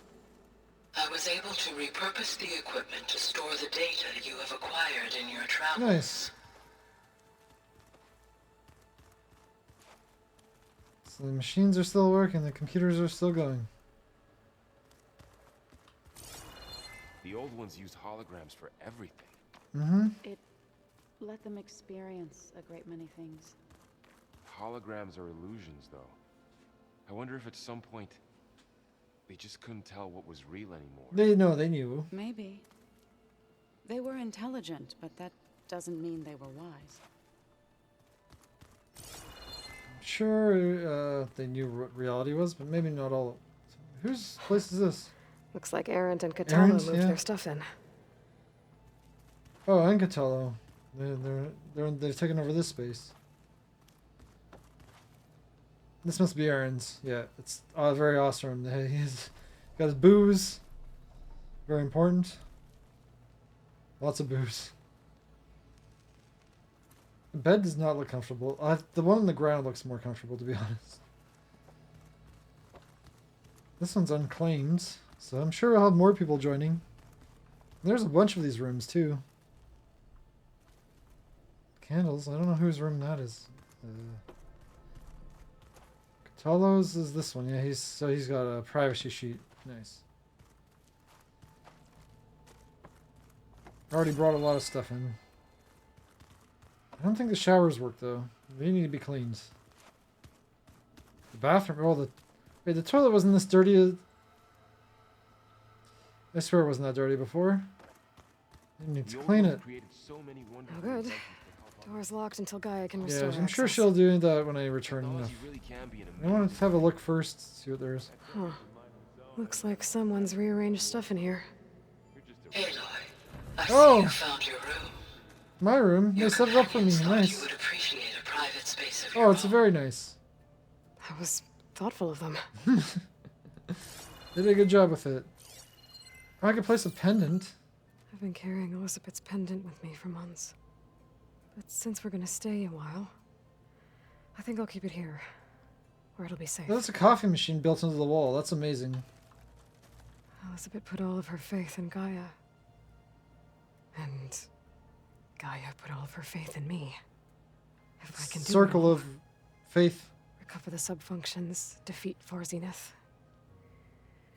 Speaker 13: I was able to repurpose the equipment to store the data you have acquired in your travels.
Speaker 1: Nice. So the machines are still working, the computers are still going.
Speaker 20: The old ones used holograms for everything.
Speaker 1: Mm-hmm.
Speaker 16: It Let them experience a great many things.
Speaker 20: Holograms are illusions, though. I wonder if at some point they just couldn't tell what was real anymore.
Speaker 1: They knew.
Speaker 16: Maybe. They were intelligent, but that doesn't mean they were wise.
Speaker 1: Sure, they knew what reality was, but maybe not all. Whose place is this?
Speaker 17: Looks like Arendt and Catello moved their stuff in.
Speaker 1: Oh, and Catello. They've taken over this space. This must be Aaron's. Yeah, it's very awesome. He's got his booze. Very important. Lots of booze. The bed does not look comfortable. The one on the ground looks more comfortable, to be honest. This one's unclaimed, so I'm sure we'll have more people joining. There's a bunch of these rooms, too. Candles. I don't know whose room that is. Catello's is this one. Yeah, he's got a privacy sheet. Nice. Already brought a lot of stuff in. I don't think the showers work though. They need to be cleaned. The bathroom. Oh, the toilet wasn't this dirty. I swear it wasn't that dirty before. You need to clean it.
Speaker 17: Oh, good. Door's locked until Gaia can restore
Speaker 1: Yeah, I'm sure she'll do that when I return enough. I want to have a look first, see what there is.
Speaker 17: Huh. Looks like someone's rearranged stuff in here.
Speaker 13: Aloy, I
Speaker 1: Oh!
Speaker 13: see you found your room.
Speaker 1: My room? They set it up for me. Nice.
Speaker 13: You would appreciate a private space of
Speaker 1: Oh, it's very nice.
Speaker 17: That was thoughtful of them.
Speaker 1: They did a good job with it. Oh, I could place a pendant.
Speaker 17: I've been carrying Elizabeth's pendant with me for months. But since we're gonna stay a while, I think I'll keep it here, where it'll be safe.
Speaker 1: That's a coffee machine built into the wall. That's amazing.
Speaker 17: Elizabeth put all of her faith in Gaia. And Gaia put all of her faith in me. If I can do
Speaker 1: Circle
Speaker 17: it all,
Speaker 1: of faith.
Speaker 17: recover the subfunctions, defeat Varzineth,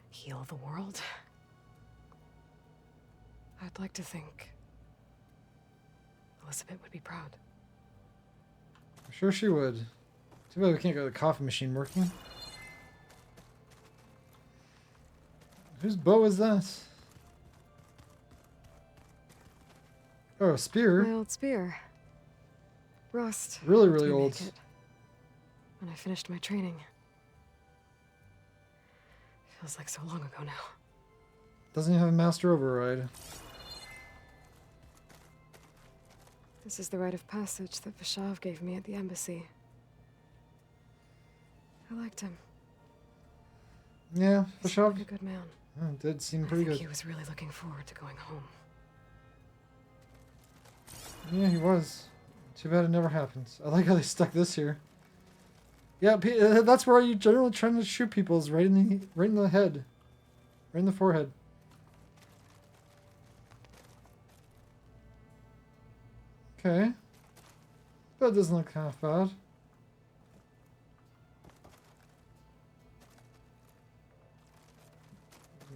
Speaker 17: heal the world. I'd like to think Elizabeth would be proud.
Speaker 1: I'm sure she would. Too bad we can't get the coffee machine working. Whose bow is that? Oh, a spear.
Speaker 17: My old spear. Rust.
Speaker 1: Really,
Speaker 17: helped
Speaker 1: really
Speaker 17: me
Speaker 1: old.
Speaker 17: make it when I finished my training. Feels like so long ago now.
Speaker 1: Doesn't even have a master override.
Speaker 17: This is the rite of passage that Vashav gave me at the embassy. I liked him.
Speaker 1: Yeah,
Speaker 17: He
Speaker 1: Vashav.
Speaker 17: seemed like a good man.
Speaker 1: Oh, it did seem
Speaker 17: I
Speaker 1: pretty
Speaker 17: think
Speaker 1: good.
Speaker 17: he was really looking forward to going home.
Speaker 1: Yeah, he was. Too bad it never happens. I like how they stuck this here. Yeah, that's where you generally trying to shoot people, is right in the head, right in the forehead. Okay, that doesn't look half bad.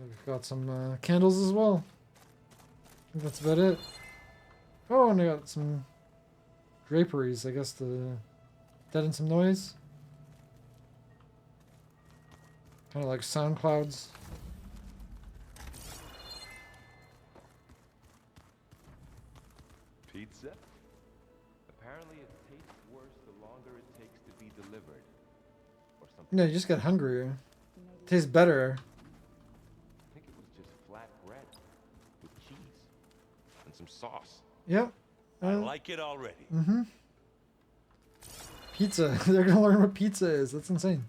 Speaker 1: We've got some candles as well. I think that's about it. Oh, and I got some draperies, I guess, to deaden some noise. Kind of like sound clouds.
Speaker 20: Pizza? Apparently it tastes worse the longer it takes to be delivered. Or something.
Speaker 1: No, you just get hungrier. Tastes better.
Speaker 20: I think it was just flat bread with cheese and some sauce.
Speaker 1: Yep.
Speaker 19: I like it already.
Speaker 1: Mm-hmm. Pizza. They're gonna learn what pizza is. That's insane.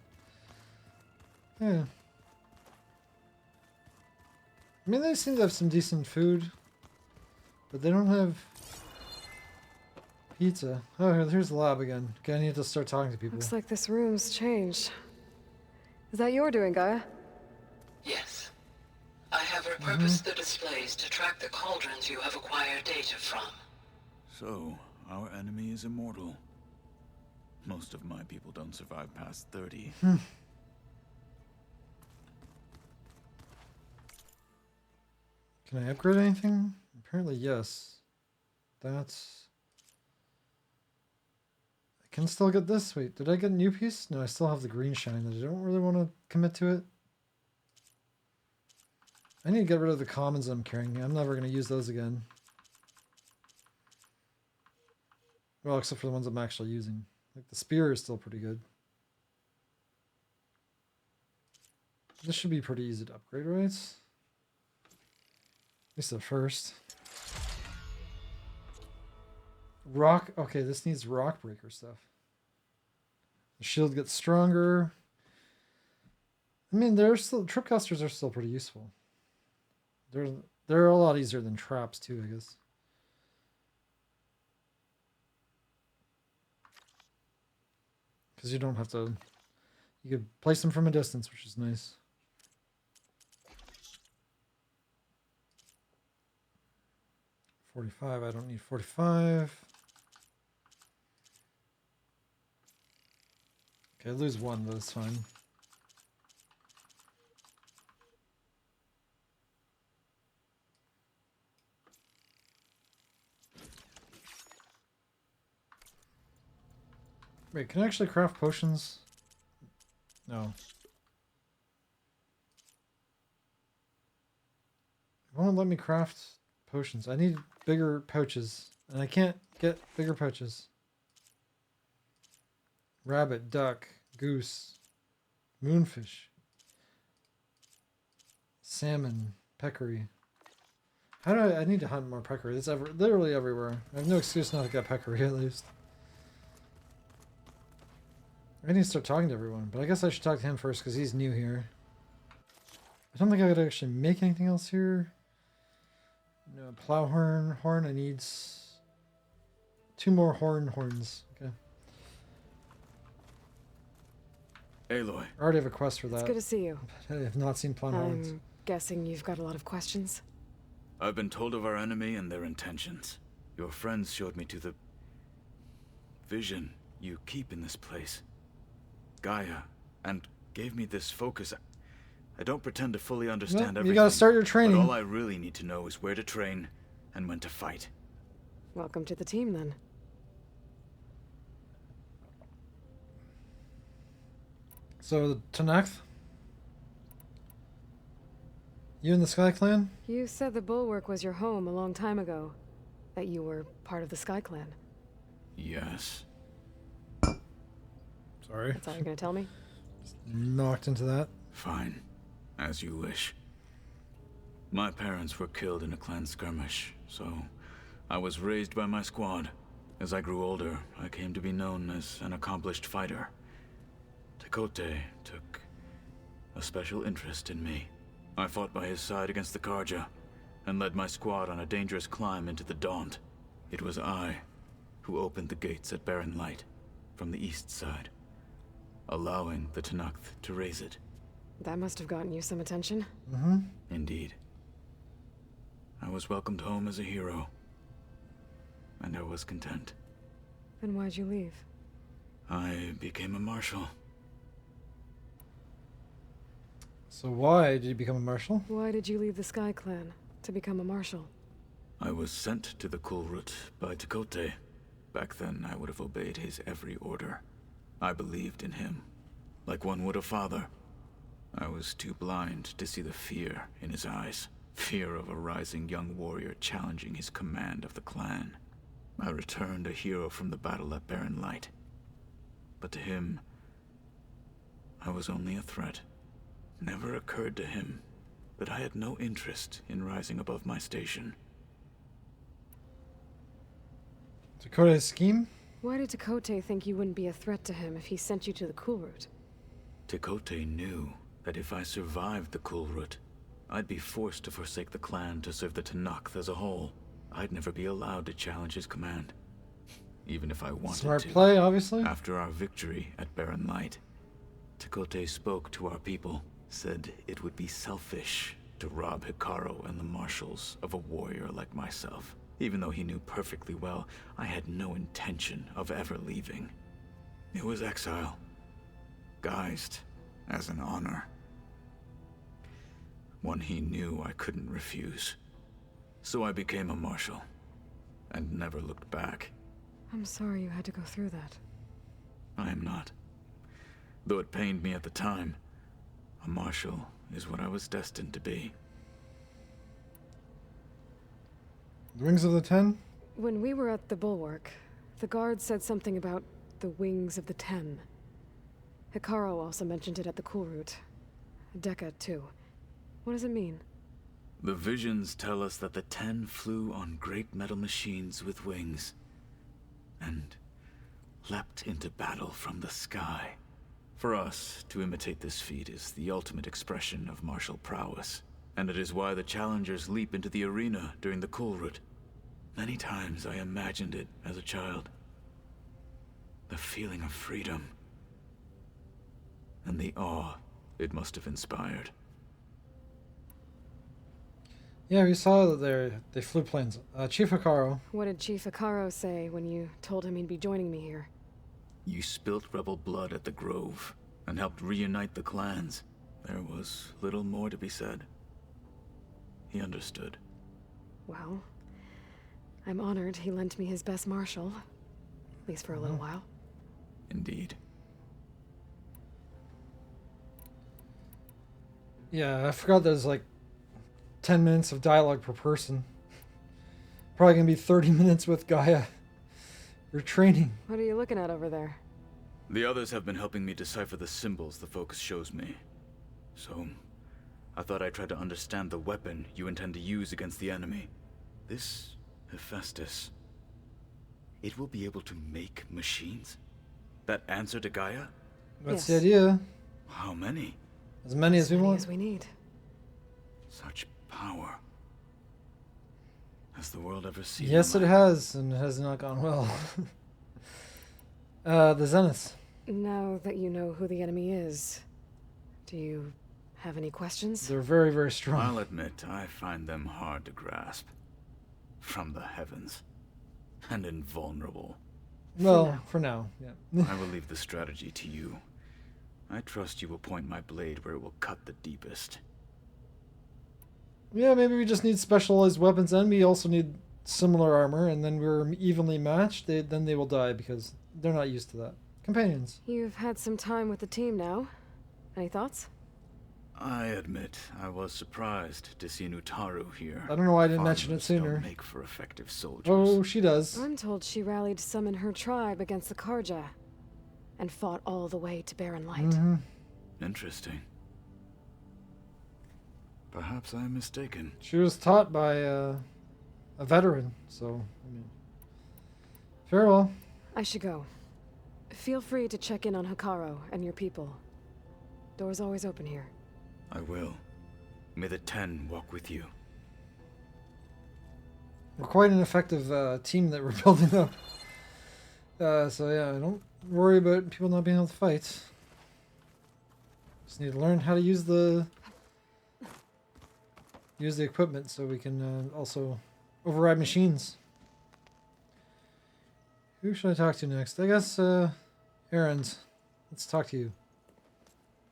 Speaker 1: Yeah. I mean, they seem to have some decent food, but they don't have pizza. Oh, here's the lab again. Okay, I need to start talking to people.
Speaker 17: Looks like this room's changed. Is that your doing, Gaia?
Speaker 13: Yes. I have repurposed the displays to track the cauldrons you have acquired data from.
Speaker 7: So, our enemy is immortal. Most of my people don't survive past 30.
Speaker 1: Can I upgrade anything? Apparently, yes. That's can still get this. Wait, did I get a new piece? No, I still have the green shine. I don't really want to commit to it. I need to get rid of the commons I'm carrying. I'm never going to use those again. Well, except for the ones I'm actually using. Like the spear is still pretty good. This should be pretty easy to upgrade, right? At least at first. Rock. Okay, this needs rock breaker stuff. The shield gets stronger. I mean, tripcasters are still pretty useful. They're a lot easier than traps too, I guess. Because you don't have to. You could place them from a distance, which is nice. $45. I don't need 45. Okay, I lose one, but it's fine. Wait, can I actually craft potions? No. It won't let me craft potions. I need bigger pouches, and I can't get bigger pouches. Rabbit, duck, goose, moonfish, salmon, peccary. How do I need to hunt more peccary? It's literally everywhere. I have no excuse not to get peccary at least. I need to start talking to everyone, but I guess I should talk to him first because he's new here. I don't think I could actually make anything else here. No, plow horn. I need 2 more horns. Okay.
Speaker 7: Aloy.
Speaker 1: I already have a quest for that.
Speaker 17: It's good to see you.
Speaker 1: I have not seen plow horns.
Speaker 17: I'm guessing you've got a lot of questions.
Speaker 7: I've been told of our enemy and their intentions. Your friends showed me to the vision you keep in this place. Gaia, and gave me this focus. I don't pretend to fully understand everything.
Speaker 1: You gotta start your training.
Speaker 7: But all I really need to know is where to train and when to fight.
Speaker 17: Welcome to the team, then.
Speaker 1: So, the Tanakh? You and the Sky Clan?
Speaker 17: You said the Bulwark was your home a long time ago. That you were part of the Sky Clan.
Speaker 7: Yes.
Speaker 1: Sorry.
Speaker 17: That's all you're gonna tell me?
Speaker 1: Just knocked into that.
Speaker 7: Fine. As you wish. My parents were killed in a clan skirmish, so I was raised by my squad. As I grew older, I came to be known as an accomplished fighter. Tekote took a special interest in me. I fought by his side against the Karja, and led my squad on a dangerous climb into the Daunt. It was I who opened the gates at Barren Light, from the east side, allowing the Tanakh to raise it.
Speaker 17: That must have gotten you some attention.
Speaker 1: Mm-hmm.
Speaker 7: Indeed. I was welcomed home as a hero, and I was content.
Speaker 17: Then why'd you leave?
Speaker 7: I became a marshal.
Speaker 1: So why did you become a marshal?
Speaker 17: Why did you leave the Sky Clan to become a marshal?
Speaker 7: I was sent to the Kulrut by Tekote. Back then, I would have obeyed his every order. I believed in him, like one would a father. I was too blind to see the fear in his eyes. Fear of a rising young warrior challenging his command of the clan. I returned a hero from the battle at Barren Light. But to him, I was only a threat. Never occurred to him that I had no interest in rising above my station.
Speaker 1: Dakota's scheme?
Speaker 17: Why did Tekote think you wouldn't be a threat to him if he sent you to the Kulrut?
Speaker 7: Tekote knew that if I survived the Kulrut, I'd be forced to forsake the clan to serve the Tanakh as a whole. I'd never be allowed to challenge his command, even if I wanted to.
Speaker 1: Smart play, obviously.
Speaker 7: After our victory at Barren Light, Tekote spoke to our people, said it would be selfish to rob Hikaru and the marshals of a warrior like myself, even though he knew perfectly well I had no intention of ever leaving. It was exile, guised as an honor. One he knew I couldn't refuse. So I became a marshal, and never looked back.
Speaker 17: I'm sorry you had to go through that.
Speaker 7: I am not. Though it pained me at the time, a marshal is what I was destined to be.
Speaker 1: The Wings of the Ten?
Speaker 17: When we were at the Bulwark, the guard said something about the Wings of the Ten. Hikaru also mentioned it at the Kulrut. Dekka, too. What does it mean?
Speaker 7: The visions tell us that the Ten flew on great metal machines with wings, and leapt into battle from the sky. For us, to imitate this feat is the ultimate expression of martial prowess, and it is why the challengers leap into the arena during the Kulrut. Many times I imagined it as a child. The feeling of freedom, and the awe it must have inspired.
Speaker 1: Yeah, we saw that they flew planes. Chief Hikaru.
Speaker 17: What did Chief Hikaru say when you told him he'd be joining me here?
Speaker 7: You spilt rebel blood at the Grove, and helped reunite the clans. There was little more to be said. He understood.
Speaker 17: Well, I'm honored he lent me his best marshal. At least for a little while.
Speaker 7: Indeed.
Speaker 1: Yeah, I forgot there's like 10 minutes of dialogue per person. Probably gonna be 30 minutes with Gaia. Your training.
Speaker 17: What are you looking at over there?
Speaker 7: The others have been helping me decipher the symbols the focus shows me. So, I thought I'd try to understand the weapon you intend to use against the enemy. This Hephaestus, it will be able to make machines? That answer to Gaia?
Speaker 1: That's the idea.
Speaker 7: How many?
Speaker 1: As many as we want.
Speaker 17: As we need.
Speaker 7: Such power. Has the world ever seen?
Speaker 1: Yes, it has, and it has not gone well. The Zeniths.
Speaker 17: Now that you know who the enemy is, do you have any questions?
Speaker 1: They're very, very strong.
Speaker 7: I'll admit, I find them hard to grasp. From the heavens. And invulnerable.
Speaker 1: Well, for now, yeah.
Speaker 7: I will leave the strategy to you. I trust you will point my blade where it will cut the deepest.
Speaker 1: Yeah, maybe we just need specialized weapons, and we also need similar armor, and then we're evenly matched. Then they will die because they're not used to that. Companions.
Speaker 17: You've had some time with the team now. Any thoughts?
Speaker 7: I admit, I was surprised to see Nutaru here.
Speaker 1: I don't know why I didn't mention it
Speaker 7: Farmers
Speaker 1: sooner.
Speaker 7: don't make for effective soldiers.
Speaker 1: Oh, she does.
Speaker 17: I'm told she rallied some in her tribe against the Karja, and fought all the way to Barren Light.
Speaker 7: Interesting. Perhaps I'm mistaken.
Speaker 1: She was taught by a veteran, so I mean, farewell.
Speaker 17: I should go. Feel free to check in on Hikaru and your people. Door's always open here.
Speaker 7: I will. May the Ten walk with you.
Speaker 1: We're quite an effective team that we're building up. So yeah, don't worry about people not being able to fight. Just need to learn how to use the equipment so we can also override machines. Who should I talk to next? I guess Aaron's. Let's talk to you.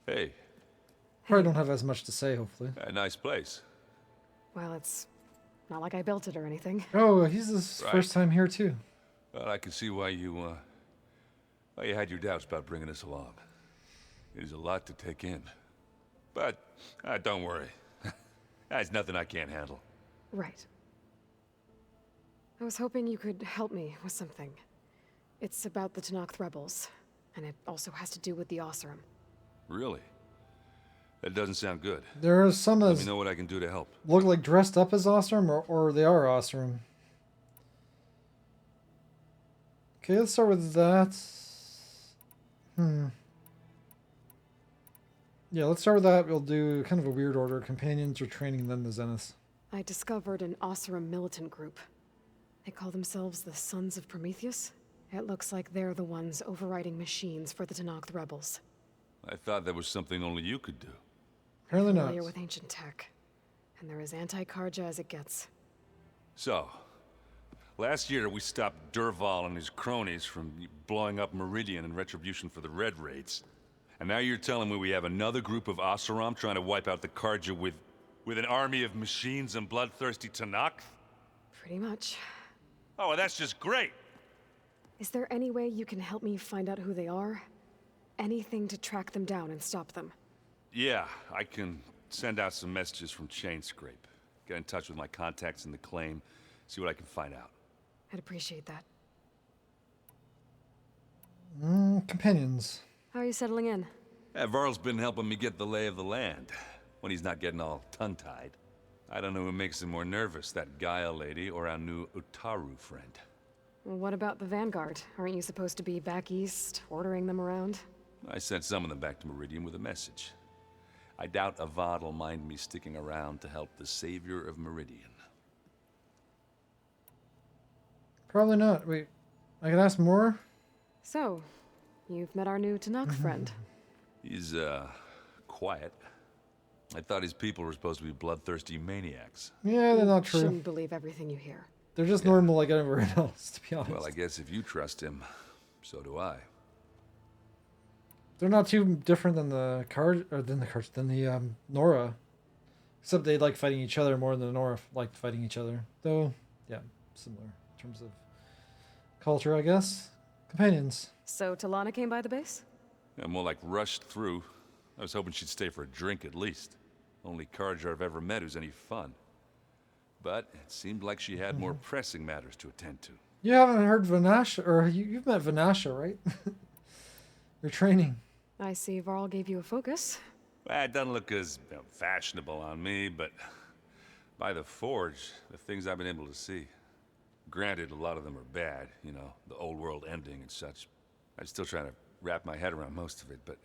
Speaker 19: Hey.
Speaker 1: Probably don't have as much to say, hopefully.
Speaker 19: A nice place.
Speaker 17: Well, it's not like I built it or anything.
Speaker 1: Oh, he's his first time here too.
Speaker 19: Well, I can see why you had your doubts about bringing us along. It is a lot to take in. But don't worry. That's nothing I can't handle.
Speaker 17: Right. I was hoping you could help me with something. It's about the Tenakth rebels, and it also has to do with the Oseram.
Speaker 19: Really? That doesn't sound good.
Speaker 1: There are some
Speaker 19: Let
Speaker 1: as
Speaker 19: me know what I can do to help.
Speaker 1: look like dressed up as Oseram, or they are Oseram. Okay, let's start with that. Yeah, let's start with that. We'll do kind of a weird order. Companions or training, then the Zeniths.
Speaker 17: I discovered an Oseram militant group. They call themselves the Sons of Prometheus. It looks like they're the ones overriding machines for the Tenakth rebels.
Speaker 19: I thought that was something only you could do.
Speaker 1: Apparently not.
Speaker 17: Familiar with ancient tech. And they're as anti-Karja as it gets.
Speaker 19: So, last year we stopped Durval and his cronies from blowing up Meridian in retribution for the Red Raids. And now you're telling me we have another group of Oseram trying to wipe out the Karja with an army of machines and bloodthirsty Tenakth?
Speaker 17: Pretty much.
Speaker 19: Oh, well, that's just great.
Speaker 17: Is there any way you can help me find out who they are? Anything to track them down and stop them.
Speaker 19: Yeah, I can send out some messages from Chainscrape. Get in touch with my contacts in the claim, see what I can find out.
Speaker 17: I'd appreciate that.
Speaker 1: Companions.
Speaker 17: How are you settling in?
Speaker 19: Yeah, Varl's been helping me get the lay of the land, when he's not getting all tongue-tied. I don't know who makes him more nervous, that Gaia lady or our new Utaru friend.
Speaker 17: Well, what about the Vanguard? Aren't you supposed to be back east, ordering them around?
Speaker 19: I sent some of them back to Meridian with a message. I doubt Avad will mind me sticking around to help the savior of Meridian.
Speaker 1: Probably not. Wait, I can ask more?
Speaker 17: So, you've met our new Tanakh friend.
Speaker 19: He's, quiet. I thought his people were supposed to be bloodthirsty maniacs.
Speaker 1: Yeah, they're not true.
Speaker 17: Shouldn't believe everything you hear.
Speaker 1: They're just normal like everyone else, to be honest.
Speaker 19: Well, I guess if you trust him, so do I.
Speaker 1: They're not too different than the Nora. Except they like fighting each other more than the Nora liked fighting each other. Though, yeah, similar in terms of culture, I guess. Companions.
Speaker 17: So Talana came by the base?
Speaker 19: Yeah, more like rushed through. I was hoping she'd stay for a drink at least. Only Carja I've ever met who's any fun. But it seemed like she had more pressing matters to attend to.
Speaker 1: You haven't heard Vanasha, or you've met Vanasha, right? You're training.
Speaker 17: I see Varl gave you a focus.
Speaker 19: Well, it doesn't look as fashionable on me, but by the Forge, the things I've been able to see. Granted, a lot of them are bad, you know, the old world ending and such. I'm still trying to wrap my head around most of it, but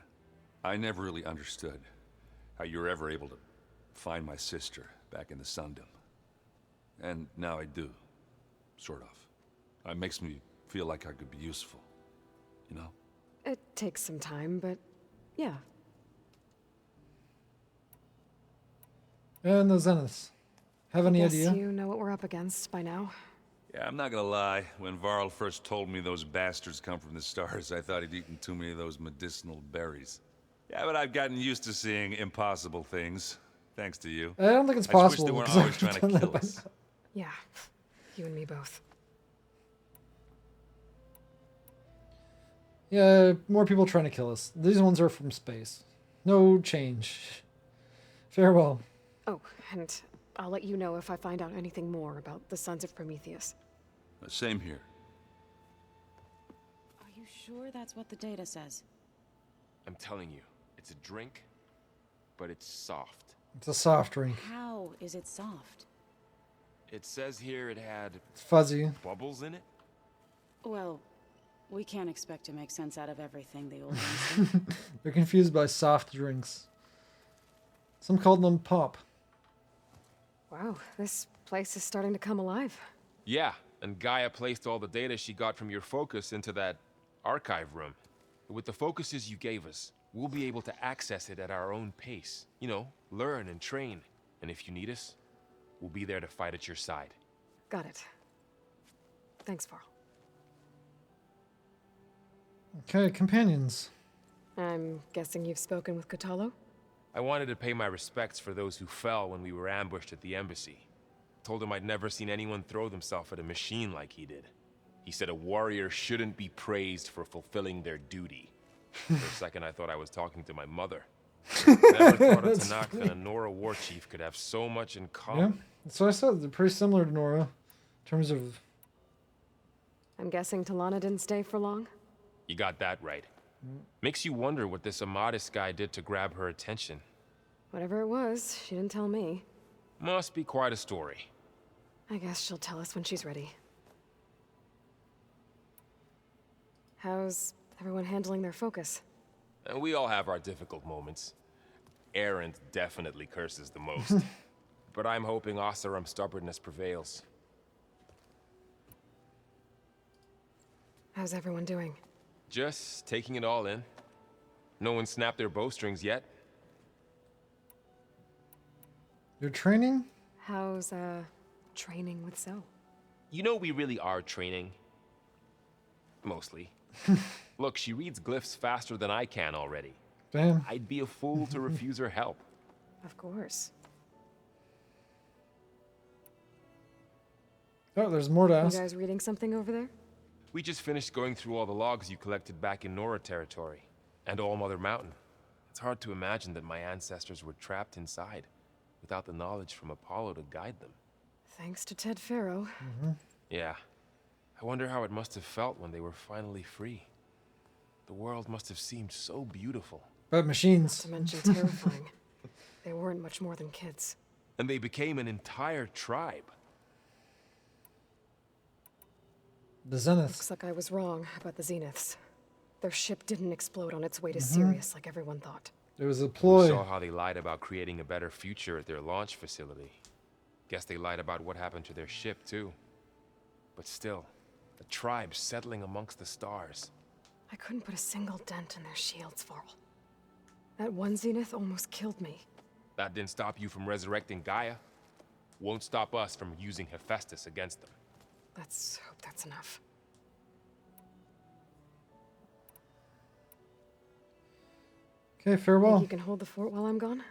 Speaker 19: I never really understood how you were ever able to find my sister back in the Sundom. And now I do, sort of. It makes me feel like I could be useful, you know?
Speaker 17: It takes some time, but yeah.
Speaker 1: And the Zeniths. Have any
Speaker 17: Guess
Speaker 1: idea?
Speaker 17: you know what we're up against by now.
Speaker 19: Yeah, I'm not gonna lie. When Varl first told me those bastards come from the stars, I thought he'd eaten too many of those medicinal berries. Yeah, but I've gotten used to seeing impossible things, thanks to you.
Speaker 1: I don't think it's
Speaker 19: I just
Speaker 1: possible.
Speaker 19: wish they weren't
Speaker 1: because
Speaker 19: always
Speaker 1: I've
Speaker 19: trying to
Speaker 1: done that
Speaker 19: kill
Speaker 1: by
Speaker 19: us.
Speaker 1: now.
Speaker 17: Yeah, you and me both.
Speaker 1: Yeah, more people trying to kill us. These ones are from space. No change. Farewell.
Speaker 17: Oh, and I'll let you know if I find out anything more about the Sons of Prometheus.
Speaker 19: Same here.
Speaker 16: Are you sure that's what the data says?
Speaker 20: I'm telling you, it's a drink, but it's soft.
Speaker 1: It's a soft drink.
Speaker 16: How is it soft?
Speaker 20: It says here it had...
Speaker 1: It's fuzzy.
Speaker 20: Bubbles in it?
Speaker 16: Well, we can't expect to make sense out of everything the old ones do.
Speaker 1: They're confused by soft drinks. Some called them pop.
Speaker 17: Wow, this place is starting to come alive.
Speaker 20: Yeah, and Gaia placed all the data she got from your focus into that archive room. With the focuses you gave us, we'll be able to access it at our own pace. You know, learn and train. And if you need us, we'll be there to fight at your side.
Speaker 17: Got it. Thanks, Varl.
Speaker 1: Okay, companions.
Speaker 17: I'm guessing you've spoken with Katalo?
Speaker 20: I wanted to pay my respects for those who fell when we were ambushed at the embassy. Told him I'd never seen anyone throw themselves at a machine like he did. He said a warrior shouldn't be praised for fulfilling their duty. For a second, I thought I was talking to my mother. Never thought a Tanakh and a Nora war chief could have so much in common.
Speaker 1: Yeah, that's what I said. They're pretty similar to Nora in terms of...
Speaker 17: I'm guessing Talana didn't stay for long?
Speaker 20: You got that right. Makes you wonder what this Amadis guy did to grab her attention.
Speaker 17: Whatever it was, she didn't tell me.
Speaker 20: Must be quite a story.
Speaker 17: I guess she'll tell us when she's ready. How's everyone handling their focus?
Speaker 20: And we all have our difficult moments. Errant definitely curses the most. But I'm hoping Oseram's stubbornness prevails.
Speaker 17: How's everyone doing?
Speaker 20: Just taking it all in. No one snapped their bowstrings yet.
Speaker 1: You're training?
Speaker 17: How's, training with Zoe?
Speaker 20: You know we really are training. Mostly. Look, she reads glyphs faster than I can already.
Speaker 1: Damn.
Speaker 20: I'd be a fool to refuse her help.
Speaker 17: Of course.
Speaker 1: Oh, there's more to
Speaker 17: You
Speaker 1: ask.
Speaker 17: guys reading something over there?
Speaker 20: We just finished going through all the logs you collected back in Nora territory, and All Mother Mountain. It's hard to imagine that my ancestors were trapped inside, without the knowledge from Apollo to guide them.
Speaker 17: Thanks to Ted Faro.
Speaker 20: Yeah. I wonder how it must have felt when they were finally free. The world must have seemed so beautiful.
Speaker 1: But machines.
Speaker 17: Not to mention terrifying. They weren't much more than kids.
Speaker 20: And they became an entire tribe.
Speaker 1: The Zeniths.
Speaker 17: Looks like I was wrong about the Zeniths. Their ship didn't explode on its way to Sirius like everyone thought.
Speaker 1: It was a ploy.
Speaker 20: We saw how they lied about creating a better future at their launch facility. Guess they lied about what happened to their ship, too. But still, a tribe settling amongst the stars.
Speaker 17: I couldn't put a single dent in their shields, Varl. That one Zenith almost killed me.
Speaker 20: That didn't stop you from resurrecting Gaia. Won't stop us from using Hephaestus against them.
Speaker 17: Let's hope that's enough.
Speaker 1: Okay, farewell.
Speaker 17: Think you can hold the fort while I'm gone?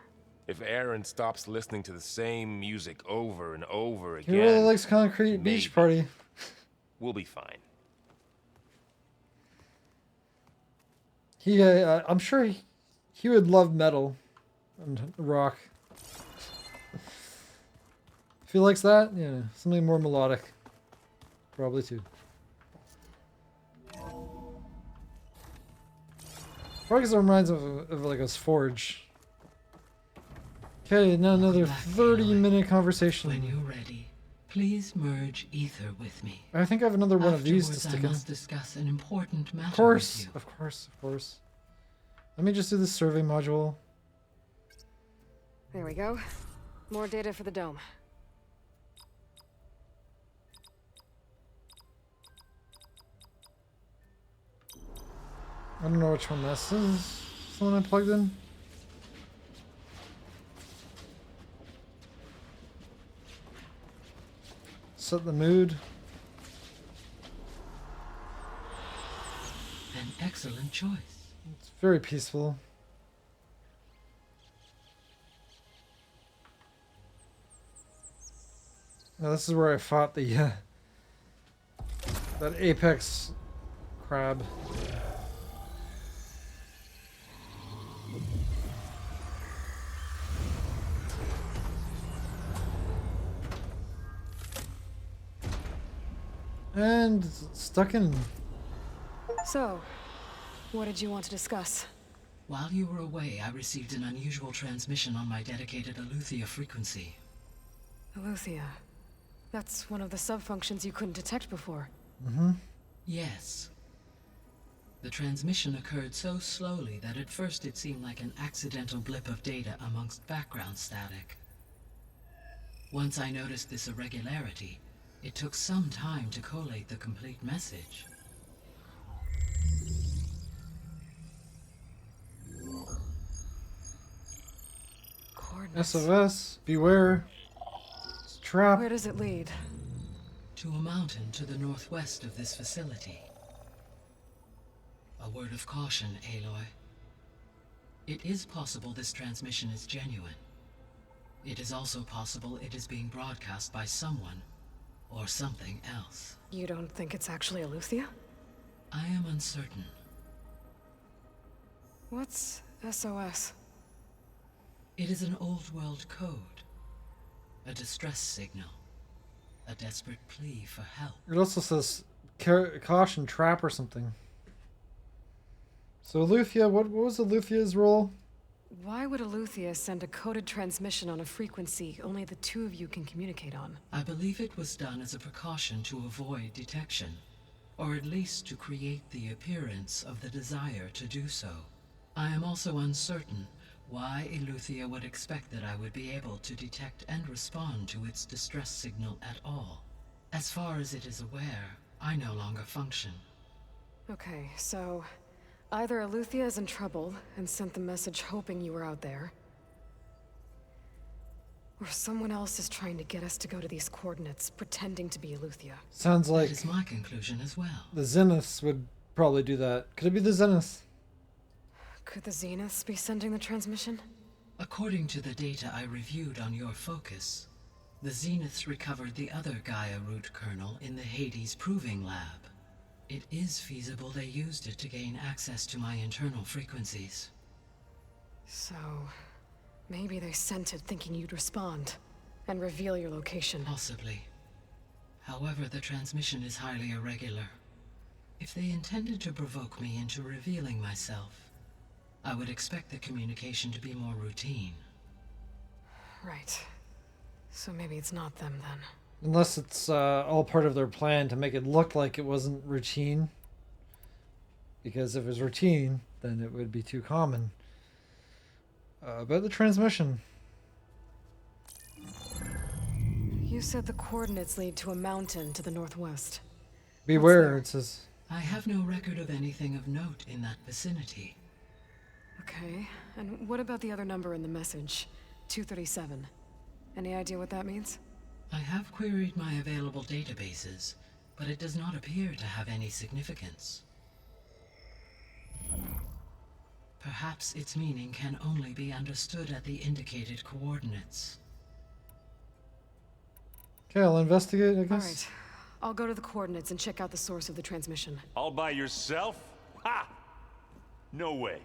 Speaker 20: If Aaron stops listening to the same music over and over again...
Speaker 1: He really likes Concrete Beach Party.
Speaker 20: We'll be fine.
Speaker 1: I'm sure he would love metal and rock. If he likes that, yeah, something more melodic. Probably too. Probably because it reminds of like a forge. Okay, now another 30-minute conversation.
Speaker 21: When you're ready, please merge ether with me.
Speaker 1: I think I have another one of these to stick in.
Speaker 21: I must discuss an important matter
Speaker 1: Of course,
Speaker 21: with you.
Speaker 1: of course, of course. Let me just do the survey module.
Speaker 17: There we go. More data for the dome.
Speaker 1: I don't know which one this is. The one I plugged in. Set the mood.
Speaker 21: An excellent choice.
Speaker 1: It's very peaceful. Now this is where I fought the that apex crab. And stuck in.
Speaker 17: So, what did you want to discuss?
Speaker 21: While you were away, I received an unusual transmission on my dedicated Aletheia frequency.
Speaker 17: Aletheia. That's one of the sub-functions you couldn't detect before.
Speaker 21: Yes. The transmission occurred so slowly that at first it seemed like an accidental blip of data amongst background static. Once I noticed this irregularity, it took some time to collate the complete message.
Speaker 17: Coordinates.
Speaker 1: SOS, beware. It's a trap.
Speaker 17: Where does it lead?
Speaker 21: To a mountain to the northwest of this facility. A word of caution, Aloy. It is possible this transmission is genuine. It is also possible it is being broadcast by someone or something else.
Speaker 17: You don't think it's actually Aletheia?
Speaker 21: I am uncertain.
Speaker 17: What's SOS?
Speaker 21: It is an old world code. A distress signal. A desperate plea for help.
Speaker 1: It also says caution trap or something. So Aletheia, what was Aletheia's role?
Speaker 17: Why would Aletheia send a coded transmission on a frequency only the two of you can communicate on?
Speaker 21: I believe it was done as a precaution to avoid detection, or at least to create the appearance of the desire to do so. I am also uncertain why Aletheia would expect that I would be able to detect and respond to its distress signal at all. As far as it is aware, I no longer function.
Speaker 17: Okay, so either Aletheia is in trouble and sent the message hoping you were out there, or someone else is trying to get us to go to these coordinates, pretending to be Aletheia.
Speaker 1: Sounds like
Speaker 21: that is my conclusion as well.
Speaker 1: The Zeniths would probably do that. Could it be the Zeniths?
Speaker 17: Could the Zeniths be sending the transmission?
Speaker 21: According to the data I reviewed on your focus, the Zeniths recovered the other Gaia root kernel in the Hades Proving Lab. It is feasible they used it to gain access to my internal frequencies.
Speaker 17: So, maybe they sent it thinking you'd respond and reveal your location.
Speaker 21: Possibly. However, the transmission is highly irregular. If they intended to provoke me into revealing myself, I would expect the communication to be more routine.
Speaker 17: Right. So maybe it's not them then.
Speaker 1: Unless it's all part of their plan to make it look like it wasn't routine. Because if it was routine, then it would be too common. But the transmission.
Speaker 17: You said the coordinates lead to a mountain to the northwest.
Speaker 1: Beware, it says.
Speaker 21: I have no record of anything of note in that vicinity.
Speaker 17: Okay, and what about the other number in the message? 237. Any idea what that means?
Speaker 21: I have queried my available databases, but it does not appear to have any significance. Perhaps its meaning can only be understood at the indicated coordinates.
Speaker 1: Okay, I'll investigate, I guess.
Speaker 17: Alright, I'll go to the coordinates and check out the source of the transmission.
Speaker 19: All by yourself? Ha! No way.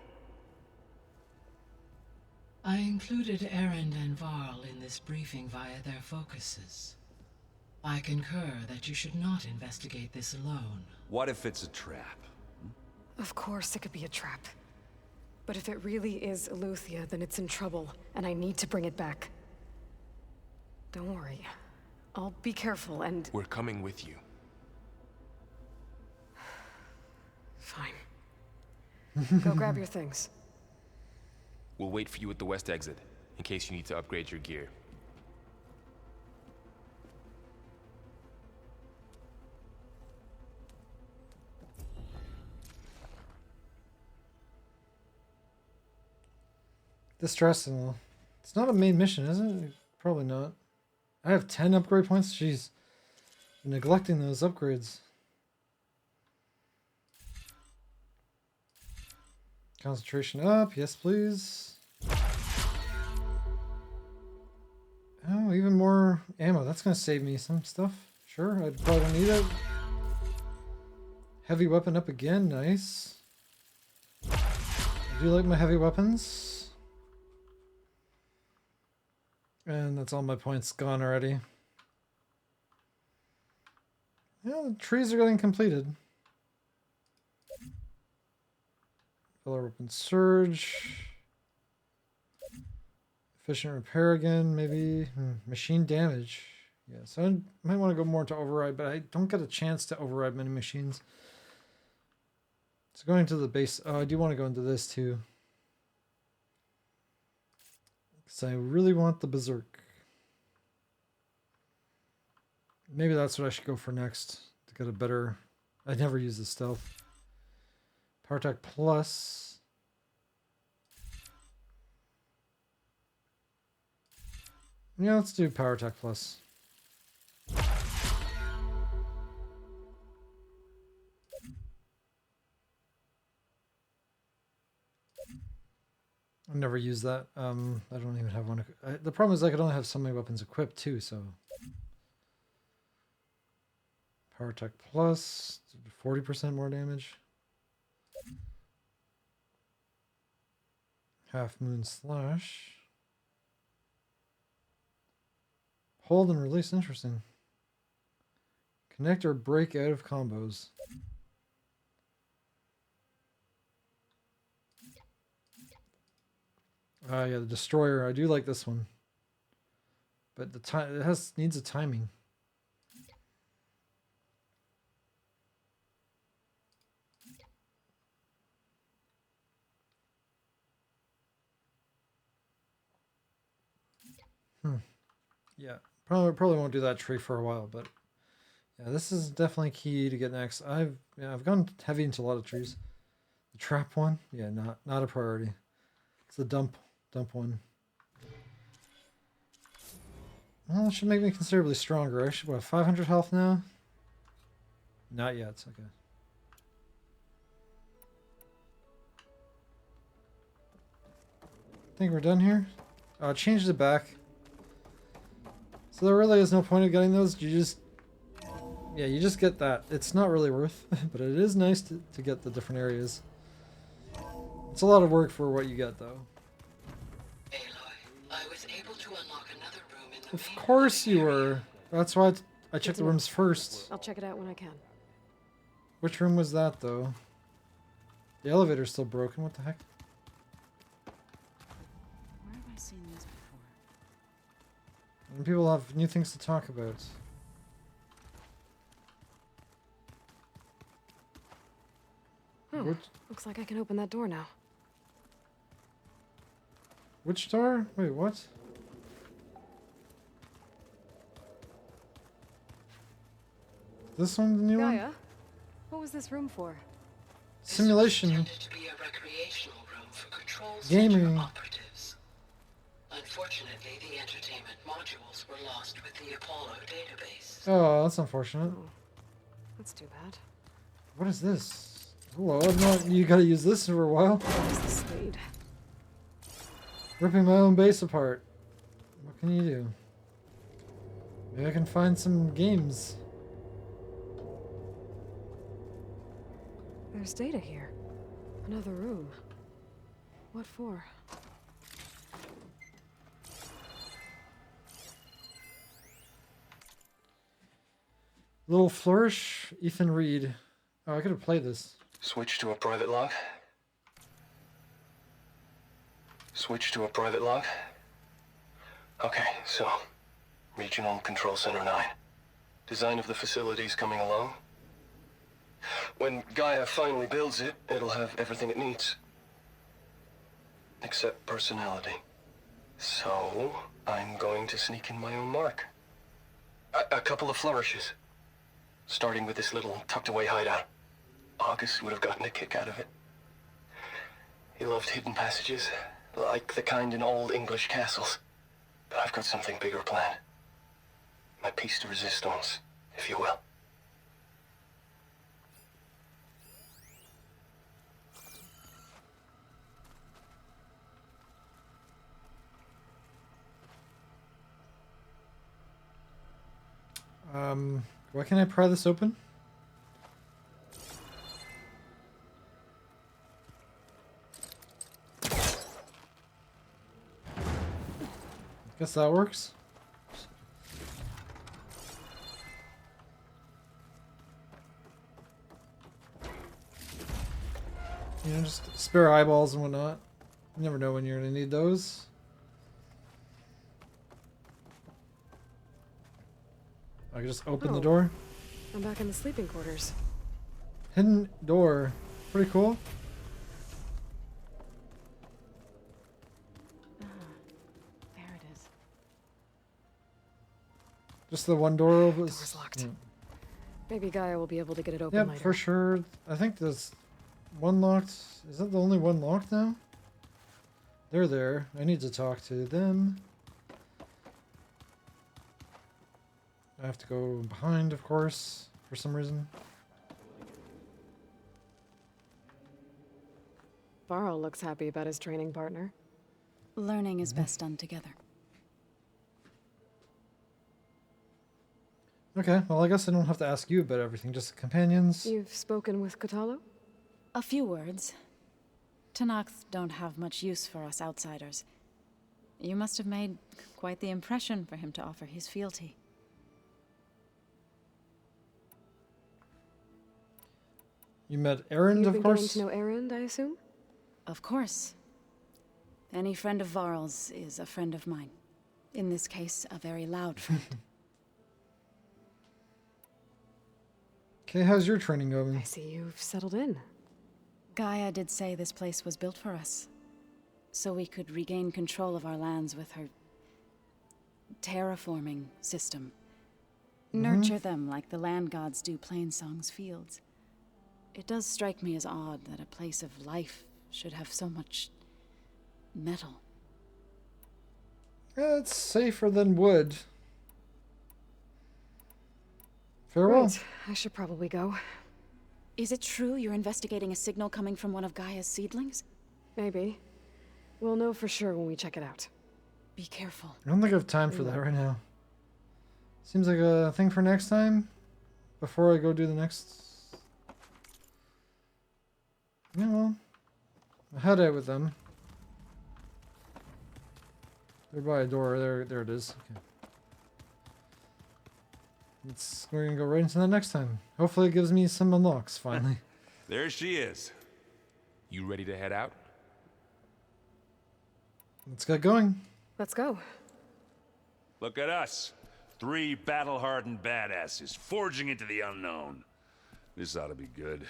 Speaker 21: I included Erend and Varl in this briefing via their focuses. I concur that you should not investigate this alone.
Speaker 19: What if it's a trap?
Speaker 17: Of course it could be a trap. But if it really is Eleuthia, then it's in trouble, and I need to bring it back. Don't worry. I'll be careful and...
Speaker 20: We're coming with you.
Speaker 17: Fine. Go grab your things.
Speaker 20: We'll wait for you at the west exit, in case you need to upgrade your gear.
Speaker 1: Distressing. It's not a main mission, is it? Probably not. I have 10 upgrade points? Jeez. I'm neglecting those upgrades. Concentration up. Yes, please. Oh, even more ammo. That's going to save me some stuff. Sure, I probably don't need it. Heavy weapon up again. Nice. I do like my heavy weapons. And that's all my points gone already. Yeah, the trees are getting completed. Filler weapon surge. Efficient repair again, maybe. Machine damage. Yeah, so I might want to go more to override, but I don't get a chance to override many machines. So going to the base. Oh, I do want to go into this too. Because I really want the Berserk. Maybe that's what I should go for next. To get a better... I never use the stealth. Power attack plus. Yeah, let's do power attack plus. I've never used that. I don't even have one. The problem is I could only have so many weapons equipped too, so. Power attack plus, 40% more damage. Half moon slash. Hold and release, interesting. Connect or break out of combos. Yeah, the destroyer. I do like this one, but the time it needs a timing. Yeah, probably won't do that tree for a while, but yeah, this is definitely key to get next. I've gone heavy into a lot of trees. The trap one, yeah, not a priority. It's the dump one. Well, it should make me considerably stronger. I should have 500 health now. Not yet. Okay. Think we're done here. Oh, it changed it back. So there really is no point of getting those. You just Yeah, you just get that. It's not really worth, but it is nice to get the different areas. It's a lot of work for what you get, though.
Speaker 9: I was able to unlock another room in the
Speaker 1: Of course you were. That's why I checked the rooms first.
Speaker 17: I'll check it out when I can.
Speaker 1: Which room was that, though? The elevator's still broken. What the heck?
Speaker 16: Where have I seen these before?
Speaker 1: And people have new things to talk about.
Speaker 17: Oh, looks like I can open that door now.
Speaker 1: Which door? Wait, what? This one, the new one?
Speaker 17: Gaia, what was this room for?
Speaker 1: Simulation.
Speaker 9: To be a recreational room for control
Speaker 1: Gaming.
Speaker 9: center operatives. Unfortunately, the entertainment modules were lost with the Apollo database.
Speaker 1: Oh, that's unfortunate.
Speaker 17: That's too bad.
Speaker 1: What is this? Hello, I've not. You gotta use this for a while.
Speaker 17: What is this lead?
Speaker 1: Ripping my own base apart. What can you do? Maybe I can find some games.
Speaker 17: There's data here. Another room. What for?
Speaker 1: Little flourish, Ethan Reed. Oh, I could have played this.
Speaker 6: Switch to a private log. Switch to a private log. Okay, so Regional Control Center 9. Design of the facility's coming along. When Gaia finally builds it, it'll have everything it needs. Except personality. So, I'm going to sneak in my own mark. A couple of flourishes. Starting with this little tucked-away hideout. August would have gotten a kick out of it. He loved hidden passages, like the kind in old English castles. But I've got something bigger planned. My piece de resistance, if you will.
Speaker 1: Why can't I pry this open? Guess that works. You know, just spare eyeballs and whatnot. You never know when you're gonna need those. I can just open the door.
Speaker 17: I'm back in the sleeping quarters.
Speaker 1: Hidden door. Pretty cool.
Speaker 16: There it is.
Speaker 1: Just the one door opens.
Speaker 17: Door's locked. Maybe Gaia will be able to get it open
Speaker 1: Yeah,
Speaker 17: later.
Speaker 1: for sure. I think there's one locked. Is that the only one locked now? They're there. I need to talk to them. I have to go behind, of course, for some reason.
Speaker 17: Varl looks happy about his training partner.
Speaker 16: Learning is best done together.
Speaker 1: Okay, well, I guess I don't have to ask you about everything, just companions.
Speaker 17: You've spoken with Kotallo?
Speaker 16: A few words. Tanakh don't have much use for us outsiders. You must have made quite the impression for him to offer his fealty.
Speaker 1: You met Erend,
Speaker 17: You've
Speaker 1: of
Speaker 17: been getting
Speaker 1: course?
Speaker 17: to know Erend, I assume?
Speaker 16: Of course. Any friend of Varl's is a friend of mine. In this case, a very loud friend.
Speaker 1: Okay, how's your training going?
Speaker 17: I see you've settled in.
Speaker 16: Gaia did say this place was built for us, so we could regain control of our lands with her terraforming system. Nurture them like the land gods do Plainsong's fields. It does strike me as odd that a place of life should have so much metal.
Speaker 1: Yeah, it's safer than wood. Farewell.
Speaker 17: Right, I should probably go.
Speaker 16: Is it true you're investigating a signal coming from one of Gaia's seedlings?
Speaker 17: Maybe. We'll know for sure when we check it out.
Speaker 16: Be careful.
Speaker 1: I don't think I have time for that right now. Seems like a thing for next time. before I go do the next. Yeah, well, I head out with them. They're by a door. There it is. Okay. We're gonna go right into that next time. Hopefully, it gives me some unlocks finally.
Speaker 19: There she is.
Speaker 20: You ready to head out?
Speaker 1: Let's get going.
Speaker 17: Let's go.
Speaker 19: Look at us. 3 battle-hardened badasses forging into the unknown. This ought to be good.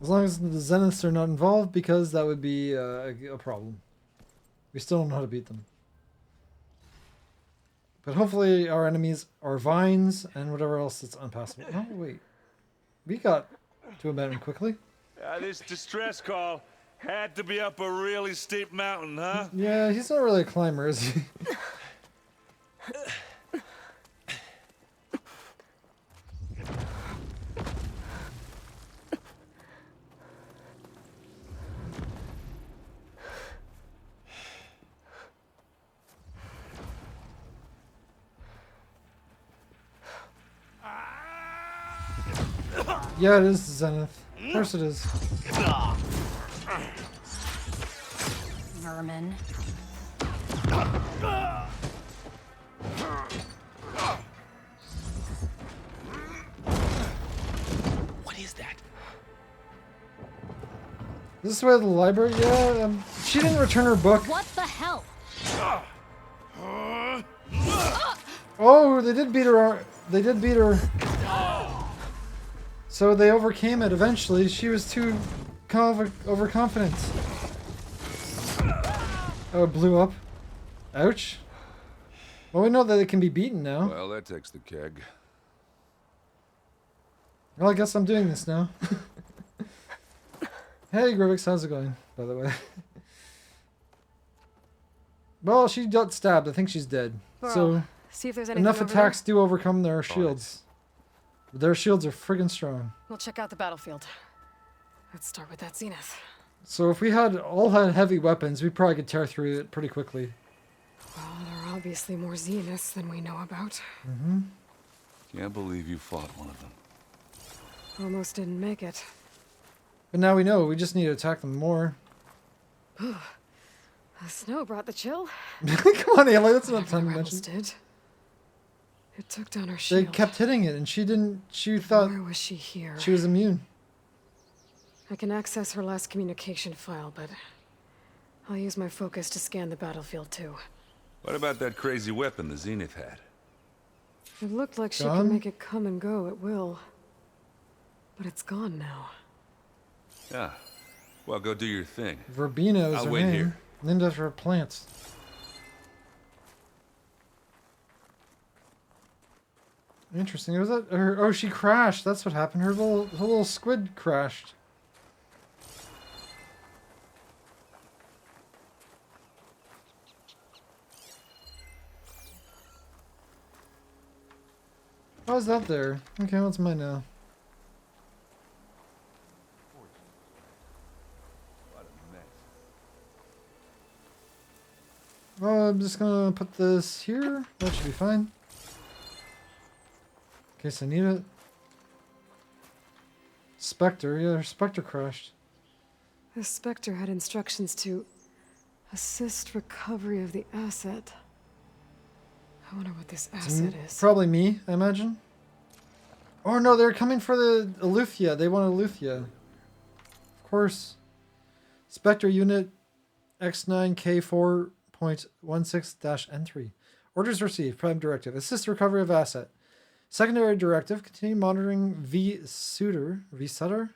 Speaker 1: As long as the Zeniths are not involved, because that would be a problem. We still don't know how to beat them. But hopefully our enemies are vines and whatever else that's unpassable. Oh, wait. We got to a mountain quickly.
Speaker 19: This distress call had to be up a really steep mountain, huh?
Speaker 1: Yeah, he's not really a climber, is he? Yeah, it is Zenith. Of course it is.
Speaker 5: Vermin.
Speaker 20: What is that?
Speaker 1: Is this where the library? Yeah, she didn't return her book.
Speaker 5: What the hell?
Speaker 1: Oh, they did beat her. They did beat her. So they overcame it eventually. She was too overconfident. Oh, it blew up. Ouch. Well, we know that it can be beaten now.
Speaker 19: Well, that takes the keg.
Speaker 1: Well, I guess I'm doing this now. Hey, Grivix, how's it going, by the way? Well, she got stabbed. I think she's dead. So,
Speaker 17: see if there's anything
Speaker 1: enough
Speaker 17: over
Speaker 1: attacks do overcome their shields. Their shields are friggin' strong.
Speaker 17: We'll check out the battlefield. Let's start with that Zenith.
Speaker 1: So if we all had heavy weapons, we probably could tear through it pretty quickly.
Speaker 17: Well, there are obviously more Zeniths than we know about.
Speaker 1: Mm-hmm.
Speaker 19: Can't believe you fought one of them.
Speaker 17: Almost didn't make it.
Speaker 1: But now we know. We just need to attack them more.
Speaker 17: The snow brought the chill.
Speaker 1: Come on, Ayla. That's not time to
Speaker 17: Rebels
Speaker 1: mention.
Speaker 17: did. It took down her shield.
Speaker 1: They kept hitting it, and she didn't. She thought.
Speaker 17: Where was she here?
Speaker 1: She was immune.
Speaker 17: I can access her last communication file, but I'll use my focus to scan the battlefield too.
Speaker 19: What about that crazy weapon the Zenith had?
Speaker 17: It looked like she
Speaker 1: Gone?
Speaker 17: could make it come and go at will. But it's gone now.
Speaker 19: Yeah. Well, go do your thing.
Speaker 1: Verbena is
Speaker 19: I'll
Speaker 1: her
Speaker 19: wait
Speaker 1: name.
Speaker 19: here.
Speaker 1: Named after plants. Interesting. Was that her? Oh, she crashed. That's what happened. Her little squid crashed. How is that there? Okay, what's mine now? Well, I'm just gonna put this here. That should be fine. In case I need it. Spectre, yeah, her Spectre crashed.
Speaker 17: The Spectre had instructions to assist recovery of the asset. I wonder what this asset is.
Speaker 1: Probably me, I imagine. Oh no, they're coming for the Eleuthia. They want Eleuthia. Of course. Spectre unit X9K4.16-N3. Orders received. Prime directive. Assist recovery of asset. Secondary directive. Continue monitoring V. Sutter. V. Sutter?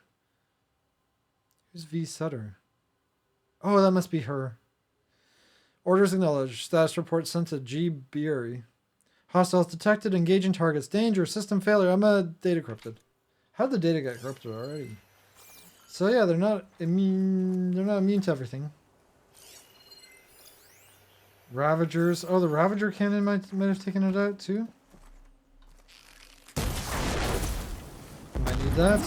Speaker 1: Who's V. Sutter? Oh, that must be her. Orders acknowledged. Status report sent to G. Beery. Hostiles detected. Engaging targets. Danger. System failure. I'm data corrupted. How'd the data get corrupted already? So yeah, they're not immune. They're not immune to everything. Ravagers. Oh, the Ravager cannon might have taken it out too. Might need that.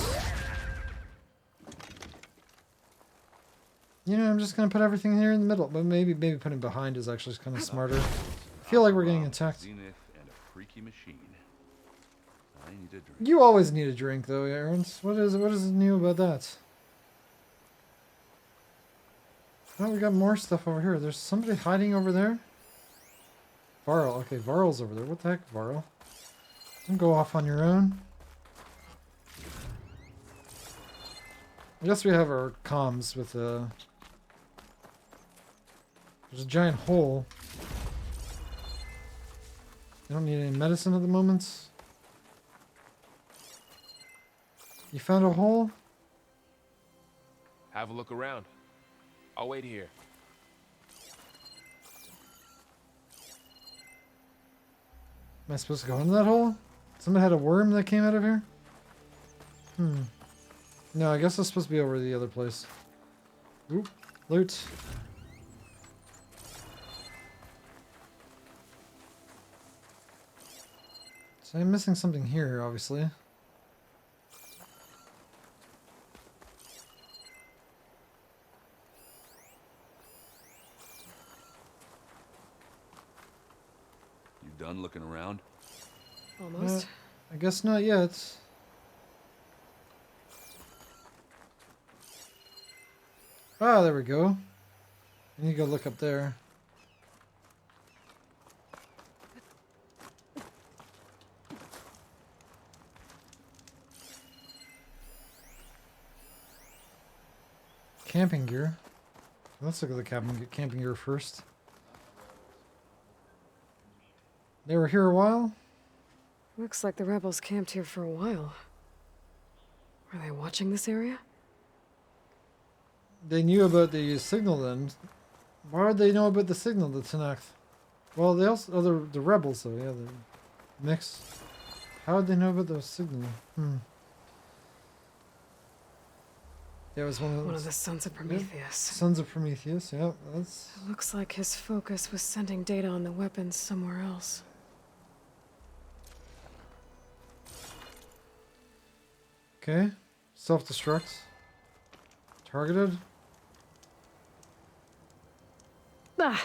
Speaker 1: You know, I'm just gonna put everything here in the middle, but maybe putting behind is actually kind of smarter. I feel like we're getting attacked.
Speaker 19: Zenith and a freaky machine. you need a drink.
Speaker 1: You always need a drink, though, Aaron's. What is new about that? Oh, we got more stuff over here. There's somebody hiding over there. Varl. Okay, Varl's over there. What the heck, Varl? Don't go off on your own. I guess we have our comms with there's a giant hole. You don't need any medicine at the moment. You found a hole?
Speaker 20: Have a look around. I'll wait here.
Speaker 1: Am I supposed to go into that hole? Somebody had a worm that came out of here? No, I guess it's supposed to be over the other place. Oop, loot. So I'm missing something here, obviously.
Speaker 19: You done looking around?
Speaker 17: Almost.
Speaker 1: I guess not yet. Ah, there we go. I need to go look up there. Camping gear. Let's look at the camping gear first. They were here a while?
Speaker 17: Looks like the rebels camped here for a while. Are they watching this area?
Speaker 1: They knew about the signal then. Why would they know about the signal, the Tanakh? Well, they also... Oh, the rebels, though. Yeah, the mix. How would they know about the signal? Yeah, it was one of
Speaker 17: the Sons of Prometheus.
Speaker 1: Yeah, Sons of Prometheus, yeah. That's...
Speaker 17: It looks like his focus was sending data on the weapons somewhere else.
Speaker 1: Okay. Self-destruct. Targeted.
Speaker 17: The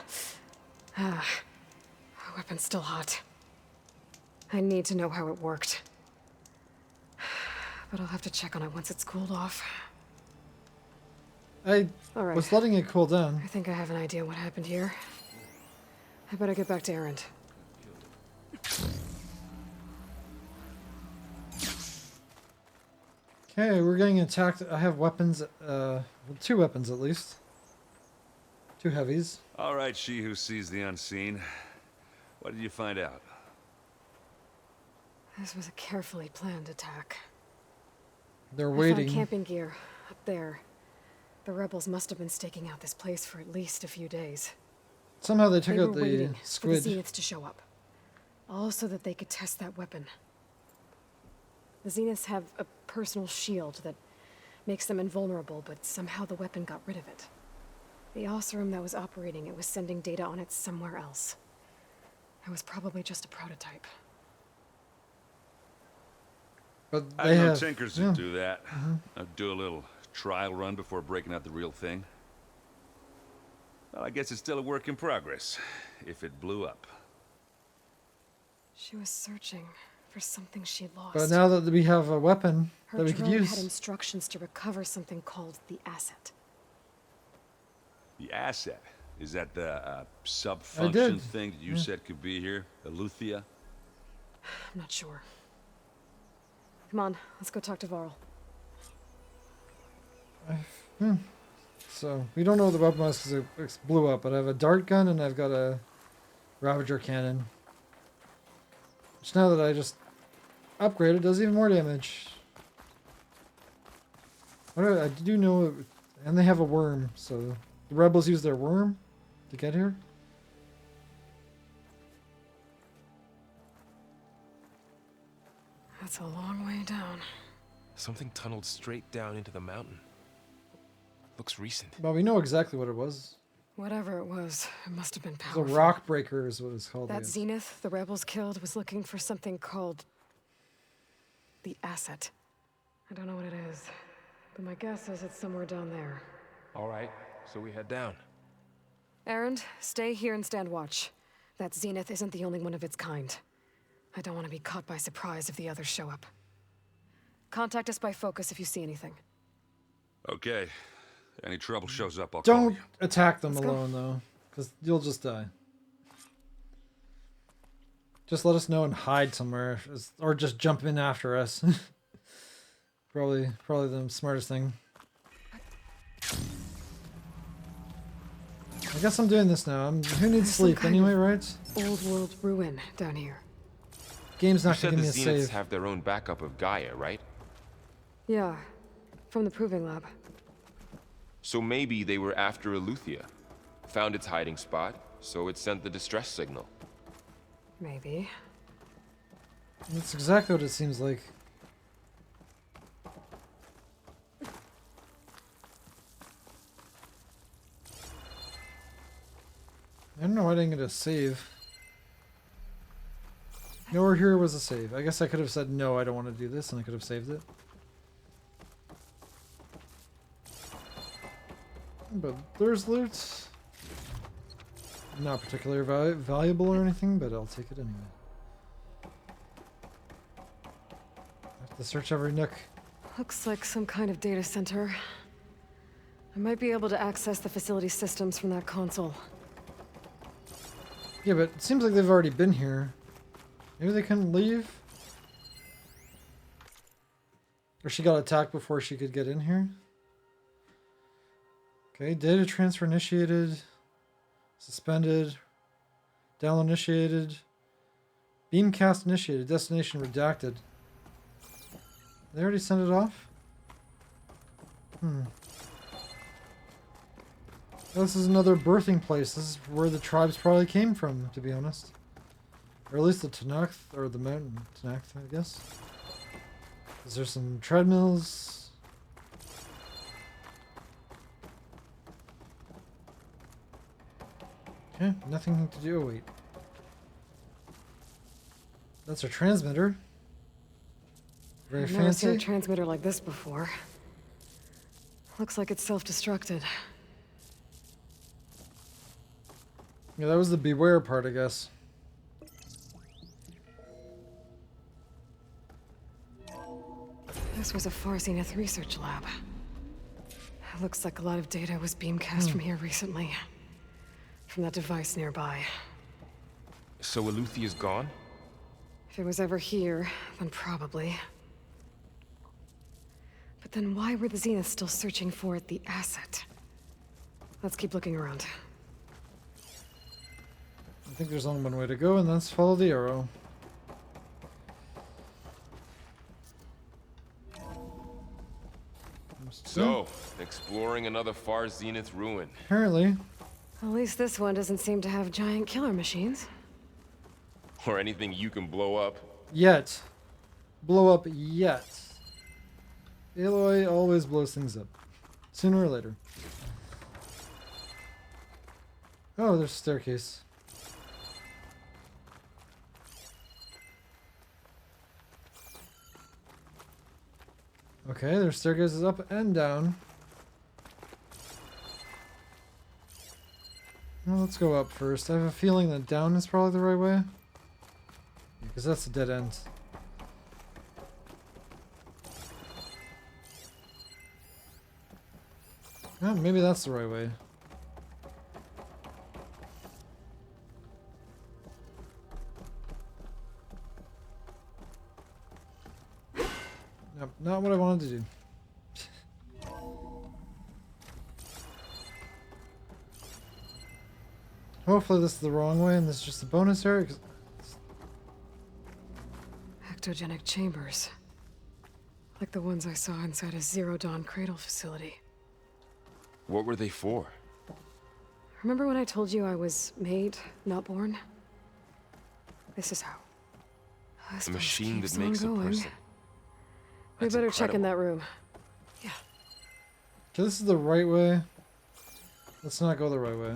Speaker 17: weapon's still hot. I need to know how it worked. But I'll have to check on it once it's cooled off.
Speaker 1: I
Speaker 17: All right.
Speaker 1: was letting it cool down.
Speaker 17: I think I have an idea what happened here. I better get back to Erend.
Speaker 1: Okay, we're getting attacked. I have weapons, well, 2 weapons at least. 2 heavies.
Speaker 19: All right, she who sees the unseen. What did you find out?
Speaker 17: This was a carefully planned attack.
Speaker 1: They're
Speaker 17: I
Speaker 1: waiting.
Speaker 17: found camping gear up there. The rebels must have been staking out this place for at least a few days.
Speaker 1: Somehow they took
Speaker 17: They
Speaker 1: out
Speaker 17: were
Speaker 1: the
Speaker 17: waiting
Speaker 1: squid.
Speaker 17: for the Zeniths to show up. All so that they could test that weapon. The Zeniths have a personal shield that makes them invulnerable, but somehow the weapon got rid of it. The Oseram that was operating it was sending data on it somewhere else. It was probably just a prototype.
Speaker 1: But
Speaker 19: I
Speaker 1: they
Speaker 19: know
Speaker 1: have
Speaker 19: tinkers
Speaker 1: yeah.
Speaker 19: that do that. I'd do a little trial run before breaking out the real thing. Well, I guess it's still a work in progress, if it blew up.
Speaker 17: She was searching for something she lost.
Speaker 1: But now that we have a weapon
Speaker 17: Her
Speaker 1: that we could
Speaker 17: drone
Speaker 1: use.
Speaker 17: had instructions to recover something called the asset.
Speaker 19: The asset? Is that the
Speaker 1: I
Speaker 19: sub-function
Speaker 1: did.
Speaker 19: thing that you
Speaker 1: Yeah.
Speaker 19: said could be here? Eleuthia?
Speaker 17: I'm not sure. Come on, let's go talk to Varl.
Speaker 1: So, we don't know what the weapon was because it blew up, but I have a dart gun and I've got a Ravager cannon. Which now that I just upgraded does even more damage. I do know, and they have a worm, so the rebels use their worm to get here.
Speaker 17: That's a long way down.
Speaker 20: Something tunneled straight down into the mountain. Looks recent.
Speaker 1: Well, we know exactly what it was.
Speaker 17: Whatever it was, it must have been
Speaker 1: It's a
Speaker 17: powerful.
Speaker 1: rock breaker is what it's called.
Speaker 17: That
Speaker 1: yes.
Speaker 17: Zenith the rebels killed was looking for something called the asset. I don't know what it is, but my guess is it's somewhere down there.
Speaker 20: All right, so we head down.
Speaker 17: Erend, stay here and stand watch. That Zenith isn't the only one of its kind. I don't want to be caught by surprise if the others show up. Contact us by focus if you see anything.
Speaker 19: Okay. Any trouble shows up, I'll call you.
Speaker 1: Don't attack them alone, though, because you'll just die. Just let us know and hide somewhere, or just jump in after us. probably the smartest thing. I guess I'm doing this now. Who needs sleep anyway, right?
Speaker 17: Old world ruin down here.
Speaker 1: Game's not
Speaker 20: You
Speaker 1: gonna
Speaker 20: said
Speaker 1: give
Speaker 20: the
Speaker 1: me a
Speaker 20: Zeniths
Speaker 1: save.
Speaker 20: have their own backup of Gaia, right?
Speaker 17: Yeah, from the proving lab.
Speaker 20: So maybe they were after Eleuthia. Found its hiding spot, so it sent the distress signal.
Speaker 17: Maybe.
Speaker 1: That's exactly what it seems like. I don't know why I didn't get a save. Nowhere here was a save. I guess I could have said no, I don't want to do this, and I could have saved it. But there's loot. Not particularly valuable or anything, but I'll take it anyway. I have to search every nook.
Speaker 17: Looks like some kind of data center. I might be able to access the facility systems from that console.
Speaker 1: Yeah, but it seems like they've already been here. Maybe they couldn't leave? Or she got attacked before she could get in here? Okay, data transfer initiated. Suspended. Download initiated. Beamcast initiated. Destination redacted. They already sent it off? This is another birthing place. This is where the tribes probably came from, to be honest. Or at least the Tanakh, or the mountain Tanakh, I guess. Is there some treadmills? Okay, nothing to do. Oh, wait. That's our transmitter. Very
Speaker 17: I've never seen a
Speaker 1: fancy.
Speaker 17: transmitter like this before. Looks like it's self-destructed.
Speaker 1: Yeah, that was the beware part, I guess.
Speaker 17: This was a Far Zenith research lab. It looks like a lot of data was beamcast from here recently. From that device nearby.
Speaker 20: So Eleuthea's gone?
Speaker 17: If it was ever here, then probably. But then why were the Zeniths still searching for the asset? Let's keep looking around.
Speaker 1: I think there's only one way to go, and that's follow the arrow.
Speaker 20: So, exploring another Far Zenith ruin.
Speaker 1: Apparently.
Speaker 17: At least this one doesn't seem to have giant killer machines.
Speaker 20: Or anything you can blow up.
Speaker 1: Yet. Blow up yet. Aloy always blows things up. Sooner or later. Oh, there's a staircase. Okay, there's staircases up and down. Well, let's go up first. I have a feeling that down is probably the right way. Because that's a dead end. Oh, maybe that's the right way. Nope, not what I wanted to do. Hopefully this is the wrong way and this is just a bonus area.
Speaker 17: Ectogenic chambers. Like the ones I saw inside a Zero Dawn Cradle facility.
Speaker 20: What were they for?
Speaker 17: Remember when I told you I was made, not born? This is how. I
Speaker 20: A
Speaker 17: suppose it
Speaker 20: machine
Speaker 17: keeps
Speaker 20: that makes a
Speaker 17: on going.
Speaker 20: person.
Speaker 17: We
Speaker 20: That's
Speaker 17: better check in
Speaker 20: incredible.
Speaker 17: that room.
Speaker 1: Okay, this is the right way. Let's not go the right way.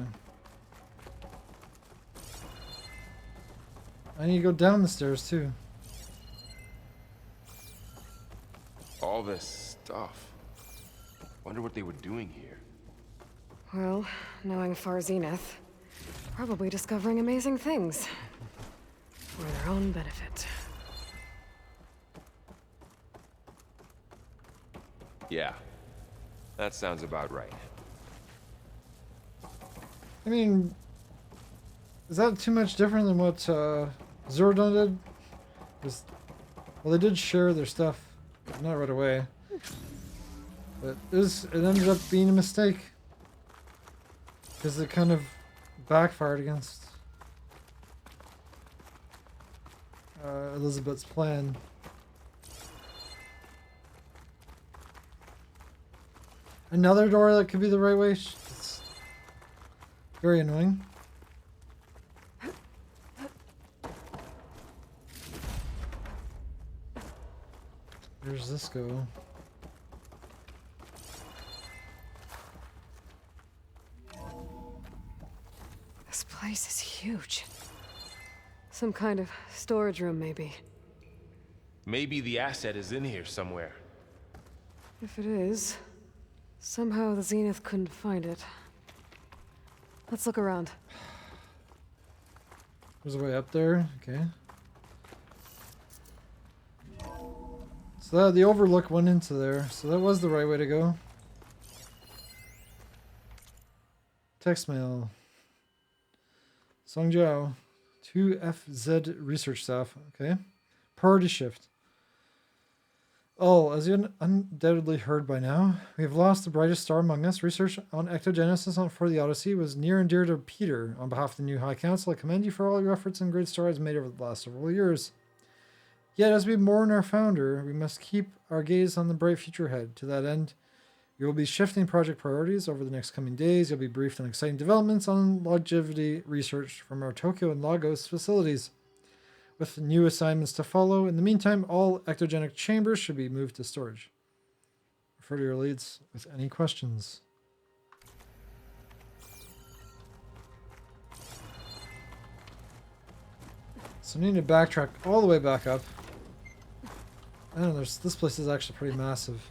Speaker 1: I need to go down the stairs too.
Speaker 20: All this stuff. Wonder what they were doing here.
Speaker 17: Well, knowing Far Zenith, probably discovering amazing things. For their own benefit.
Speaker 20: Yeah, that sounds about right.
Speaker 1: I mean, is that too much different than what Zordon did? Well, they did share their stuff, but not right away. But it ended up being a mistake. Because it kind of backfired against Elizabeth's plan. Another door that could be the right way. It's very annoying. Where does this go?
Speaker 17: This place is huge. Some kind of storage room, maybe.
Speaker 20: Maybe the asset is in here somewhere.
Speaker 17: If it is, somehow the Zenith couldn't find it. Let's look around.
Speaker 1: There's a way up there. Okay. So the overlook went into there. So that was the right way to go. Text mail. Songjiao. 2FZ research staff. Okay. Priority shift. Oh, as you undoubtedly heard by now, we have lost the brightest star among us. Research on ectogenesis for the Odyssey was near and dear to Peter. On behalf of the new High Council, I commend you for all your efforts and great strides made over the last several years. Yet, as we mourn our founder, we must keep our gaze on the bright future ahead. To that end, you will be shifting project priorities over the next coming days. You'll be briefed on exciting developments on longevity research from our Tokyo and Lagos facilities, with new assignments to follow. In the meantime, all ectogenic chambers should be moved to storage. Refer to your leads with any questions. So I need to backtrack all the way back up. I don't know, this place is actually pretty massive.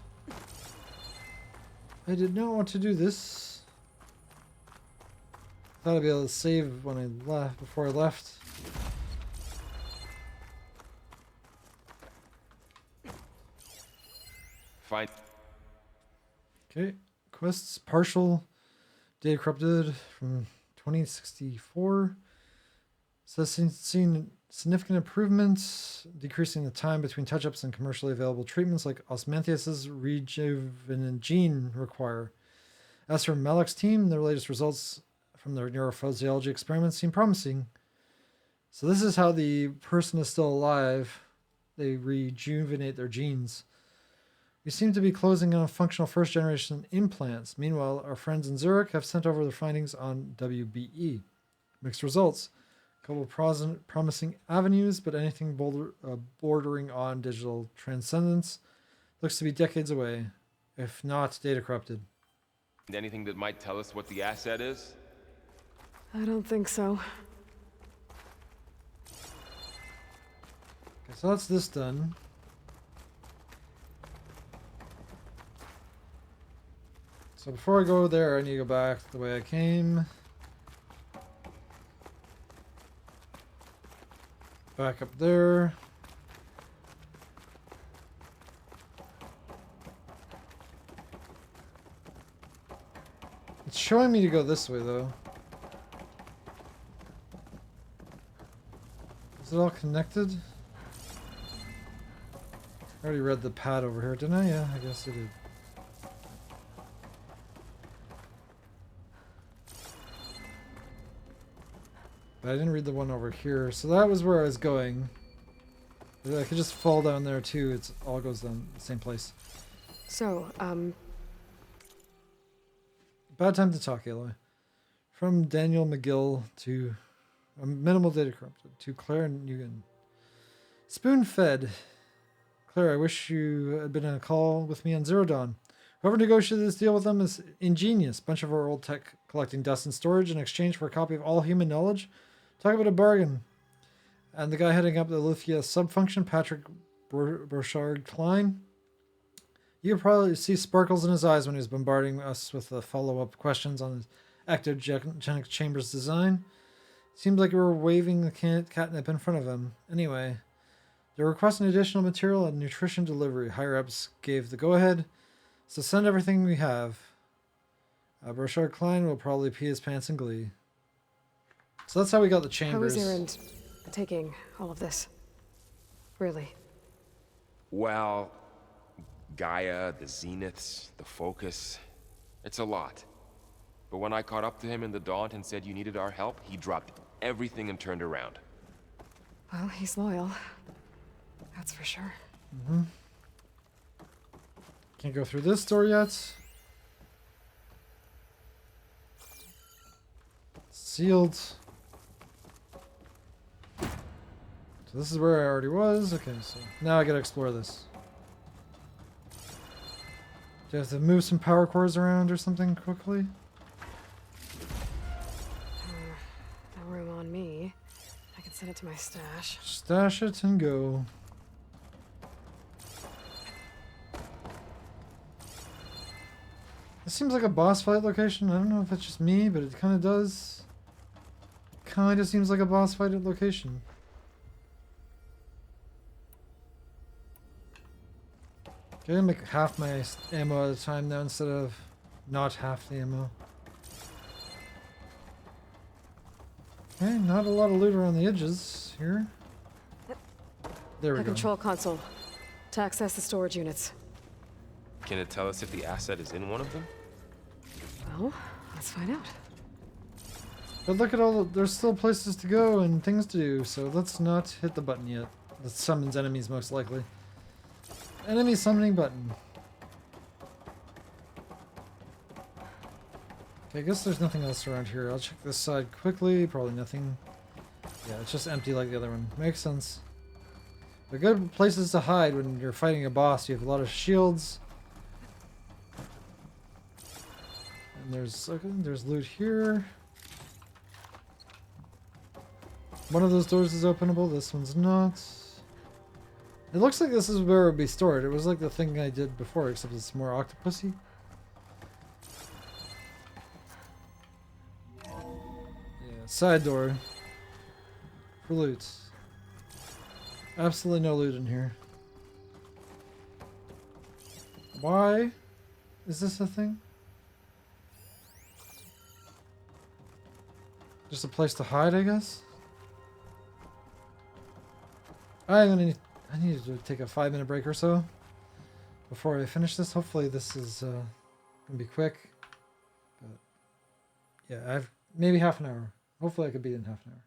Speaker 1: I did not want to do this. Thought I'd be able to save when I left, before I left.
Speaker 20: Fine.
Speaker 1: Okay, quests partial data corrupted from 2064. Says seen significant improvements, decreasing the time between touch-ups and commercially available treatments like Osmanthus's rejuvenant gene require. As for Malek's team, their latest results from their neurophysiology experiments seem promising. So this is how the person is still alive. They rejuvenate their genes. We seem to be closing on functional first-generation implants. Meanwhile, our friends in Zurich have sent over their findings on WBE. Mixed results. A couple of promising avenues, but anything bordering on digital transcendence looks to be decades away, if not data corrupted.
Speaker 20: Anything that might tell us what the asset is?
Speaker 17: I don't think so.
Speaker 1: Okay, so that's this done. So before I go there, I need to go back the way I came. Back up there. It's showing me to go this way, though. Is it all connected? I already read the pad over here, didn't I? Yeah, I guess I did. But I didn't read the one over here, so that was where I was going. I could just fall down there too. It all goes down the same place.
Speaker 17: So,
Speaker 1: Bad time to talk, Aloy. From Daniel McGill to Minimal Data Corrupted to Claire Nugent. Spoon fed. Claire, I wish you had been on a call with me on Zero Dawn. Whoever negotiated this deal with them is ingenious. Bunch of our old tech collecting dust and storage in exchange for a copy of all human knowledge. Talk about a bargain. And the guy heading up the Lithia subfunction, Patrick Burchard Klein. You could probably see sparkles in his eyes when he was bombarding us with the follow-up questions on his ectogenic chambers design. Seemed like we were waving the catnip in front of him. Anyway, they're requesting additional material and nutrition delivery. Higher-ups gave the go-ahead, so send everything we have. Brochard Klein will probably pee his pants in glee. So that's how we got the chambers.
Speaker 17: How is Erend taking all of this? Really?
Speaker 20: Well, Gaia, the Zeniths, the Focus, it's a lot. But when I caught up to him in the Daunt and said you needed our help, he dropped everything and turned around.
Speaker 17: Well, he's loyal. That's for sure.
Speaker 1: Mm-hmm. Can't go through this door yet. Sealed. So this is where I already was. Okay, so now I gotta explore this. Do I have to move some power cores around or something quickly?
Speaker 17: No room on me. I can send it to my stash.
Speaker 1: Stash it and go. This seems like a boss fight location. I don't know if it's just me, but it kind of does. Kind of seems like a boss fight location. Okay, I make half my ammo at a time now instead of not half the ammo. Okay, not a lot of loot around the edges here. There we
Speaker 17: The
Speaker 1: go.
Speaker 17: control console. To access the storage units.
Speaker 20: Can it tell us if the asset is in one of them?
Speaker 17: Well, let's find out.
Speaker 1: But look at all there's still places to go and things to do, so let's not hit the button yet. That summons enemies most likely. Enemy summoning button. Okay, I guess there's nothing else around here. I'll check this side quickly. Probably nothing. Yeah, it's just empty like the other one. Makes sense. They're good places to hide when you're fighting a boss. You have a lot of shields. And there's loot here. One of those doors is openable. This one's not. It looks like this is where it would be stored. It was like the thing I did before, except it's more octopusy. Yeah, side door. For loot. Absolutely no loot in here. Why is this a thing? Just a place to hide, I guess? I need to take a 5-minute break or so before I finish this. Hopefully this is gonna be quick. But yeah, I've maybe half an hour. Hopefully I could beat it in half an hour.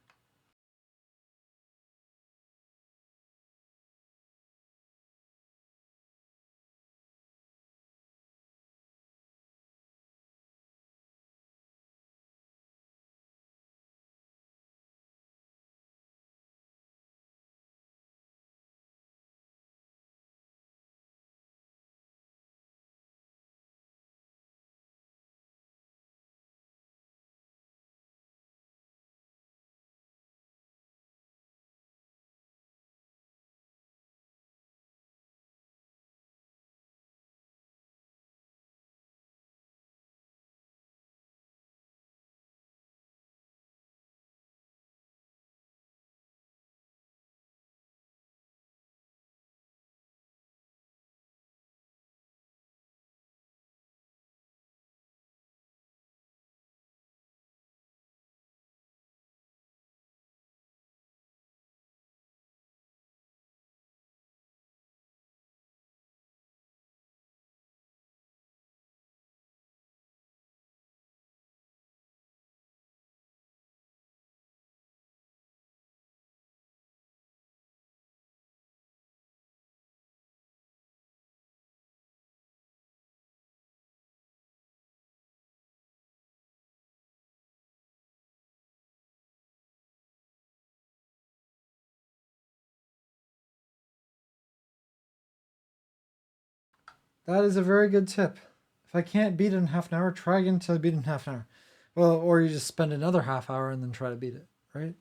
Speaker 1: That is a very good tip. If I can't beat it in half an hour, try again until I beat it in half an hour. Well, or you just spend another half hour and then try to beat it, right?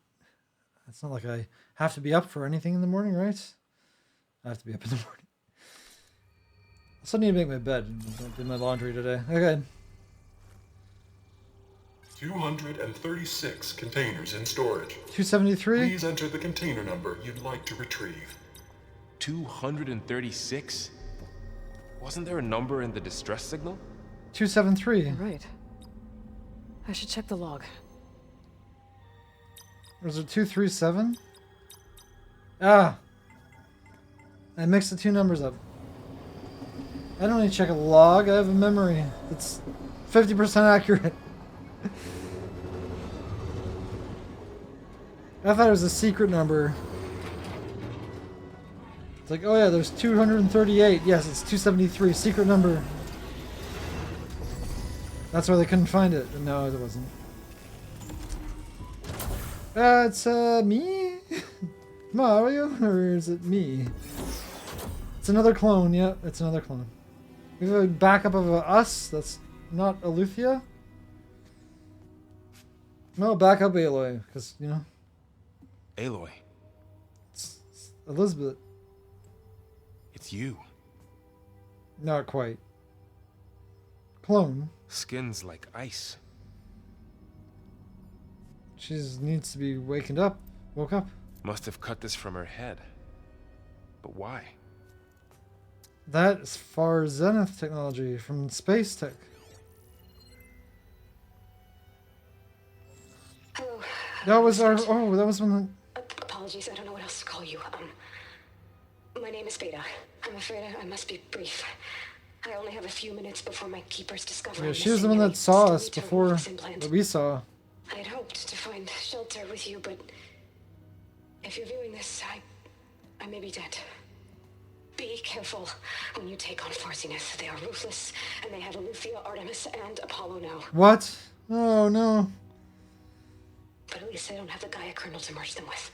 Speaker 1: It's not like I have to be up for anything in the morning, right? I have to be up in the morning. I still need to make my bed and do my laundry today. Okay.
Speaker 12: 236 containers in storage.
Speaker 1: 273?
Speaker 12: Please enter the container number you'd like to retrieve.
Speaker 20: 236? Wasn't there a number in the distress signal?
Speaker 1: 273.
Speaker 17: You're right. I should check the log.
Speaker 1: Was it 237? Ah! I mixed the two numbers up. I don't need to check a log, I have a memory. It's 50% accurate. I thought it was a secret number. It's like, oh yeah, there's 238. Yes, it's 273. Secret number. That's why they couldn't find it. No, it wasn't. It's me? Mario? Or is it me? It's another clone. Yeah, it's another clone. We have a backup of us. That's not Eleuthia. No, backup Aloy. Because, you know.
Speaker 20: Aloy.
Speaker 1: It's Elizabeth.
Speaker 20: It's you.
Speaker 1: Not quite. Clone.
Speaker 20: Skin's like ice.
Speaker 1: She needs to be woken up. Woke up.
Speaker 20: Must have cut this from her head. But why?
Speaker 1: That's far Zenith technology from space tech.
Speaker 13: Hello.
Speaker 1: That was our. Oh, that was when.
Speaker 13: Apologies, I don't know what else to call you. My name is Beta. I'm afraid I must be brief. I only have a few minutes before my keepers discover.
Speaker 1: Yeah, she was the one that saw us before that we saw.
Speaker 13: I had hoped to find shelter with you, but if you're viewing this, I may be dead. Be careful when you take on Farsiness. They are ruthless, and they have Eleuthia, Artemis, and Apollo now.
Speaker 1: What? Oh no.
Speaker 13: But at least they don't have the Gaia kernel to merge them with.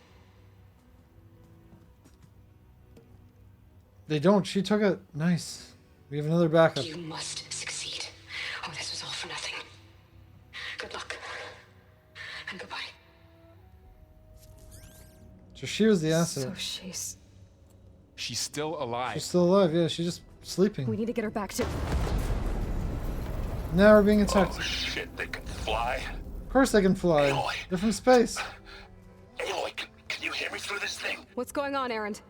Speaker 1: They don't. She took it. Nice. We have another backup.
Speaker 13: You must succeed, or this was all for nothing. Good luck. And goodbye.
Speaker 1: So she was the asset.
Speaker 17: So
Speaker 20: she's still alive.
Speaker 1: She's still alive, yeah, she's just sleeping.
Speaker 17: We need to get her back to...
Speaker 1: Now we're being attacked.
Speaker 10: Oh shit, they can fly?
Speaker 1: Of course they can fly.
Speaker 10: Aloy.
Speaker 1: They're from space.
Speaker 10: Aloy, can you hear me through this thing?
Speaker 17: What's going on, Erend?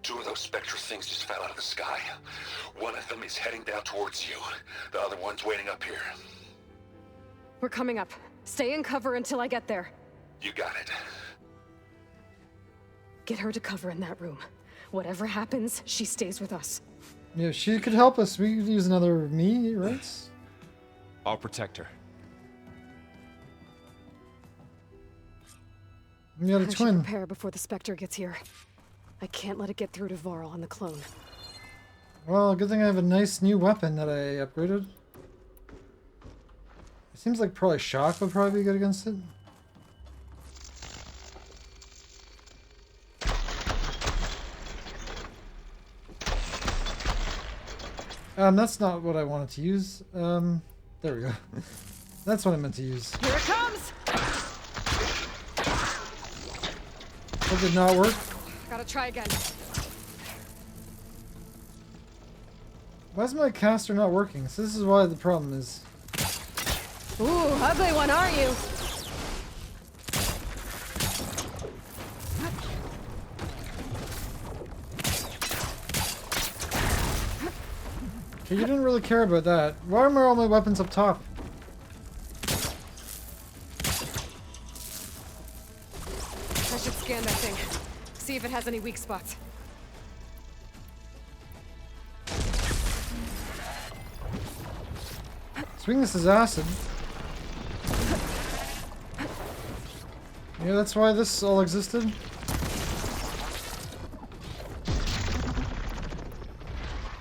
Speaker 10: Two of those spectral things just fell out of the sky. One of them is heading down towards you. The other one's waiting up here.
Speaker 17: We're coming up. Stay in cover until I get there.
Speaker 10: You got it.
Speaker 17: Get her to cover in that room. Whatever happens, she stays with us.
Speaker 1: Yeah, she could help us. We could use another me, right?
Speaker 20: I'll protect her.
Speaker 1: We got a
Speaker 17: I should
Speaker 1: twin.
Speaker 17: prepare before the Spectre gets here. I can't let it get through to Varl on the clone.
Speaker 1: Well, good thing I have a nice new weapon that I upgraded. It seems like probably shock would probably be good against it. That's not what I wanted to use. There we go. That's what I meant to use.
Speaker 17: Here it comes!
Speaker 1: That did not work.
Speaker 17: Gotta try again.
Speaker 1: Why is my caster not working? So this is why the problem is.
Speaker 17: Ooh, ugly one, aren't you?
Speaker 1: Okay, you didn't really care about that. Why are all my weapons up top?
Speaker 17: I should scan that thing. See if it has any weak spots.
Speaker 1: Swing this is acid. Yeah, that's why this all existed.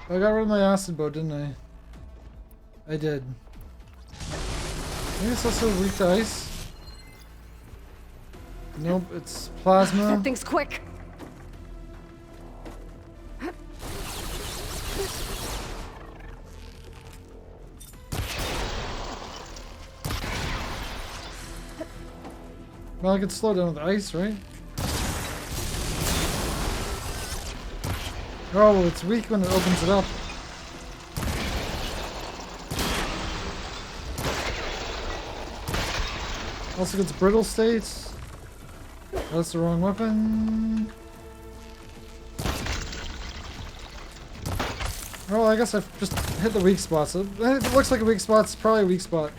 Speaker 1: I got rid of my acid bow, didn't I? I did. Maybe it's also weak to ice. Nope, it's plasma.
Speaker 17: That thing's quick.
Speaker 1: Well, I could slow down with ice, right? Oh, well, it's weak when it opens it up. Also gets brittle states. That's the wrong weapon. Well, I guess I've just hit the weak spots. If it looks like a weak spot, it's probably a weak spot.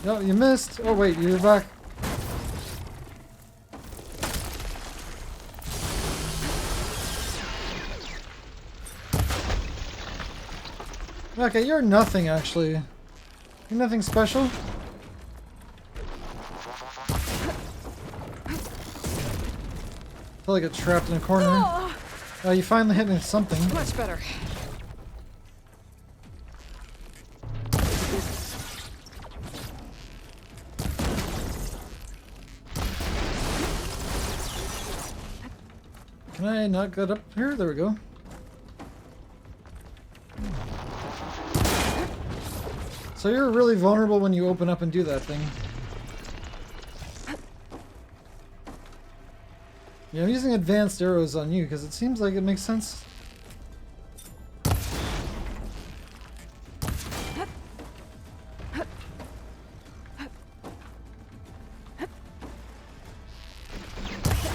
Speaker 1: No, you missed. Oh wait, you're back. Okay, you're nothing actually. You're nothing special. I feel like I get trapped in a corner. Oh, you finally hit me with something.
Speaker 17: Much better.
Speaker 1: Can I not get up here? There we go. So you're really vulnerable when you open up and do that thing. Yeah, I'm using advanced arrows on you because it seems like it makes sense.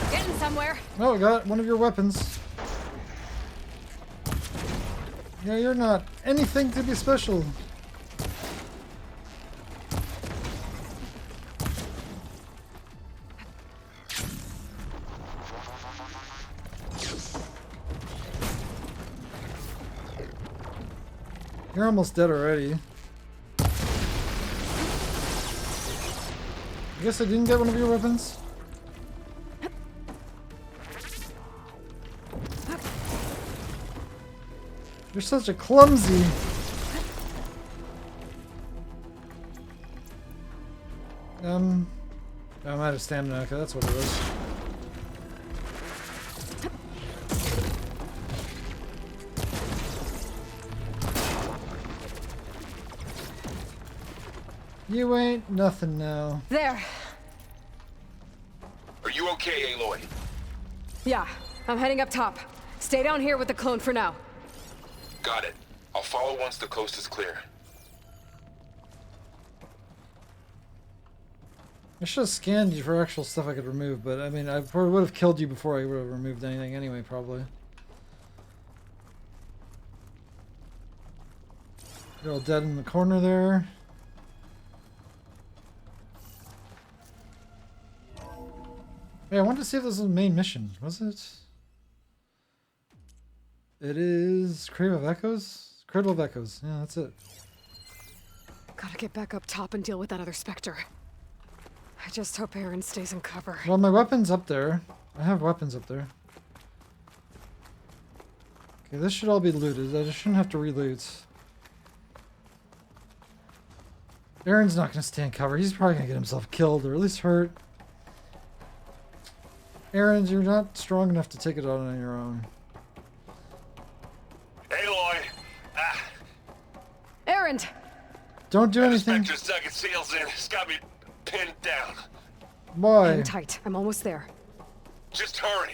Speaker 17: Getting somewhere.
Speaker 1: Oh, I got one of your weapons. Yeah, you're not anything to be special. You're almost dead already. I guess I didn't get one of your weapons. You're such a clumsy. I'm out of stamina. Okay, that's what it was. You ain't nothing now.
Speaker 17: There.
Speaker 10: Are you okay, Aloy?
Speaker 17: Yeah, I'm heading up top. Stay down here with the clone for now.
Speaker 10: Got it. I'll follow once the coast is clear.
Speaker 1: I should have scanned you for actual stuff I could remove, but I mean, I probably would have killed you before I would have removed anything anyway, probably. You're all dead in the corner there. Hey, I wanted to see if this was the main mission. Was it? It is Cradle of Echoes? Cradle of Echoes. Yeah, that's it.
Speaker 17: Gotta get back up top and deal with that other Spectre. I just hope Aaron stays in cover.
Speaker 1: Well, my weapon's up there. I have weapons up there. Okay, this should all be looted. I just shouldn't have to re-loot. Aaron's not going to stay in cover. He's probably going to get himself killed or at least hurt. Aaron, you're not strong enough to take it on your own.
Speaker 10: Aloy!
Speaker 17: Aaron!
Speaker 1: Don't do anything.
Speaker 10: Spectre's dug its heels in. It's got me pinned down.
Speaker 1: Why?
Speaker 17: Hang tight. I'm almost there.
Speaker 10: Just hurry.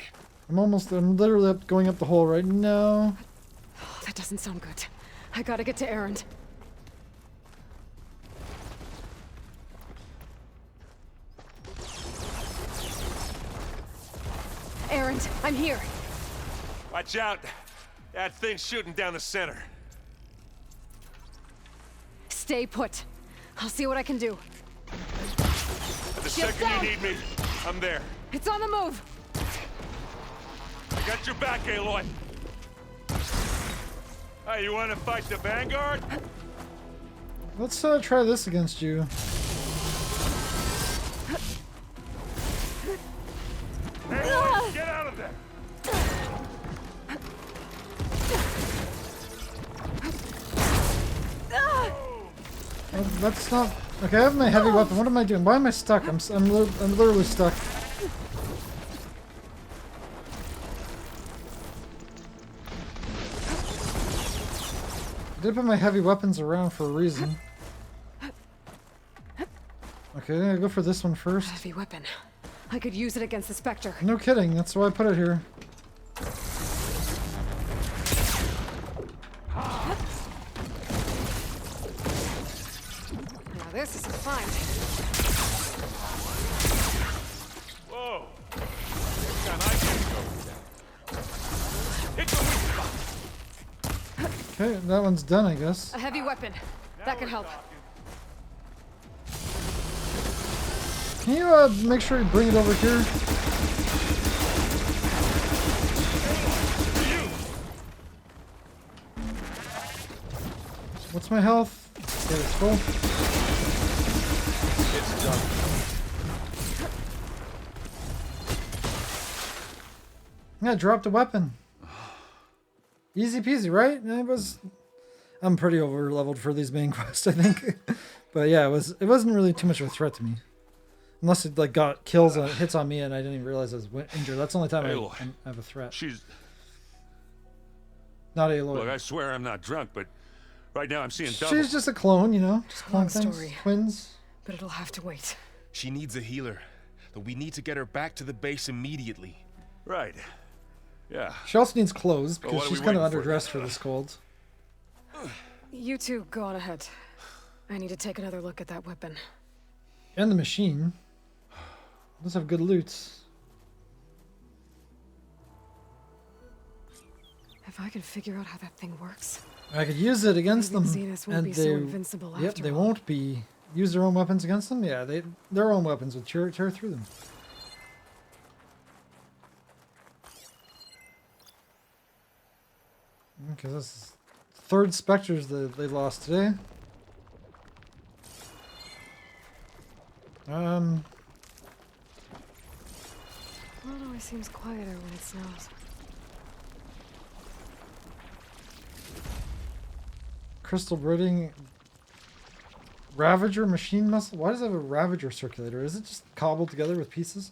Speaker 1: I'm literally going up the hole right now.
Speaker 17: Oh, that doesn't sound good. I gotta get to Aaron. Aaron, I'm here.
Speaker 19: Watch out. That thing's shooting down the center.
Speaker 17: Stay put. I'll see what I can do.
Speaker 19: At the second you need me, I'm there.
Speaker 17: It's on the move.
Speaker 19: I got your back, Aloy. Hey, you want to fight the Vanguard?
Speaker 1: Let's try this against you.
Speaker 19: Aloy, get out of there!
Speaker 1: That's not... Okay, I have my heavy weapon. What am I doing? Why am I stuck? I'm literally stuck. I did put my heavy weapons around for a reason. Okay, I'm gonna go for this one first.
Speaker 17: Heavy weapon. I could use it against the Spectre.
Speaker 1: No kidding, that's why I put it here.
Speaker 17: this isn't fine.
Speaker 20: Whoa! Next time I get to go. Hit the weak spot.
Speaker 1: Okay, that one's done, I guess.
Speaker 17: A heavy weapon. That could help.
Speaker 1: Can you make sure you bring it over here? What's my health? Okay, it's full.
Speaker 20: It's done.
Speaker 1: Yeah, dropped a weapon. Easy peasy, right? I'm pretty over leveled for these main quests, I think. But yeah, it wasn't really too much of a threat to me. Unless it like got kills and hits on me and I didn't even realize I was injured. That's the only time I have a threat.
Speaker 19: She's
Speaker 1: not Aloy.
Speaker 19: Look, I swear I'm not drunk, but right now I'm seeing double.
Speaker 1: She's just a clone, you know? Just clone
Speaker 17: Long
Speaker 1: things.
Speaker 17: story.
Speaker 1: Twins.
Speaker 17: But it'll have to wait.
Speaker 20: She needs a healer, but we need to get her back to the base immediately.
Speaker 19: Right. Yeah.
Speaker 1: She also needs clothes
Speaker 19: Well,
Speaker 1: because
Speaker 19: what are
Speaker 1: she's
Speaker 19: we
Speaker 1: kind of
Speaker 19: waiting for?
Speaker 1: underdressed for this cold.
Speaker 17: You two go on ahead. I need to take another look at that weapon.
Speaker 1: And the machine. Let's have good loot.
Speaker 17: If I can figure out how that thing works.
Speaker 1: I could use it against
Speaker 17: maybe
Speaker 1: them.
Speaker 17: the Zeniths won't
Speaker 1: And
Speaker 17: be
Speaker 1: they,
Speaker 17: so invincible
Speaker 1: yep,
Speaker 17: after
Speaker 1: they
Speaker 17: all.
Speaker 1: won't be. Use their own weapons against them? Yeah, their own weapons would tear through them. Okay, this is third Spectres that they lost today.
Speaker 17: Well, it always seems quieter when it snows.
Speaker 1: Crystal Brooding. Ravager machine muscle? Why does it have a Ravager circulator? Is it just cobbled together with pieces?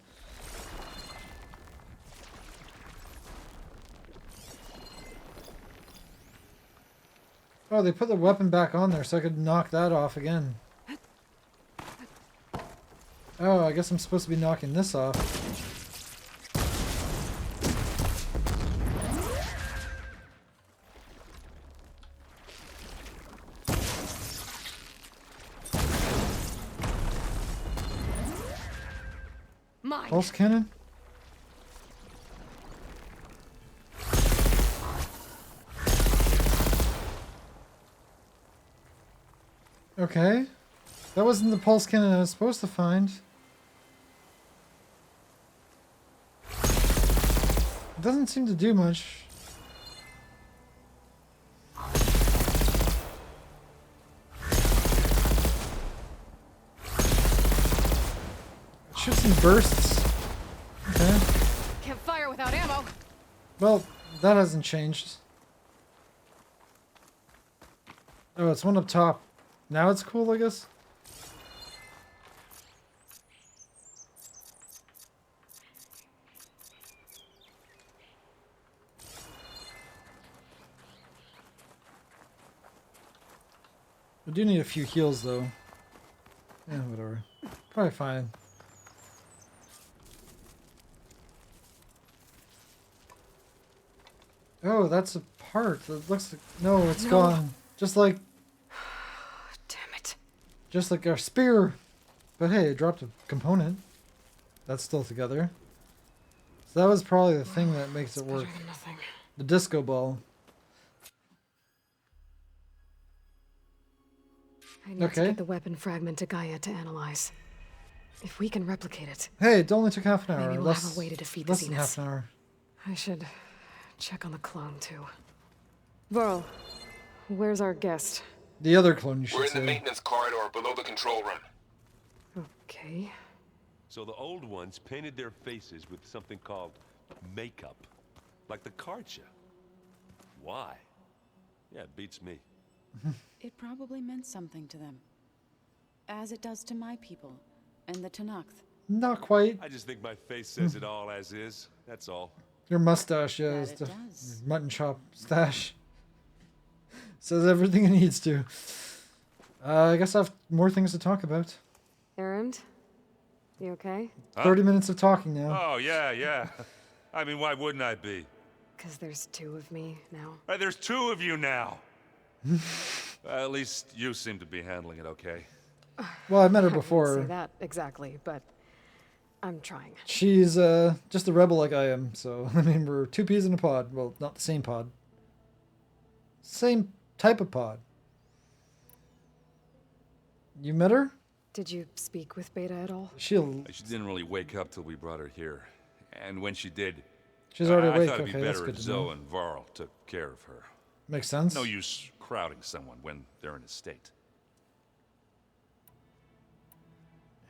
Speaker 1: Oh, they put the weapon back on there so I could knock that off again. Oh, I guess I'm supposed to be knocking this off.
Speaker 17: Mine.
Speaker 1: Pulse cannon? Okay. That wasn't the pulse cannon I was supposed to find. It doesn't seem to do much. It shoots in bursts. Okay.
Speaker 17: Can't fire without ammo.
Speaker 1: Well, that hasn't changed. Oh, it's one up top. Now it's cool, I guess. I do need a few heals, though. Yeah, whatever. Probably fine. Oh, that's a part. That looks like... No, it's gone. Just like...
Speaker 17: Damn it.
Speaker 1: Just like our spear. But hey, it dropped a component. That's still together. So that was probably the thing that makes it work. The disco ball.
Speaker 17: I need to get the weapon fragment to Gaia to analyze. If we can replicate it.
Speaker 1: Hey, it only took half an hour.
Speaker 17: Maybe we'll have a way to defeat the
Speaker 1: less than
Speaker 17: Zeniths.
Speaker 1: half an hour.
Speaker 17: I should check on the clone too. Varl, where's our guest?
Speaker 1: The other clone, you should
Speaker 10: We're in the
Speaker 1: say.
Speaker 10: maintenance corridor below the control room.
Speaker 17: Okay.
Speaker 19: So the old ones painted their faces with something called makeup. Like the Karcha. Why? Yeah, it beats me.
Speaker 16: It probably meant something to them. As it does to my people, and the Tanakh.
Speaker 1: Not quite.
Speaker 19: I just think my face says it all as is. That's all.
Speaker 1: Your mustache, yeah, is the mutton chop stash. Says everything it needs to. I guess I have more things to talk about.
Speaker 17: Erend, you okay?
Speaker 1: 30 minutes of talking now.
Speaker 19: Oh, yeah. I mean, why wouldn't I be?
Speaker 17: Because there's two of me now.
Speaker 19: There's two of you now. At least you seem to be handling it okay.
Speaker 1: Well, I met her
Speaker 17: I wouldn't
Speaker 1: before.
Speaker 17: say that exactly, but I'm trying.
Speaker 1: She's just a rebel like I am, so I mean we're two peas in a pod. Well, not the same pod. Same type of pod. You met her?
Speaker 17: Did you speak with Beta at all?
Speaker 19: She didn't really wake up till we brought her here. And when she did,
Speaker 1: She's already
Speaker 19: I
Speaker 1: awake.
Speaker 19: thought it'd be
Speaker 1: Okay, that's
Speaker 19: better
Speaker 1: good
Speaker 19: if
Speaker 1: to know.
Speaker 19: Zoe and Varl took care of her.
Speaker 1: Makes sense.
Speaker 19: No use crowding someone when they're in a state.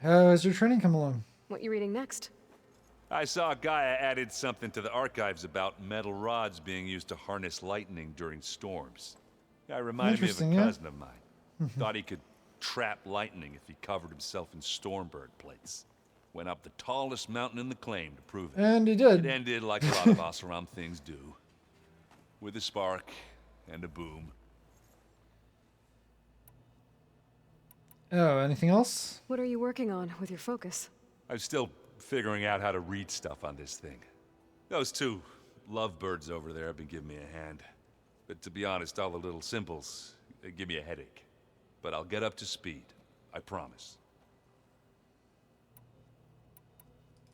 Speaker 1: How has your training come along?
Speaker 17: What you reading next?
Speaker 19: I saw Gaia added something to the archives about metal rods being used to harness lightning during storms. Guy reminded me of a
Speaker 1: Interesting, yeah.
Speaker 19: cousin of mine. Thought he could trap lightning if he covered himself in Stormbird plates. Went up the tallest mountain in the claim to prove it.
Speaker 1: And he did.
Speaker 19: It ended like a lot of Oseram things do. With a spark and a boom.
Speaker 1: Oh, anything else?
Speaker 17: What are you working on with your focus?
Speaker 19: I'm still figuring out how to read stuff on this thing. Those two lovebirds over there have been giving me a hand. But to be honest, all the little symbols give me a headache. But I'll get up to speed. I promise.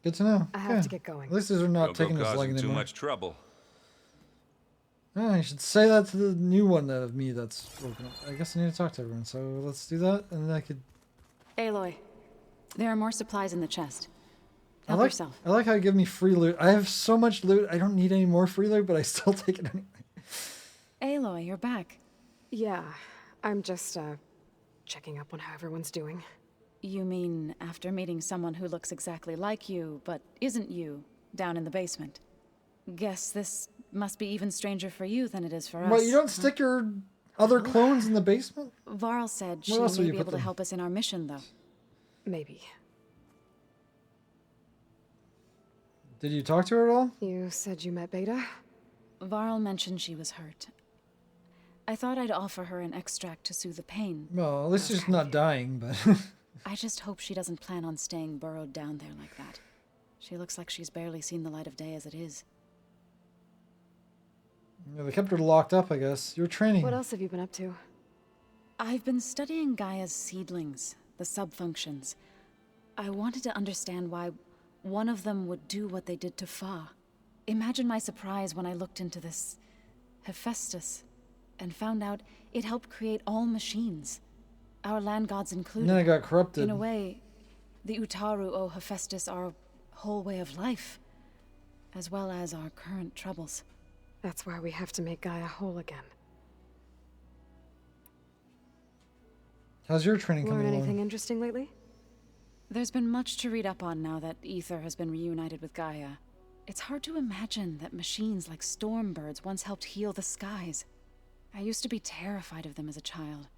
Speaker 1: Good to know.
Speaker 17: I have to get going.
Speaker 1: At least these are not
Speaker 19: Don't
Speaker 1: taking
Speaker 19: go
Speaker 1: us long
Speaker 19: causing too
Speaker 1: anymore.
Speaker 19: much trouble.
Speaker 1: Oh, you should say that to the new one of me that's woken up. I guess I need to talk to everyone, so let's do that, and then I could...
Speaker 16: Aloy, there are more supplies in the chest.
Speaker 1: I
Speaker 16: Help
Speaker 1: like,
Speaker 16: yourself.
Speaker 1: I like how you give me free loot. I have so much loot, I don't need any more free loot, but I still take it anyway.
Speaker 16: Aloy, you're back.
Speaker 17: Yeah, I'm just, checking up on how everyone's doing.
Speaker 16: You mean after meeting someone who looks exactly like you, but isn't you, down in the basement? Guess this must be even stranger for you than it is for us.
Speaker 1: What, you don't stick your other clones in the basement?
Speaker 16: Varl said she
Speaker 1: Where else would
Speaker 16: may
Speaker 1: you
Speaker 16: be
Speaker 1: put
Speaker 16: able to
Speaker 1: them?
Speaker 16: help us in our mission, though.
Speaker 17: Maybe.
Speaker 1: Did you talk to her at all?
Speaker 17: You said you met Beta?
Speaker 16: Varl mentioned she was hurt. I thought I'd offer her an extract to soothe the pain.
Speaker 1: Well, at least she's not dying, but...
Speaker 16: I just hope she doesn't plan on staying burrowed down there like that. She looks like she's barely seen the light of day as it is.
Speaker 1: Yeah, they kept her locked up, I guess. You're training.
Speaker 17: What else have you been up to?
Speaker 16: I've been studying Gaia's seedlings, the subfunctions. I wanted to understand why one of them would do what they did to Fa. Imagine my surprise when I looked into this Hephaestus and found out it helped create all machines, our land gods included.
Speaker 1: And then it got corrupted.
Speaker 16: In a way, the Utaru owe Hephaestus our whole way of life, as well as our current troubles.
Speaker 17: That's why we have to make Gaia whole again.
Speaker 1: How's your training
Speaker 17: Learn
Speaker 1: coming
Speaker 17: anything
Speaker 1: along?
Speaker 17: interesting lately?
Speaker 16: There's been much to read up on now that Ether has been reunited with Gaia. It's hard to imagine that machines like Stormbirds once helped heal the skies. I used to be terrified of them as a child.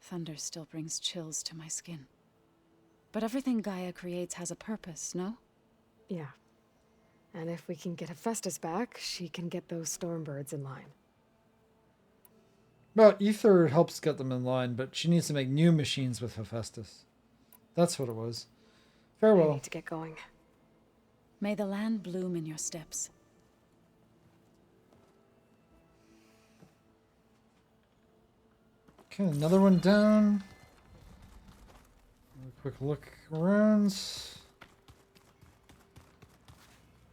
Speaker 16: Thunder still brings chills to my skin. But everything Gaia creates has a purpose, no?
Speaker 17: Yeah. And if we can get Hephaestus back, she can get those Stormbirds in line.
Speaker 1: Well, Ether helps get them in line, but she needs to make new machines with Hephaestus. That's what it was.
Speaker 17: I
Speaker 1: Farewell.
Speaker 17: need to get going.
Speaker 16: May the land bloom in your steps.
Speaker 1: Okay, another one down. A quick look around.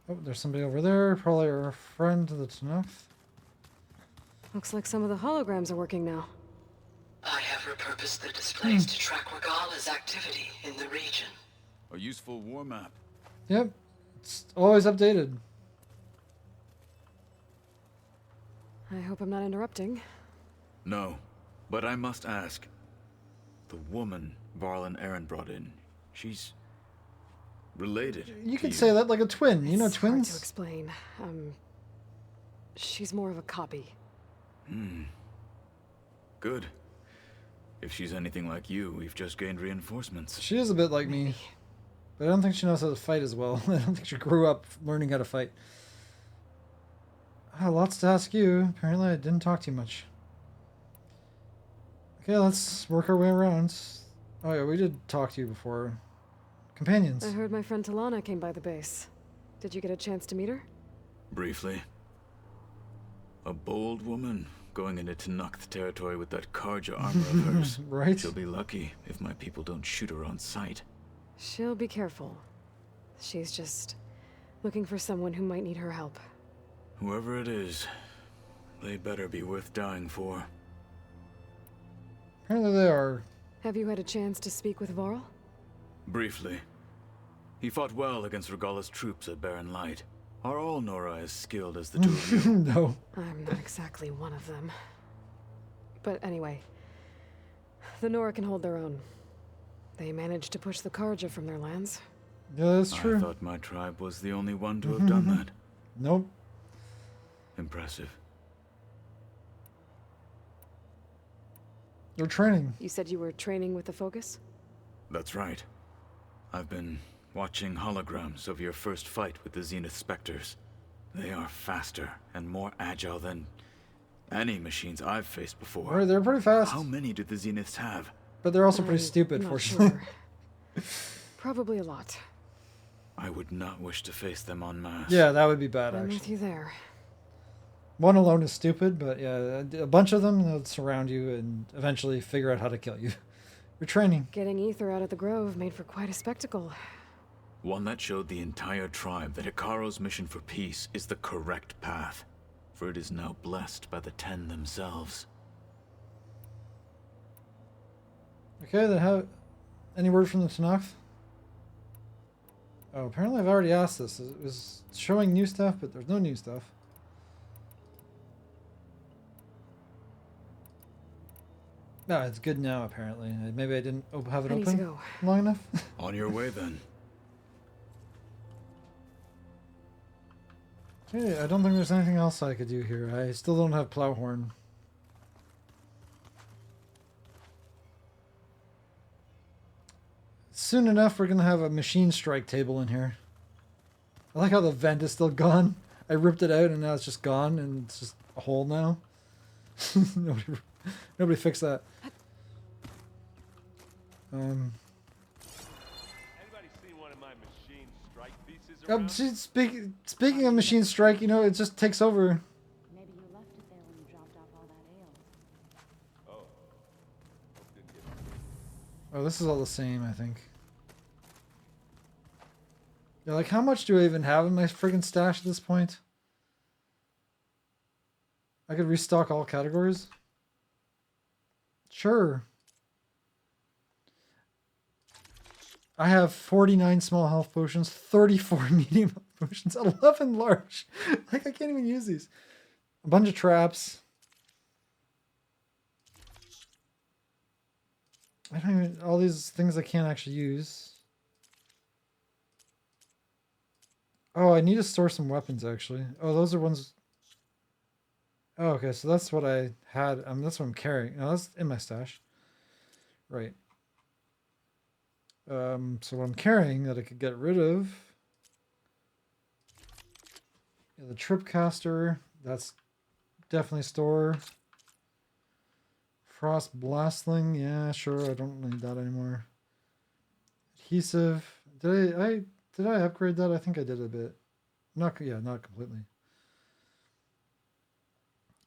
Speaker 1: Oh, there's somebody over there. Probably our friend, the Tanakh.
Speaker 17: Looks like some of the holograms are working now.
Speaker 8: I have repurposed the displays to track Regala's activity in the region.
Speaker 7: A useful war map.
Speaker 1: Yep, it's always updated.
Speaker 17: I hope I'm not interrupting.
Speaker 7: No, but I must ask. The woman Varl and Aaron brought in, she's related.
Speaker 1: You could say that like a twin. You know
Speaker 17: It's hard
Speaker 1: twins?
Speaker 17: to explain. She's more of a copy.
Speaker 7: Good. If she's anything like you, we've just gained reinforcements.
Speaker 1: She is a bit like me. But I don't think she knows how to fight as well. I don't think she grew up learning how to fight. Ah, lots to ask you. Apparently I didn't talk too much. Okay, let's work our way around. Oh yeah, we did talk to you before. Companions.
Speaker 17: I heard my friend Talana came by the base. Did you get a chance to meet her?
Speaker 7: Briefly. A bold woman, going into Tenakth territory with that Karja armor of hers.
Speaker 1: Right?
Speaker 7: She'll be lucky if my people don't shoot her on sight.
Speaker 17: She'll be careful. She's just looking for someone who might need her help.
Speaker 7: Whoever it is, they better be worth dying for.
Speaker 1: Apparently they are.
Speaker 17: Have you had a chance to speak with Varl?
Speaker 7: Briefly. He fought well against Regala's troops at Barren Light. Are all Nora as skilled as the two of you?
Speaker 1: No.
Speaker 17: I'm not exactly one of them. But anyway, the Nora can hold their own. They managed to push the Karja from their lands.
Speaker 1: Yeah, that's true.
Speaker 7: I thought my tribe was the only one to have done that.
Speaker 1: Nope.
Speaker 7: Impressive.
Speaker 1: They're training.
Speaker 17: You said you were training with the Focus?
Speaker 7: That's right. I've been watching holograms of your first fight with the Zenith Spectres. They are faster and more agile than any machines I've faced before.
Speaker 1: Right, they're pretty fast.
Speaker 7: How many do the Zeniths have?
Speaker 1: But they're also pretty stupid,
Speaker 17: not
Speaker 1: fortunately.
Speaker 17: Sure. Probably a lot.
Speaker 7: I would not wish to face them en masse.
Speaker 1: Yeah, that would be bad,
Speaker 17: I'm
Speaker 1: actually.
Speaker 17: with you there.
Speaker 1: One alone is stupid, but yeah, a bunch of them, they'll surround you and eventually figure out how to kill you. You're training.
Speaker 17: Getting Ether out of the Grove made for quite a spectacle.
Speaker 7: One that showed the entire tribe that Hikaru's mission for peace is the correct path, for it is now blessed by the Ten themselves.
Speaker 1: Okay, then have any word from the Tenakth? Oh, apparently I've already asked this. It was showing new stuff, but there's no new stuff. No, it's good now, apparently. Maybe I didn't have it
Speaker 17: I need to
Speaker 1: open
Speaker 17: go.
Speaker 1: long enough.
Speaker 7: On your way, then.
Speaker 1: Okay, I don't think there's anything else I could do here. I still don't have Plowhorn. Soon enough, we're going to have a machine strike table in here. I like how the vent is still gone. I ripped it out and now it's just gone and it's just a hole now. Nobody fixed that.
Speaker 10: Anybody seen one of my machine strike pieces around?
Speaker 1: Speaking of machine strike, you know, it just takes over.
Speaker 16: Maybe you left it there when you dropped off all that ale.
Speaker 10: Oh. Didn't get
Speaker 1: Oh, this is all the same, I think. Yeah, like how much do I even have in my friggin' stash at this point? I could restock all categories. Sure. I have 49 small health potions, 34 medium health potions, 11 large. Like, I can't even use these. A bunch of traps. I don't even... All these things I can't actually use. Oh, I need to store some weapons, actually. Oh, those are ones... Oh, okay, so that's what I had. That's what I'm carrying. No, that's in my stash. Right. So what I'm carrying that I could get rid of. Yeah, the Tripcaster. That's definitely store. Frost Blastling. Yeah, sure. I don't need that anymore. Adhesive. Did I upgrade that? I think I did a bit. Not completely.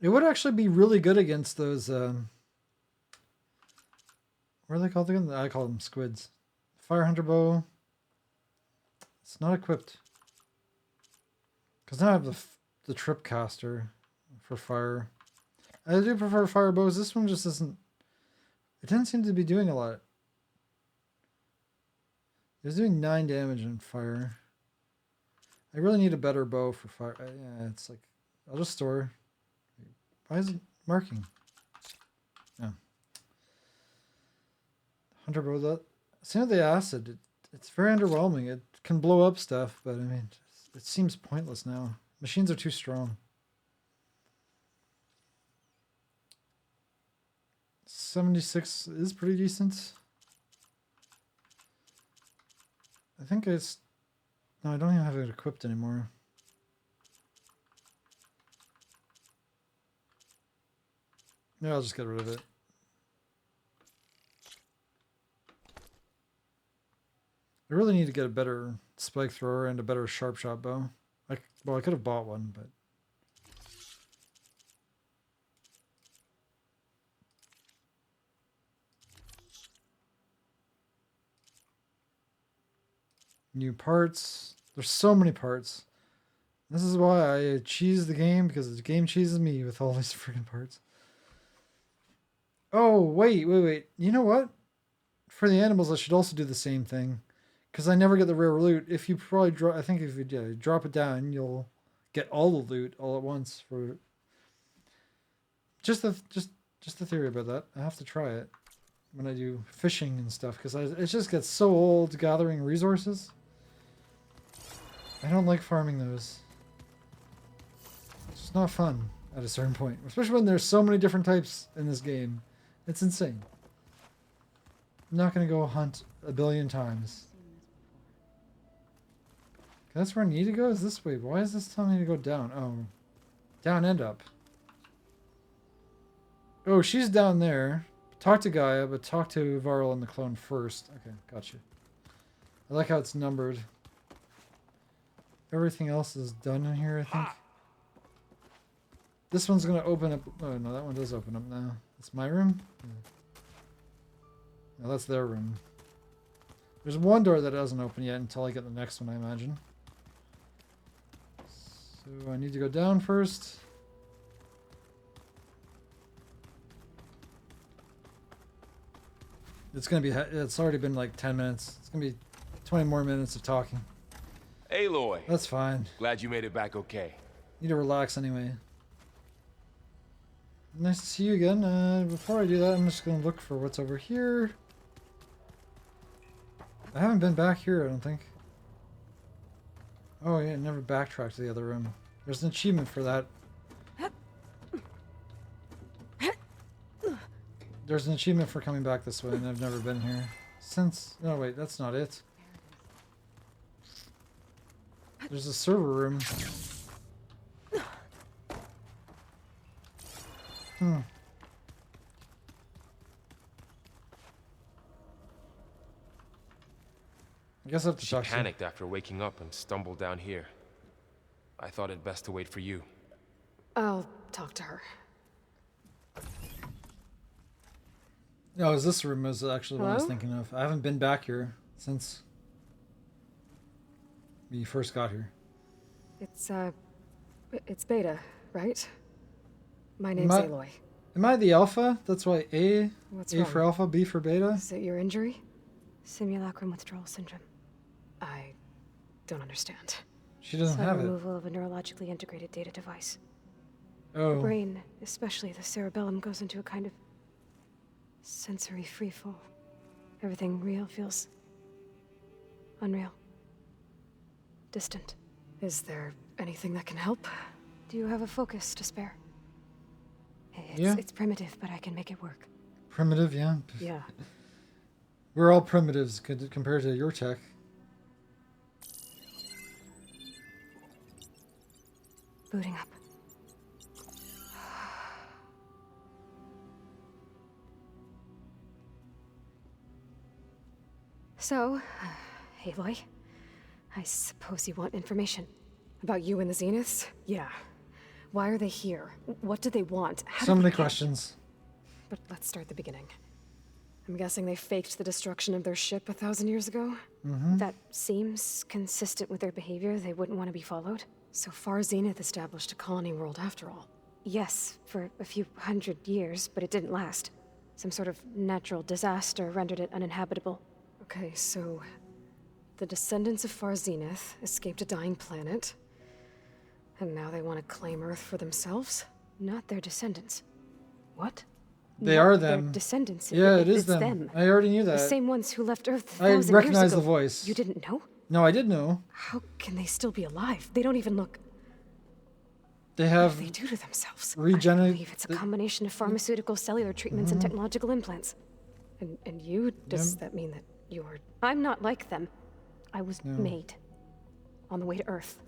Speaker 1: It would actually be really good against those, what are they called again? I call them squids. Fire Hunter Bow. It's not equipped. Because now I have the Tripcaster for fire. I do prefer fire bows. This one just isn't... It didn't seem to be doing a lot. It was doing 9 damage in fire. I really need a better bow for fire. Yeah, it's like... I'll just store... Why is it marking? No. Hunter bow, that... Same with the acid. It's very underwhelming. It can blow up stuff, but I mean, it seems pointless now. Machines are too strong. 76 is pretty decent. I think it's... No, I don't even have it equipped anymore. Yeah, I'll just get rid of it. I really need to get a better spike thrower and a better sharp shot bow. Well, I could have bought one, but... New parts. There's so many parts. This is why I cheese the game, because the game cheeses me with all these freaking parts. Oh, wait. You know what? For the animals, I should also do the same thing. Because I never get the rare loot. If you probably drop, I think if you drop it down, you'll get all the loot all at once. For just a theory about that. I have to try it when I do fishing and stuff, because it just gets so old gathering resources. I don't like farming those. It's not fun at a certain point, especially when there's so many different types in this game. It's insane. I'm not gonna go hunt a billion times. That's where I need to go? Is this way? Why is this telling me to go down? Oh. Down and up. Oh, she's down there. Talk to Gaia, but talk to Varl and the clone first. Okay, gotcha. I like how it's numbered. Everything else is done in here, I think. This one's gonna open up. Oh, no, that one does open up now. It's my room? No, that's their room. There's one door that doesn't open yet until I get the next one, I imagine. So I need to go down first. It's gonna be. It's already been like 10 minutes. It's gonna be 20 more minutes of talking.
Speaker 20: Aloy.
Speaker 1: That's fine.
Speaker 20: Glad you made it back okay.
Speaker 1: Need to relax anyway. Nice to see you again. Before I do that, I'm just gonna look for what's over here. I haven't been back here, I don't think. Oh yeah, never backtracked to the other room. There's an achievement for that. There's an achievement for coming back this way, and I've never been here since. No, wait, that's not it. There's a server room. I guess I have to
Speaker 20: She
Speaker 1: talk to you.
Speaker 20: panicked after waking up and stumbled down here. I thought it best to wait for you.
Speaker 17: I'll talk to her.
Speaker 1: No, this room is actually what I was
Speaker 17: Hello?
Speaker 1: thinking of. I haven't been back here since we first got here.
Speaker 17: It's Beta, right? My name's Aloy.
Speaker 1: Am I the alpha? That's why
Speaker 17: What's
Speaker 1: A for
Speaker 17: wrong?
Speaker 1: alpha, B for beta?
Speaker 17: Is it your injury? Simulacrum withdrawal syndrome. I don't understand.
Speaker 1: She doesn't
Speaker 17: Sudden
Speaker 1: have it.
Speaker 17: removal of a neurologically integrated data device.
Speaker 1: Oh.
Speaker 17: The brain, especially the cerebellum, goes into a kind of sensory freefall. Everything real feels unreal. Distant. Is there anything that can help? Do you have a focus to spare? It's primitive, but I can make it work.
Speaker 1: Primitive, yeah.
Speaker 17: Yeah.
Speaker 1: We're all primitives compared to your tech.
Speaker 17: Booting up. So, Aloy, I suppose you want information about you and the Zeniths? Yeah. Why are they here? What do they want? How
Speaker 1: So
Speaker 17: did
Speaker 1: many
Speaker 17: they get-
Speaker 1: questions.
Speaker 17: But let's start at the beginning. I'm guessing they faked the destruction of their ship 1,000 years ago? That seems consistent with their behavior. They wouldn't want to be followed. So far, Zenith established a colony world after all. Yes, for a few hundred years, but it didn't last. Some sort of natural disaster rendered it uninhabitable. Okay, so the descendants of Far Zenith escaped a dying planet, and now they want to claim Earth for themselves? Not their descendants. What?
Speaker 1: They
Speaker 17: Not
Speaker 1: are
Speaker 17: their
Speaker 1: them.
Speaker 17: descendants.
Speaker 1: Yeah, it is
Speaker 17: It's
Speaker 1: them. I already knew
Speaker 17: The
Speaker 1: that.
Speaker 17: same ones who left Earth
Speaker 1: I
Speaker 17: 1,000 years
Speaker 1: recognize
Speaker 17: ago.
Speaker 1: the voice.
Speaker 17: You didn't know?
Speaker 1: No, I did know.
Speaker 17: How can they still be alive? They don't even look.
Speaker 1: They have
Speaker 17: What do they do to themselves? I
Speaker 1: regenerate.
Speaker 17: believe it's a combination of pharmaceutical, cellular treatments, and technological implants. And you? Does that mean that you're? I'm not like them. I was
Speaker 1: No.
Speaker 17: made on the way to Earth.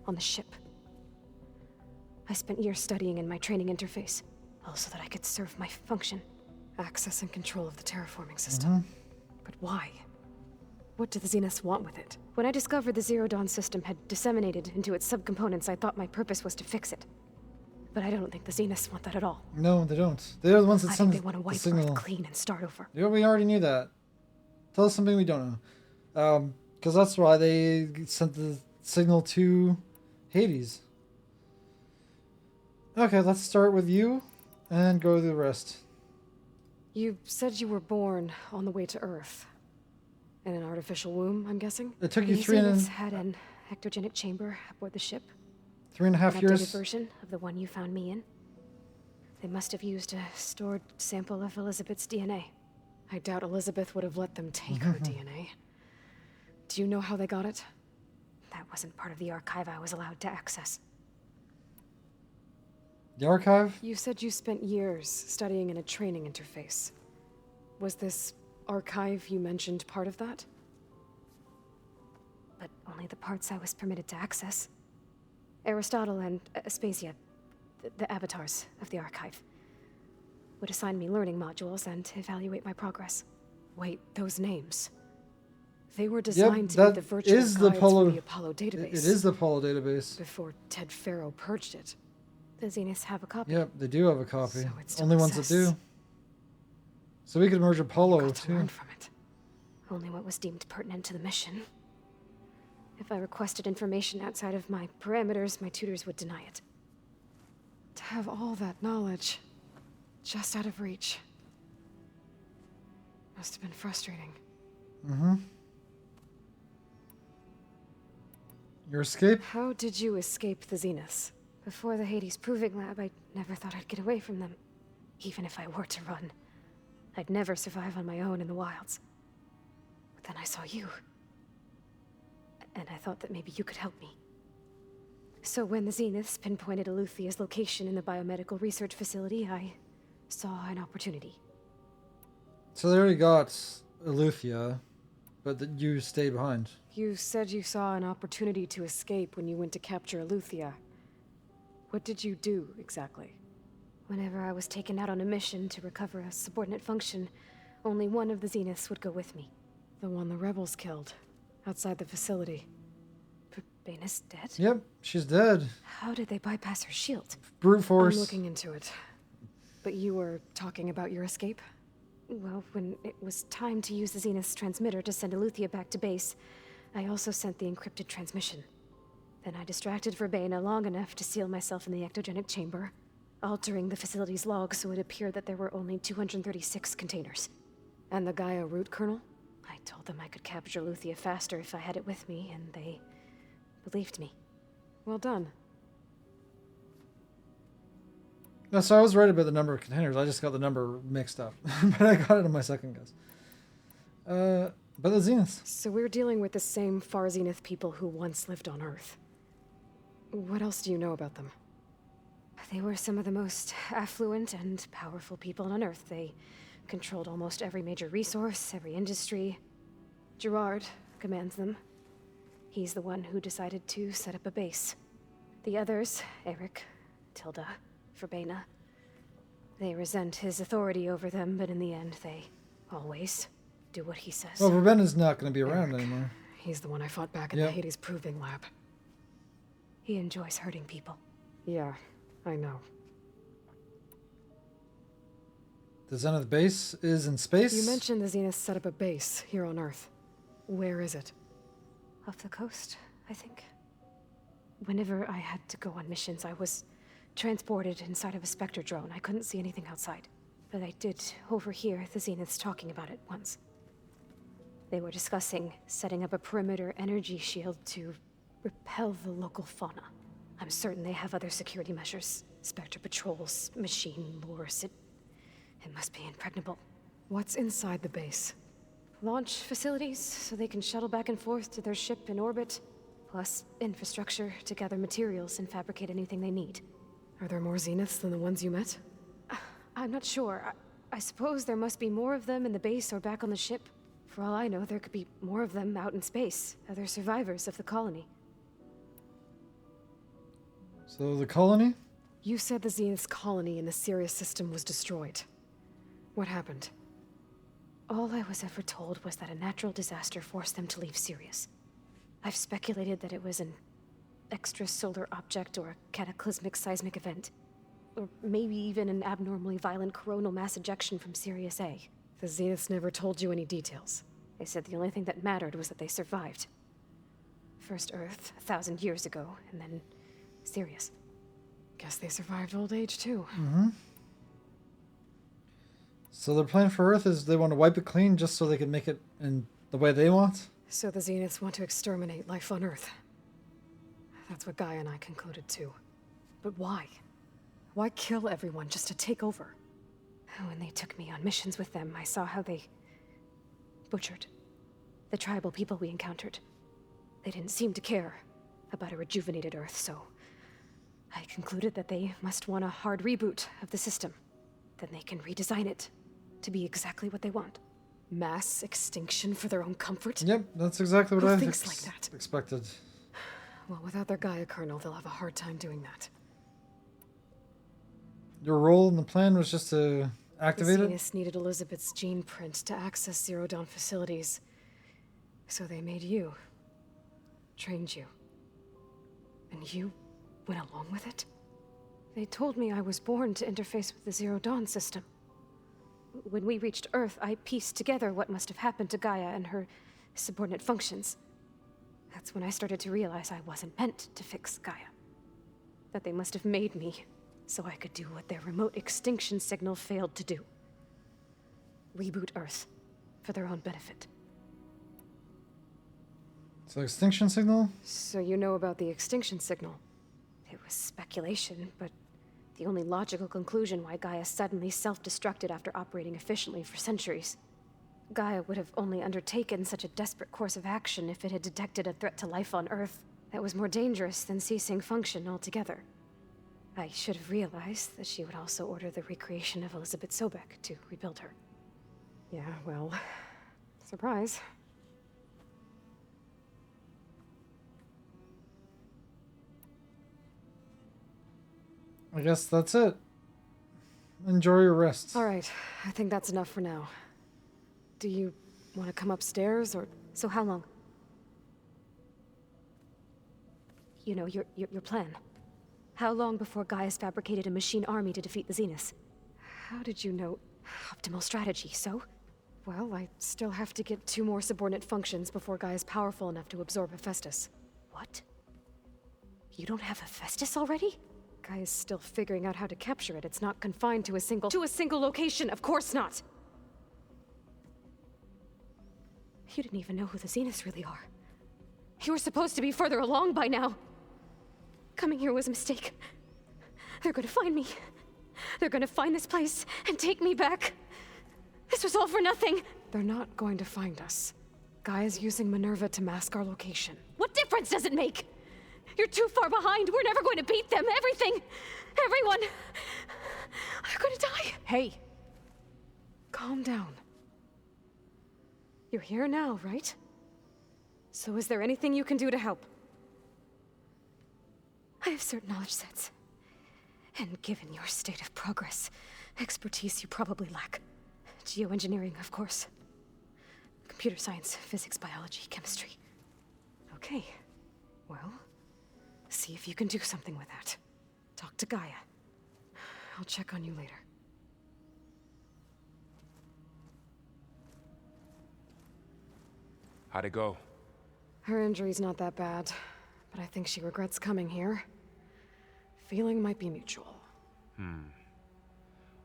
Speaker 17: On the ship. I spent years studying in my training interface, all so that I could serve my function. Access and control of the terraforming system. But why? What do the Zeniths want with it? When I discovered the Zero Dawn system had disseminated into its subcomponents, I thought my purpose was to fix it. But I don't think the Zeniths want that at all.
Speaker 1: No, they don't. They're the ones that
Speaker 17: I
Speaker 1: send
Speaker 17: think they want to
Speaker 1: the
Speaker 17: wipe
Speaker 1: signal.
Speaker 17: Earth clean and start over.
Speaker 1: Yeah, we already knew that. Tell us something we don't know. Because that's why they sent the signal to Hades. Okay, let's start with you and go to the rest.
Speaker 17: You said you were born on the way to Earth. In an artificial womb, I'm guessing?
Speaker 1: It took you
Speaker 17: These
Speaker 1: three and
Speaker 17: units had an ectogenic chamber aboard the ship.
Speaker 1: 3.5
Speaker 17: An
Speaker 1: years.
Speaker 17: updated version of the one you found me in. They must have used a stored sample of Elizabeth's DNA. I doubt Elizabeth would have let them take her DNA. Do you know how they got it? That wasn't part of the archive I was allowed to access.
Speaker 1: The archive?
Speaker 17: You said you spent years studying in a training interface. Was this archive you mentioned part of that?
Speaker 13: But only the parts I was permitted to access. Aristotle and Aspasia, the avatars of the archive, would assign me learning modules and evaluate my progress.
Speaker 17: Wait, those names. They were designed to be the virtual guides for the Apollo database.
Speaker 1: It is the Apollo database.
Speaker 17: Before Ted Farrow purged it.
Speaker 13: The Zeniths have a copy.
Speaker 1: Yep, they do have a copy.
Speaker 17: So it still
Speaker 1: Only ones that do. So we could merge Apollo too.
Speaker 17: Learn from it.
Speaker 13: Only what was deemed pertinent to the mission. If I requested information outside of my parameters, my tutors would deny it.
Speaker 17: To have all that knowledge just out of reach must have been frustrating.
Speaker 1: Mm-hmm. Your escape?
Speaker 17: How did you escape the Zeniths?
Speaker 13: Before the Hades Proving Lab, I never thought I'd get away from them. Even if I were to run, I'd never survive on my own in the wilds. But then I saw you. And I thought that maybe you could help me. So when the Zeniths pinpointed Eluthia's location in the biomedical research facility, I saw an opportunity.
Speaker 1: So they already got Eluthia, but that you stayed behind.
Speaker 17: You said you saw an opportunity to escape when you went to capture Eluthia. What did you do, exactly?
Speaker 13: Whenever I was taken out on a mission to recover a subordinate function, only one of the Zeniths would go with me.
Speaker 17: The one the rebels killed, outside the facility.
Speaker 13: Baina's dead?
Speaker 1: Yep, she's dead.
Speaker 13: How did they bypass her shield?
Speaker 1: Brute force.
Speaker 17: I'm looking into it. But you were talking about your escape?
Speaker 13: Well, when it was time to use the Zenith's transmitter to send Eluthia back to base, I also sent the encrypted transmission. Then I distracted Verbena long enough to seal myself in the ectogenic chamber, altering the facility's log so it appeared that there were only 236 containers.
Speaker 17: And the Gaia root kernel?
Speaker 13: I told them I could capture Eluthia faster if I had it with me, and they believed me.
Speaker 17: Well done.
Speaker 1: No, so I was right about the number of containers. I just got the number mixed up. But I got it on my second guess. But the Zeniths.
Speaker 17: So we're dealing with the same Far Zenith people who once lived on Earth. What else do you know about them?
Speaker 13: They were some of the most affluent and powerful people on Earth. They controlled almost every major resource, every industry. Gerard commands them. He's the one who decided to set up a base. The others, Eric, Tilda, Verbena, they resent his authority over them, but in the end, they always do what he says.
Speaker 1: Well, Verbena's not going to be around anymore.
Speaker 17: He's the one I fought back in the Hades Proving Lab.
Speaker 13: He enjoys hurting people.
Speaker 17: Yeah, I know.
Speaker 1: The Zenith base is in space?
Speaker 17: You mentioned the Zenith set up a base here on Earth. Where is it?
Speaker 13: Off the coast, I think. Whenever I had to go on missions, I was transported inside of a Spectre drone. I couldn't see anything outside. But I did overhear the Zeniths talking about it once. They were discussing setting up a perimeter energy shield to repel the local fauna. I'm certain they have other security measures. Spectre patrols, machine lures. It must be impregnable.
Speaker 17: What's inside the base?
Speaker 13: Launch facilities, so they can shuttle back and forth to their ship in orbit. Plus, infrastructure to gather materials and fabricate anything they need.
Speaker 17: Are there more Zeniths than the ones you met?
Speaker 13: I'm not sure. I suppose there must be more of them in the base or back on the ship. For all I know, there could be more of them out in space, other survivors of the colony.
Speaker 1: So the colony?
Speaker 17: You said the Zenith's colony in the Sirius system was destroyed. What happened?
Speaker 13: All I was ever told was that a natural disaster forced them to leave Sirius. I've speculated that it was an extrasolar object or a cataclysmic seismic event. Or maybe even an abnormally violent coronal mass ejection from Sirius A.
Speaker 17: The Zeniths never told you any details. They said the only thing that mattered was that they survived. First Earth, 1,000 years ago, and then Sirius. Guess they survived old age, too.
Speaker 1: Mm-hmm. So their plan for Earth is they want to wipe it clean just so they can make it in the way they want?
Speaker 17: So the Zeniths want to exterminate life on Earth. That's what Gaia and I concluded, too. But why? Why kill everyone just to take over? When they took me on missions with them, I saw how they butchered the tribal people we encountered. They didn't seem to care about a rejuvenated Earth, so I concluded that they must want a hard reboot of the system. Then they can redesign it to be exactly what they want. Mass extinction for their own comfort?
Speaker 1: Yep, that's exactly what
Speaker 17: Who
Speaker 1: I
Speaker 17: thinks like that?
Speaker 1: expected.
Speaker 17: Well, without their Gaia kernel, they'll have a hard time doing that.
Speaker 1: Your role in the plan was just to activate
Speaker 17: the
Speaker 1: it?
Speaker 17: Zeniths needed Elizabeth's gene print to access Zero Dawn facilities. So they made you. Trained you. And you went along with it? They told me I was born to interface with the Zero Dawn system. When we reached Earth, I pieced together what must have happened to Gaia and her subordinate functions. That's when I started to realize I wasn't meant to fix Gaia. That they must have made me so I could do what their remote extinction signal failed to do. Reboot Earth for their own benefit.
Speaker 1: So extinction signal?
Speaker 17: So you know about the extinction signal. It was speculation, but the only logical conclusion why Gaia suddenly self-destructed after operating efficiently for centuries. Gaia would have only undertaken such a desperate course of action if it had detected a threat to life on Earth that was more dangerous than ceasing function altogether. I should have realized that she would also order the recreation of Elizabeth Sobek to rebuild her. Yeah, well, surprise.
Speaker 1: I guess that's it. Enjoy your rest.
Speaker 17: All right, I think that's enough for now. Do you want to come upstairs, or...
Speaker 3: So how long? You know, your plan. How long before Gaia's fabricated a machine army to defeat the Zeniths?
Speaker 17: How did you know?
Speaker 3: Optimal strategy, so?
Speaker 17: Well, I still have to get 2 more subordinate functions before Gaia's powerful enough to absorb Hephaestus.
Speaker 3: What? You don't have Hephaestus already?
Speaker 17: Gaia's still figuring out how to capture it. It's not confined to a single location, of course not!
Speaker 3: You didn't even know who the Zeniths really are. You were supposed to be further along by now. Coming here was a mistake. They're gonna find me. They're gonna find this place and take me back. This was all for nothing.
Speaker 17: They're not going to find us. Gaia's using Minerva to mask our location.
Speaker 3: What difference does it make? You're too far behind. We're never going to beat them. Everything. Everyone. They're gonna die.
Speaker 17: Hey. Calm down. You're here now, right? So is there anything you can do to help?
Speaker 3: I have certain knowledge sets. And given your state of progress, expertise you probably lack. Geoengineering, of course. Computer science, physics, biology, chemistry.
Speaker 17: Okay. Well, see if you can do something with that. Talk to Gaia. I'll check on you later.
Speaker 20: How'd it go?
Speaker 17: Her injury's not that bad, but I think she regrets coming here. Feeling might be mutual.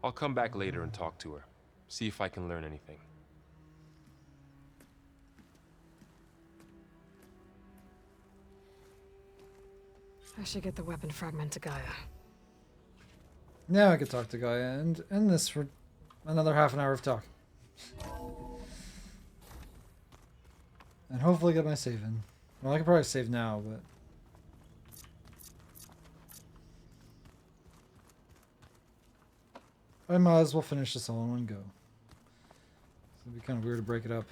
Speaker 20: I'll come back later and talk to her. See if I can learn anything.
Speaker 17: I should get the weapon fragment to Gaia.
Speaker 1: Now I could talk to Gaia and end this for another half an hour of talk. And hopefully get my save in. Well, I could probably save now, but... I might as well finish this all in one go. It'd be kind of weird to break it up.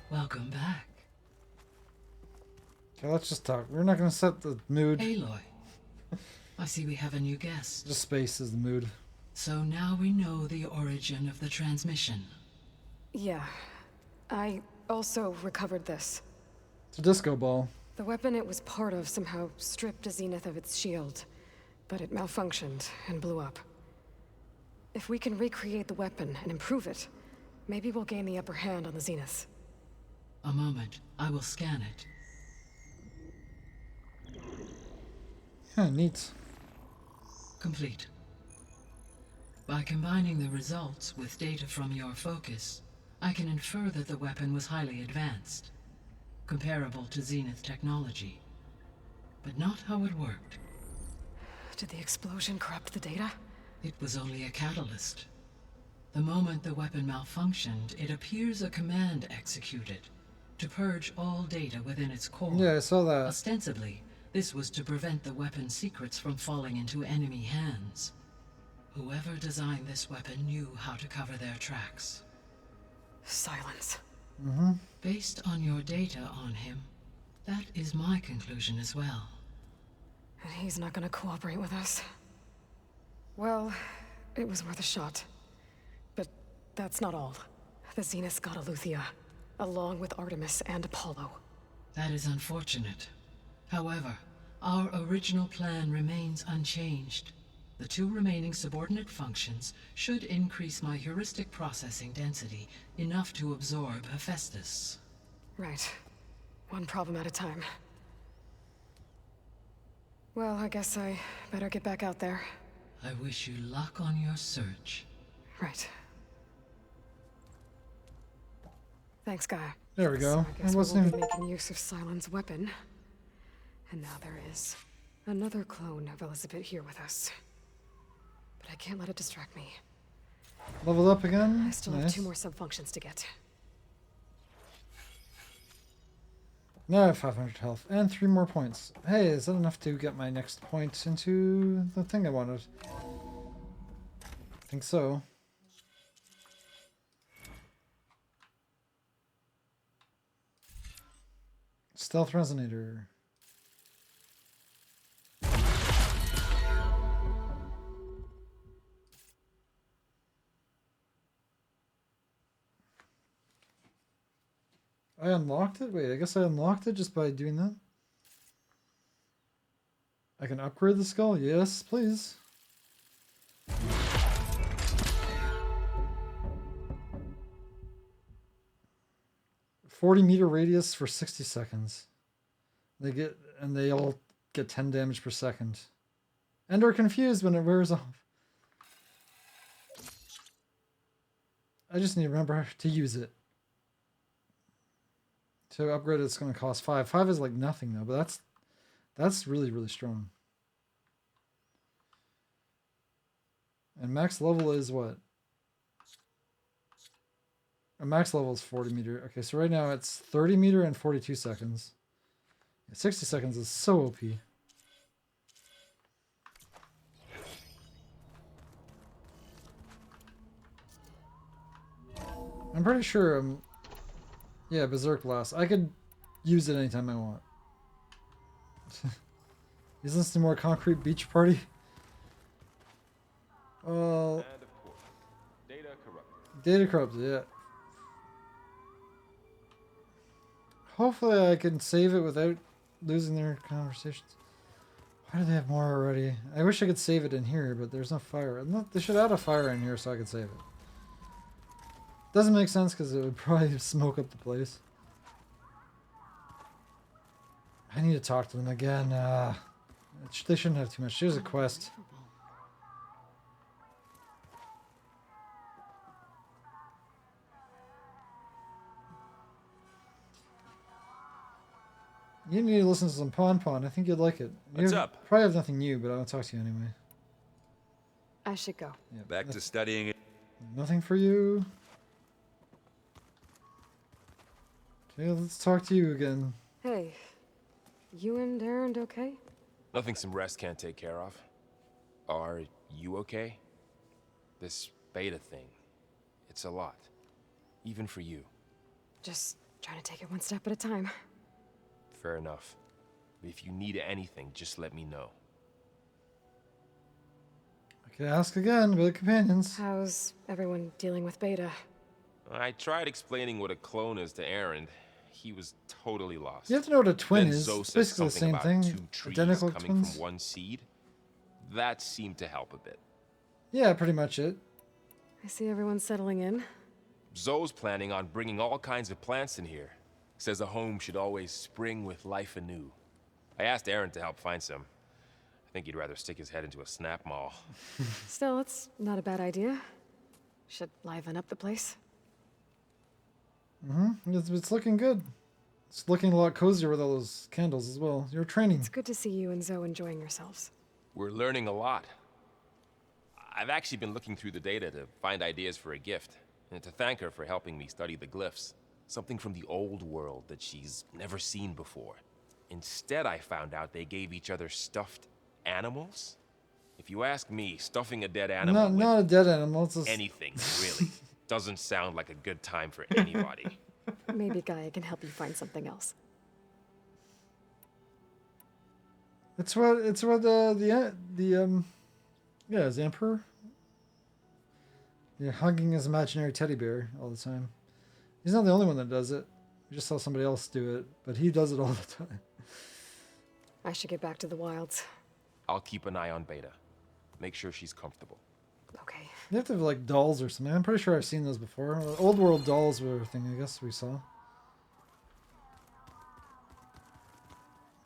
Speaker 21: Welcome back.
Speaker 1: Okay, let's just talk. We're not going to set the mood.
Speaker 21: Aloy, I see we have a new guest.
Speaker 1: Just space is the mood.
Speaker 21: So now we know the origin of the transmission.
Speaker 17: Yeah. I also recovered this.
Speaker 1: It's a disco ball.
Speaker 17: The weapon it was part of somehow stripped a Zenith of its shield. but it malfunctioned and blew up. If we can recreate the weapon and improve it, maybe we'll gain the upper hand on the Zenith.
Speaker 21: A moment. I will scan it.
Speaker 1: Yeah, neat.
Speaker 21: Complete. By combining the results with data from your focus, I can infer that the weapon was highly advanced, comparable to Zenith technology, but not how it worked.
Speaker 17: Did the explosion corrupt the data?
Speaker 21: It was only a catalyst. The moment the weapon malfunctioned, it appears a command executed to purge all data within its core.
Speaker 1: Yeah, I saw that.
Speaker 21: Ostensibly, this was to prevent the weapon's secrets from falling into enemy hands. Whoever designed this weapon knew how to cover their tracks.
Speaker 17: Silence.
Speaker 21: Based on your data on him, that is my conclusion as well.
Speaker 17: And he's not gonna cooperate with us. Well, it was worth a shot. But that's not all. The Zenith got Eleuthia, along with Artemis and Apollo.
Speaker 21: That is unfortunate. However, our original plan remains unchanged. The 2 remaining subordinate functions should increase my heuristic processing density enough to absorb Hephaestus.
Speaker 17: Right. One problem at a time. Well, I guess I better get back out there.
Speaker 21: I wish you luck on your search.
Speaker 17: Right. Thanks, Gaia.
Speaker 1: There we go.
Speaker 17: So I guess
Speaker 1: It
Speaker 17: we
Speaker 1: wasn't
Speaker 17: will be
Speaker 1: even...
Speaker 17: making use of Cylon's weapon. And now there is another clone of Elizabeth here with us. But I can't let it distract me.
Speaker 1: Leveled up again?
Speaker 17: I still have 2 more sub-functions to get.
Speaker 1: Now I have 500 health and 3 more points. Hey, is that enough to get my next point into the thing I wanted? I think so. Stealth resonator. I unlocked it? Wait, I guess I unlocked it just by doing that? I can upgrade the skull? Yes, please. "40-meter radius for 60 seconds. They all get 10 damage per second. And are confused when it wears off. I just need to remember to use it. To upgrade it's going to cost 5. 5 is like nothing though, but that's really, really strong. And max level is what? A max level is 40 meter. Okay, so right now it's 30 meter and 42 seconds. 60 seconds is so OP. I'm pretty sure yeah, Berserk Blast. I could use it anytime I want. Is this the more concrete beach party? Well,
Speaker 20: And of course, data corrupted.
Speaker 1: Data corrupted, yeah. Hopefully I can save it without losing their conversations. Why do they have more already? I wish I could save it in here, but there's no fire. They should add a fire in here so I could save it. Doesn't make sense because it would probably smoke up the place. I need to talk to them again. They shouldn't have too much. Here's a quest. You need to listen to some Pon Pon. I think you'd like it.
Speaker 19: What's up?
Speaker 1: Probably have nothing new, but I'll talk to you anyway.
Speaker 17: I should go.
Speaker 1: Yeah,
Speaker 19: Back to studying it.
Speaker 1: Nothing for you. Okay, let's talk to you again.
Speaker 17: Hey, you and Aaron okay?
Speaker 20: Nothing some rest can't take care of. Are you okay? This beta thing, it's a lot. Even for you.
Speaker 17: Just trying to take it one step at a time.
Speaker 20: Fair enough. If you need anything, just let me know.
Speaker 1: I can ask again about the companions.
Speaker 17: How's everyone dealing with Beta?
Speaker 20: I tried explaining what a clone is to Aaron. He was totally lost.
Speaker 1: You have to know what a twin
Speaker 20: Then
Speaker 1: is.
Speaker 20: Zoe
Speaker 1: It's
Speaker 20: said
Speaker 1: basically the
Speaker 20: something
Speaker 1: same
Speaker 20: about
Speaker 1: thing.
Speaker 20: 2 trees
Speaker 1: Identical
Speaker 20: coming
Speaker 1: twins.
Speaker 20: from one seed. That seemed to help a bit.
Speaker 1: Yeah, pretty much it.
Speaker 17: I see everyone's settling in.
Speaker 20: Zoe's planning on bringing all kinds of plants in here. Says a home should always spring with life anew. I asked Aaron to help find some. I think he'd rather stick his head into a snap mall.
Speaker 17: Still, it's not a bad idea. Should liven up the place.
Speaker 1: It's looking good. It's looking a lot cozier with all those candles as well. You're training.
Speaker 17: It's good to see you and Zoe enjoying yourselves.
Speaker 20: We're learning a lot. I've actually been looking through the data to find ideas for a gift, and to thank her for helping me study the glyphs. Something from the old world that she's never seen before. Instead, I found out they gave each other stuffed animals. If you ask me, stuffing a dead animal
Speaker 1: Not a dead animal. It's just...
Speaker 20: anything, really, doesn't sound like a good time for anybody.
Speaker 17: Maybe Gaia can help you find something else.
Speaker 1: It's what his emperor. Yeah, hugging his imaginary teddy bear all the time. He's not the only one that does it. We just saw somebody else do it, but he does it all the time.
Speaker 17: I should get back to the wilds.
Speaker 20: I'll keep an eye on Beta. Make sure she's comfortable.
Speaker 17: Okay.
Speaker 1: You have to have like dolls or something. I'm pretty sure I've seen those before. Old world dolls were a thing I guess we saw.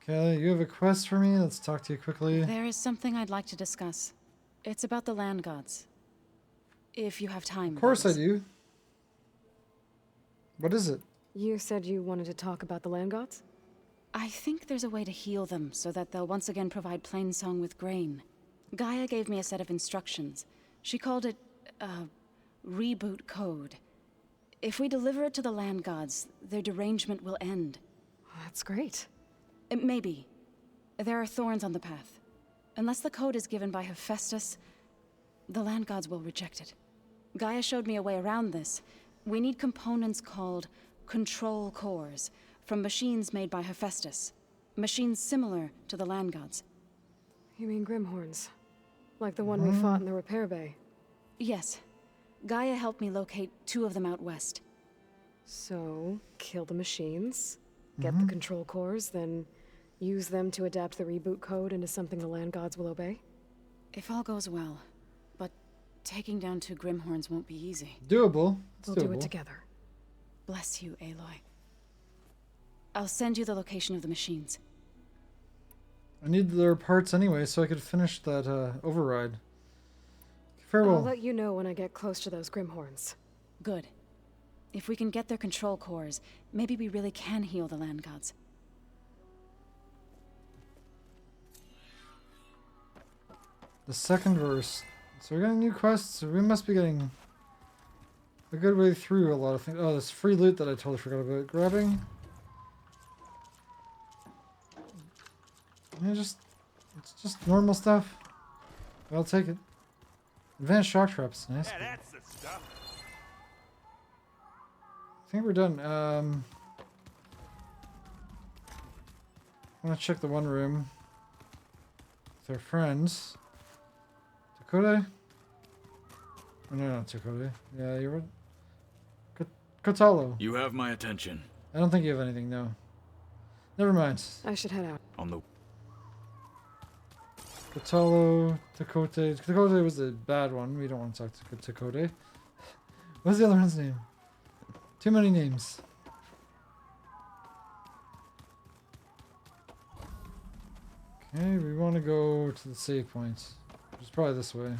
Speaker 1: Okay, you have a quest for me. Let's talk to you quickly.
Speaker 16: There is something I'd like to discuss. It's about the land gods. If you have time.
Speaker 1: Of course I do. What is it?
Speaker 17: You said you wanted to talk about the land gods?
Speaker 16: I think there's a way to heal them so that they'll once again provide Plainsong with grain. Gaia gave me a set of instructions. She called it reboot code. If we deliver it to the land gods, their derangement will end.
Speaker 17: That's great.
Speaker 16: Maybe. There are thorns on the path. Unless the code is given by Hephaestus, the land gods will reject it. Gaia showed me a way around this. We need components called control cores from machines made by Hephaestus. Machines similar to the land gods.
Speaker 17: You mean Grimhorns? Like the one we fought in the repair bay?
Speaker 16: Yes. Gaia helped me locate 2 of them out west.
Speaker 17: So, kill the machines, get the control cores, then use them to adapt the reboot code into something the land gods will obey?
Speaker 16: If all goes well. But taking down 2 Grimhorns won't be easy.
Speaker 1: Doable.
Speaker 17: We'll do it together.
Speaker 16: Bless you, Aloy. I'll send you the location of the machines.
Speaker 1: I need their parts anyway, so I could finish that override. Farewell.
Speaker 17: I'll let you know when I get close to those Grimhorns.
Speaker 16: Good. If we can get their control cores, maybe we really can heal the land gods.
Speaker 1: The second verse. So we're getting new quests, so we must be getting a good way through a lot of things. Oh, this free loot that I totally forgot about grabbing. Yeah, it's just normal stuff. I'll take it. Advanced shock traps, nice.
Speaker 4: Yeah, that's the stuff.
Speaker 1: I think we're done. I want to check the one room with our friends. Dakota? Oh, no, not Dakota. Yeah, you're right. Kotalo.
Speaker 7: You have my attention.
Speaker 1: I don't think you have anything, no. Never mind.
Speaker 17: I should head out.
Speaker 7: On the...
Speaker 1: Kotalo, Takote. Takote was the bad one. We don't want to talk to Takote. What's the other one's name? Too many names. Okay, we want to go to the save point. Which is probably this way.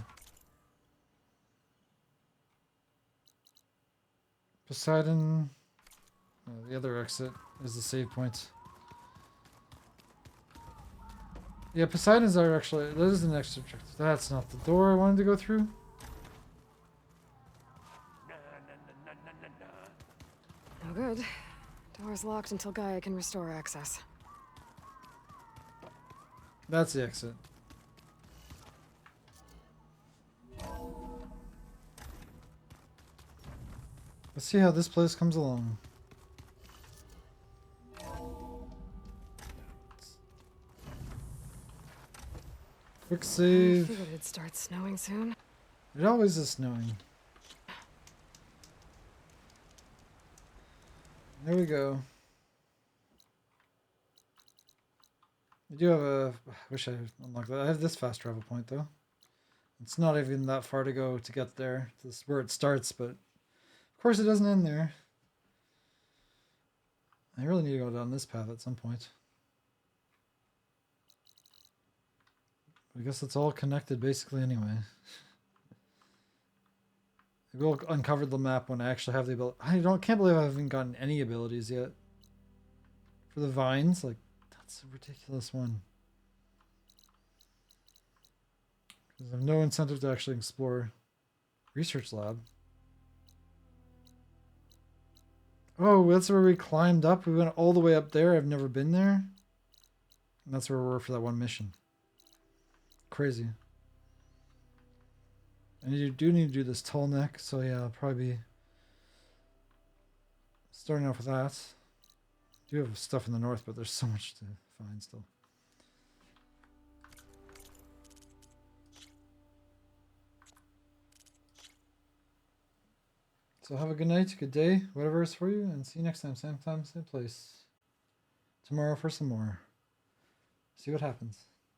Speaker 1: Poseidon. The other exit is the save point. Yeah, Poseidon's are actually... That is the next objective. That's not the door I wanted to go through.
Speaker 17: No good. Door's locked until Gaia can restore access.
Speaker 1: That's the exit. Let's see how this place comes along. Quick
Speaker 17: I
Speaker 1: save.
Speaker 17: figured it'd start snowing soon.
Speaker 1: It always is snowing. There we go. I do have a... I wish I unlocked that. I have this fast travel point, though. It's not even that far to go to get there. This is where it starts, but... Of course it doesn't end there. I really need to go down this path at some point. I guess it's all connected basically anyway. I will uncover the map when I actually have the ability. Can't believe I haven't gotten any abilities yet. For the vines, like, that's a ridiculous one. Because I have no incentive to actually explore research lab. Oh, that's where we climbed up. We went all the way up there. I've never been there. And that's where we were for that one mission. Crazy. And you do need to do this tall neck, so yeah, I'll probably be starting off with that. I do have stuff in the north, but there's so much to find still. So have a good night, good day, whatever is for you, and see you next time. Same time, same place. Tomorrow for some more. See what happens.